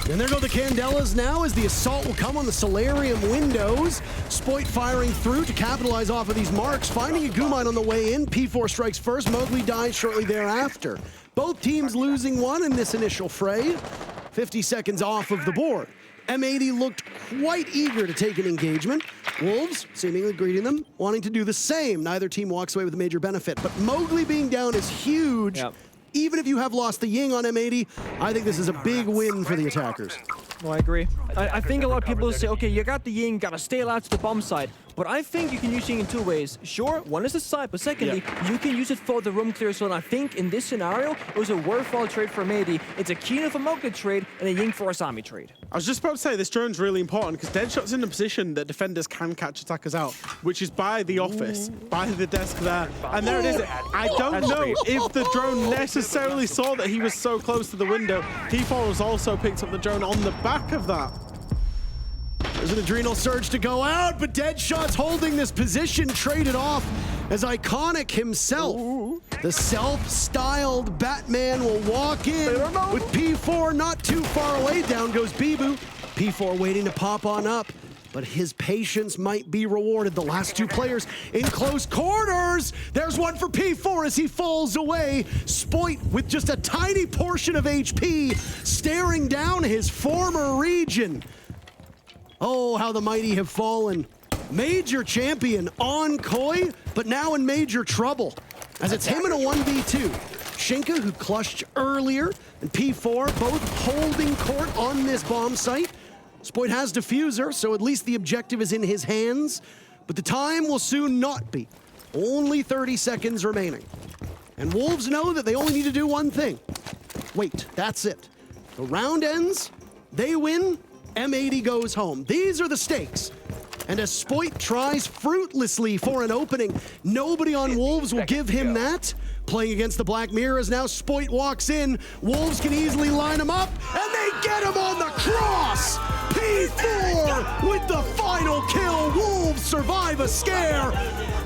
And there go the Candelas now as the assault will come on the Solarium windows. Spoit firing through to capitalize off of these marks, finding a Gumine on the way in. P4 strikes first, Mowgli dies shortly thereafter. Both teams losing one in this initial fray. 50 seconds off of the board. M80 looked quite eager to take an engagement. Wolves seemingly greeting them, wanting to do the same. Neither team walks away with a major benefit, but Mowgli being down is huge. Yep. Even if you have lost the Ying on M80, I think this is a big win for the attackers. Well, I agree. I think a lot of people say, okay, you got the Ying, gotta stay alive to the bomb side. But I think you can use Ying in two ways. Sure, one is the side, but secondly, you can use it for the room clear. So and I think in this scenario, it was a worthwhile trade for M80. It's a Kino for Mowgli trade and a Ying for Asami trade. I was just about to say, this drone's really important because Deadshot's in a position that defenders can catch attackers out, which is by the office, by the desk there. And there it is. I don't know if the drone necessarily saw that he was so close to the window. P4 has also picked up the drone on the back of that. There's an adrenal surge to go out, but Deadshot's holding this position, traded off as Iconic himself. Ooh. The self-styled Batman will walk in with P4 not too far away. Down goes Bibu. P4 waiting to pop on up, but his patience might be rewarded. The last two players in close quarters. There's one for P4 as he falls away. Spoit with just a tiny portion of HP, staring down his former region. Oh, how the mighty have fallen. Major champion on Koi, but now in major trouble, as it's him in a 1v2. Shinka, who clutched earlier, and P4 both holding court on this bomb site. Spoit has diffuser, so at least the objective is in his hands, but the time will soon not be. Only 30 seconds remaining. And Wolves know that they only need to do one thing. Wait, that's it. The round ends, they win, M80 goes home. These are the stakes. And as Spoit tries fruitlessly for an opening, nobody on Wolves will give him that. Playing against the Black Mirror as now Spoit walks in. Wolves can easily line him up, and they get him on the cross! P4 with the final kill. Wolves survive a scare,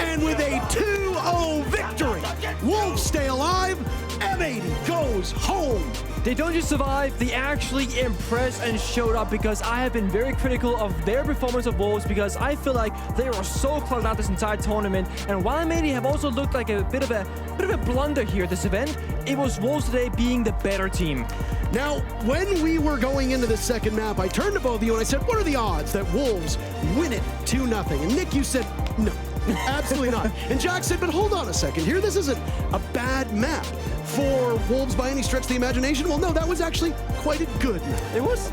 and with a 2-0 victory, Wolves stay alive. M80 goes home. They don't just survive, they actually impressed and showed up, because I have been very critical of their performance of Wolves, because I feel like they were so clouded out this entire tournament. And while M80 have also looked like a bit of a blunder here at this event, it was Wolves today being the better team. Now, when we were going into the second map, I turned to both of you and I said, what are the odds that Wolves win it 2-0? And Nick, you said, no, absolutely not. And Jack said, but hold on a second here. This isn't a bad map for Wolves by any stretch of the imagination. Well, no, that was actually quite a good map. It was.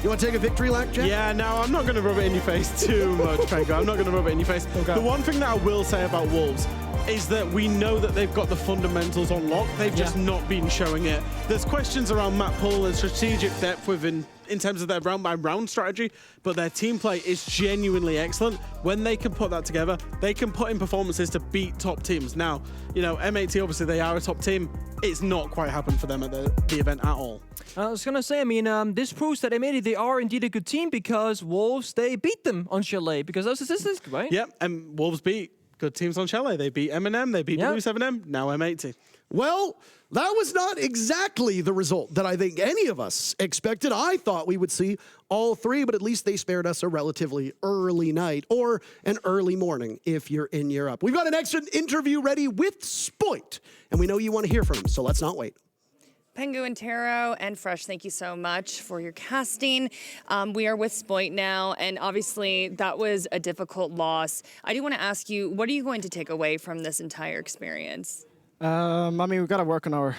You want to take a victory lap, Jack? Yeah, no, I'm not going to rub it in your face too much, Pengo. I'm not going to rub it in your face. Okay. The one thing that I will say about Wolves is that we know that they've got the fundamentals on lock. They've just not been showing it. There's questions around map pull and strategic depth within in terms of their round-by-round strategy, but their team play is genuinely excellent. When they can put that together, they can put in performances to beat top teams. Now, you know, M80, obviously, they are a top team. It's not quite happened for them at the event at all. I was going to say, I mean, this proves that M80, they are indeed a good team, because Wolves, they beat them on Chalet, because those statistics, right? Yep, and Wolves beat good teams on Chalet. They beat M&M, they beat W7M, now M80. Well, that was not exactly the result that I think any of us expected. I thought we would see all three, but at least they spared us a relatively early night, or an early morning if you're in Europe. We've got an extra interview ready with Spoit, and we know you want to hear from him, so let's not wait. Pengu and Taro and Fresh, thank you so much for your casting. We are with Spoit now, and obviously that was a difficult loss. I do want to ask you, what are you going to take away from this entire experience? I mean, we've got to work on our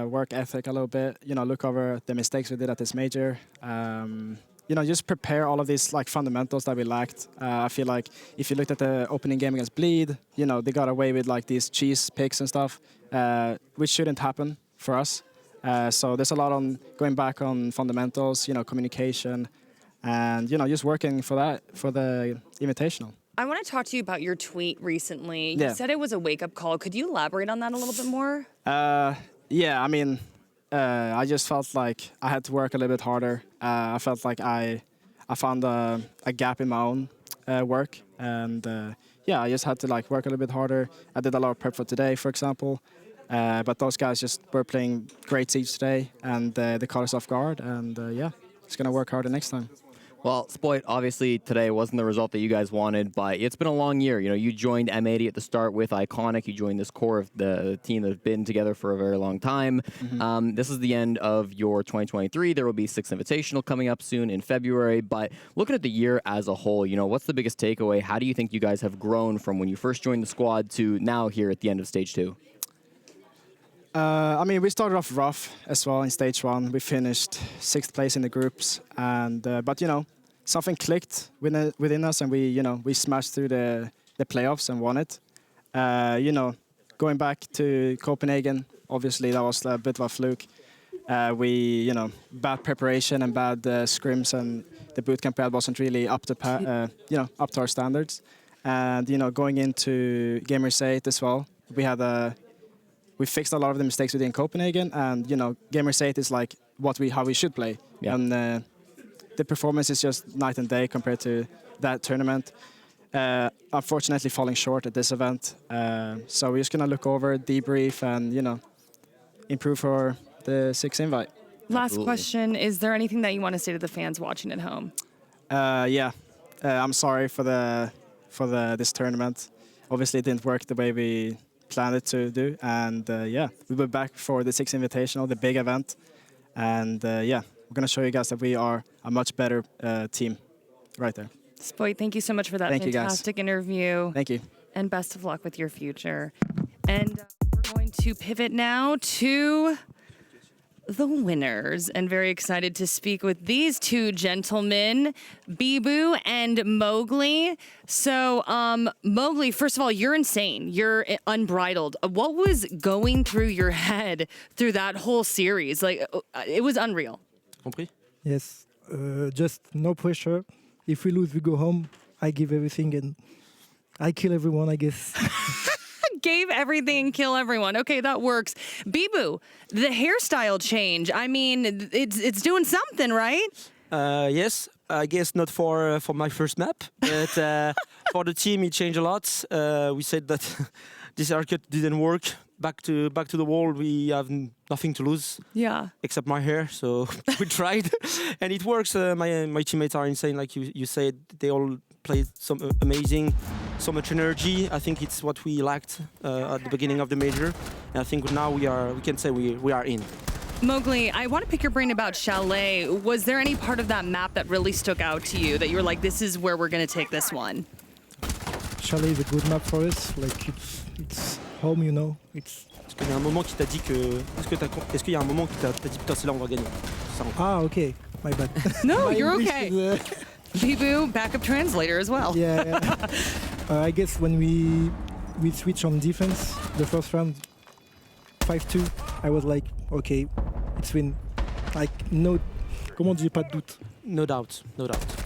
work ethic a little bit, you know, look over the mistakes we did at this major. You know, just prepare all of these like fundamentals that we lacked. I feel like if you looked at the opening game against Bleed, you know, they got away with like these cheese picks and stuff, which shouldn't happen for us. So there's a lot on going back on fundamentals, communication, and just working for that for the Invitational. I want to talk to you about your tweet recently. You Yeah. said it was a wake-up call. Could you elaborate on that a little bit more? Yeah, I mean, I just felt like I had to work a little bit harder. I felt like I found a gap in my own work, and I just had to work a little bit harder. I did a lot of prep for today, for example, but those guys just were playing great Siege today, and they caught us off guard, and just gonna work harder next time. Well, Spoit, obviously today wasn't the result that you guys wanted, but it's been a long year. You joined M80 at the start with Iconic. You joined this core of the team that's been together for a very long time. Mm-hmm. This is the end of your 2023. There will be 6th Invitational coming up soon in February. But looking at the year as a whole, what's the biggest takeaway? How do you think you guys have grown from when you first joined the squad to now here at the end of Stage 2? I mean, we started off rough as well in Stage 1. We finished 6th place in the groups, and but something clicked within us, and we smashed through the playoffs and won it. Going back to Copenhagen, obviously that was a bit of a fluke. We bad preparation and bad scrims, and the bootcamp pad wasn't really up to up to our standards. And going into Gamers 8 as well, we fixed a lot of the mistakes we did in Copenhagen, and Gamers 8 is like how we should play. Yeah. And the performance is just night and day compared to that tournament. Unfortunately, falling short at this event. So we're just gonna look over, debrief, and improve for the 6th invite. Last question: is there anything that you want to say to the fans watching at home? I'm sorry for this tournament. Obviously, it didn't work the way we planned it to do, and we'll be back for the 6th Invitational, the big event, and we're going to show you guys that we are a much better team right there. Spoit, thank you so much for that fantastic interview. Thank you. And best of luck with your future. And we're going to pivot now to the winners, and very excited to speak with these two gentlemen, Bibu and Mowgli. So, Mowgli, first of all, you're insane. You're unbridled. What was going through your head through that whole series? It was unreal. Compris? Yes, just no pressure. If we lose, we go home. I give everything and I kill everyone, I guess. Gave everything, kill everyone. Okay, that works. Bibu, the hairstyle change. I mean, it's doing something, right? Yes, I guess not for my first map, but for the team it changed a lot. We said that this haircut didn't work. Back to the wall, we have nothing to lose. Yeah. Except my hair, so we tried, and it works. My teammates are insane, like you said. They all played amazing, so much energy. I think it's what we lacked at the beginning of the major, and I think now we can say we are in. Mowgli, I want to pick your brain about Chalet. Was there any part of that map that really stuck out to you that you were like, this is where we're going to take this one? Chalet is a good map for us. Like it's home, It's. Est-ce qu'il y a un moment qui t'a dit est-ce qu'il y a un moment qui t'a dit putain c'est là on va gagner? Ah okay, my bad. No, you're okay. Bibu, backup translator as well. Yeah. I guess when we switch on defense, the first round 5-2, I was like, okay, it's win. Like no, comment dire, pas de doute. No doubt.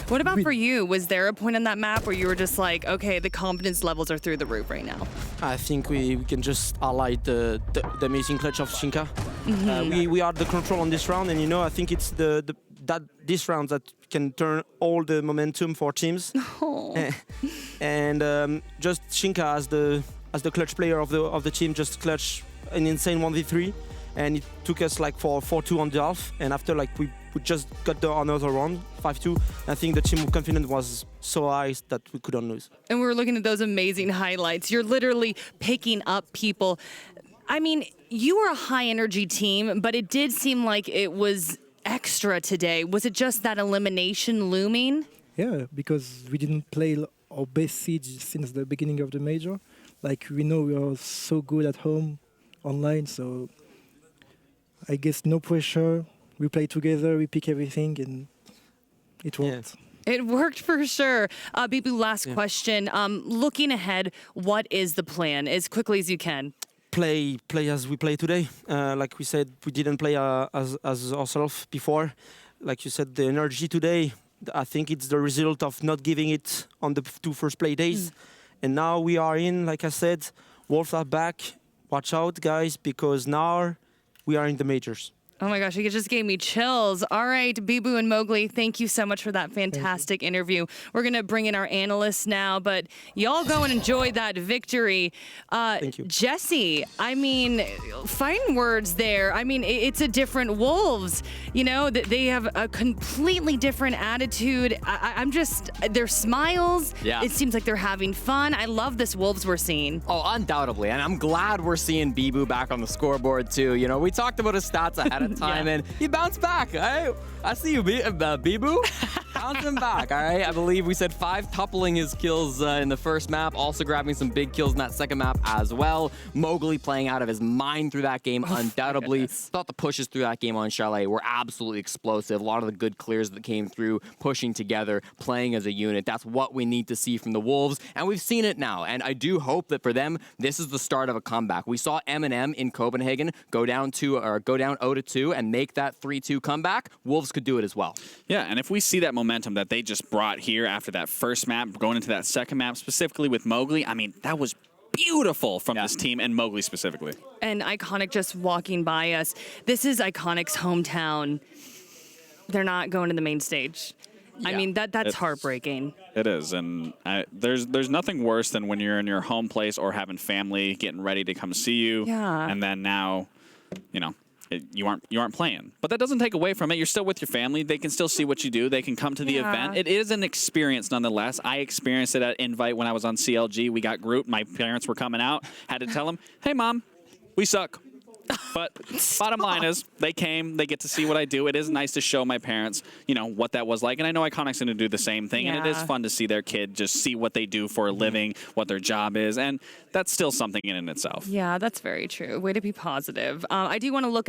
What about for you? Was there a point on that map where you were just like, okay, the confidence levels are through the roof right now? I think we can just highlight the amazing clutch of Shinka. Mm-hmm. We are the control on this round, and I think it's this round that can turn all the momentum for teams. Oh. And just Shinka as the clutch player of the team just clutch an insane 1v3, and it took us like for 4-2 on the half, and after we just got another round 5-2. I think the team confidence was so high that we couldn't lose. And we were looking at those amazing highlights. You're literally picking up people. I mean, you were a high energy team, but it did seem like it was extra today. Was it just that elimination looming? Yeah, because we didn't play our best Siege since the beginning of the major. Like we know we are so good at home, online, so I guess no pressure. We play together, we pick everything, and it worked. Yeah. It worked for sure. Bibu, last question. Looking ahead, what is the plan as quickly as you can? play as we play today. Like we said, we didn't play as ourselves before. Like you said, the energy today, I think it's the result of not giving it on the 2 first play days. And now we are in, like I said, Wolves are back. Watch out, guys, because now we are in the majors. Oh my gosh, it just gave me chills. All right, Bibu and Mowgli, thank you so much for that fantastic interview. We're going to bring in our analysts now, but y'all go and enjoy that victory. Thank you. Jesse, I mean, fighting words there. I mean, it's a different Wolves. You know, they have a completely different attitude. I'm just, their smiles, it seems like they're having fun. I love this Wolves we're seeing. Oh, undoubtedly. And I'm glad we're seeing Bibu back on the scoreboard, too. You know, we talked about his stats ahead of time, and he bounced back. All right? I see you, Bibu. Bouncing back, all right? I believe we said 5-tuppling his kills in the first map, also grabbing some big kills in that second map as well. Mowgli playing out of his mind through that game, undoubtedly. Thought the pushes through that game on Chalet were absolutely explosive. A lot of the good clears that came through, pushing together, playing as a unit. That's what we need to see from the Wolves, and we've seen it now. And I do hope that for them, this is the start of a comeback. We saw M&M in Copenhagen go down 0-2 and make that 3-2 comeback. Wolves could do it as well. Yeah, and if we see that momentum that they just brought here after that first map, going into that second map, specifically with Mowgli, I mean, that was beautiful from this team, and Mowgli specifically. And Iconic just walking by us. This is Iconic's hometown. They're not going to the main stage. I mean, that's heartbreaking. It is, and there's nothing worse than when you're in your home place or having family getting ready to come see you, and then now, you know, you aren't playing. But that doesn't take away from it. You're still with your family. They can still see what you do. They can come to the event. It is an experience nonetheless. I experienced it at Invite when I was on CLG. We got grouped. My parents were coming out. Had to tell them, hey, Mom, we suck. But bottom line is, they came, they get to see what I do. It is nice to show my parents, you know, what that was like. And I know Iconic's going to do the same thing. And it is fun to see their kid just see what they do for a living, what their job is. And that's still something in and itself. Yeah, that's very true. Way to be positive. I do want to look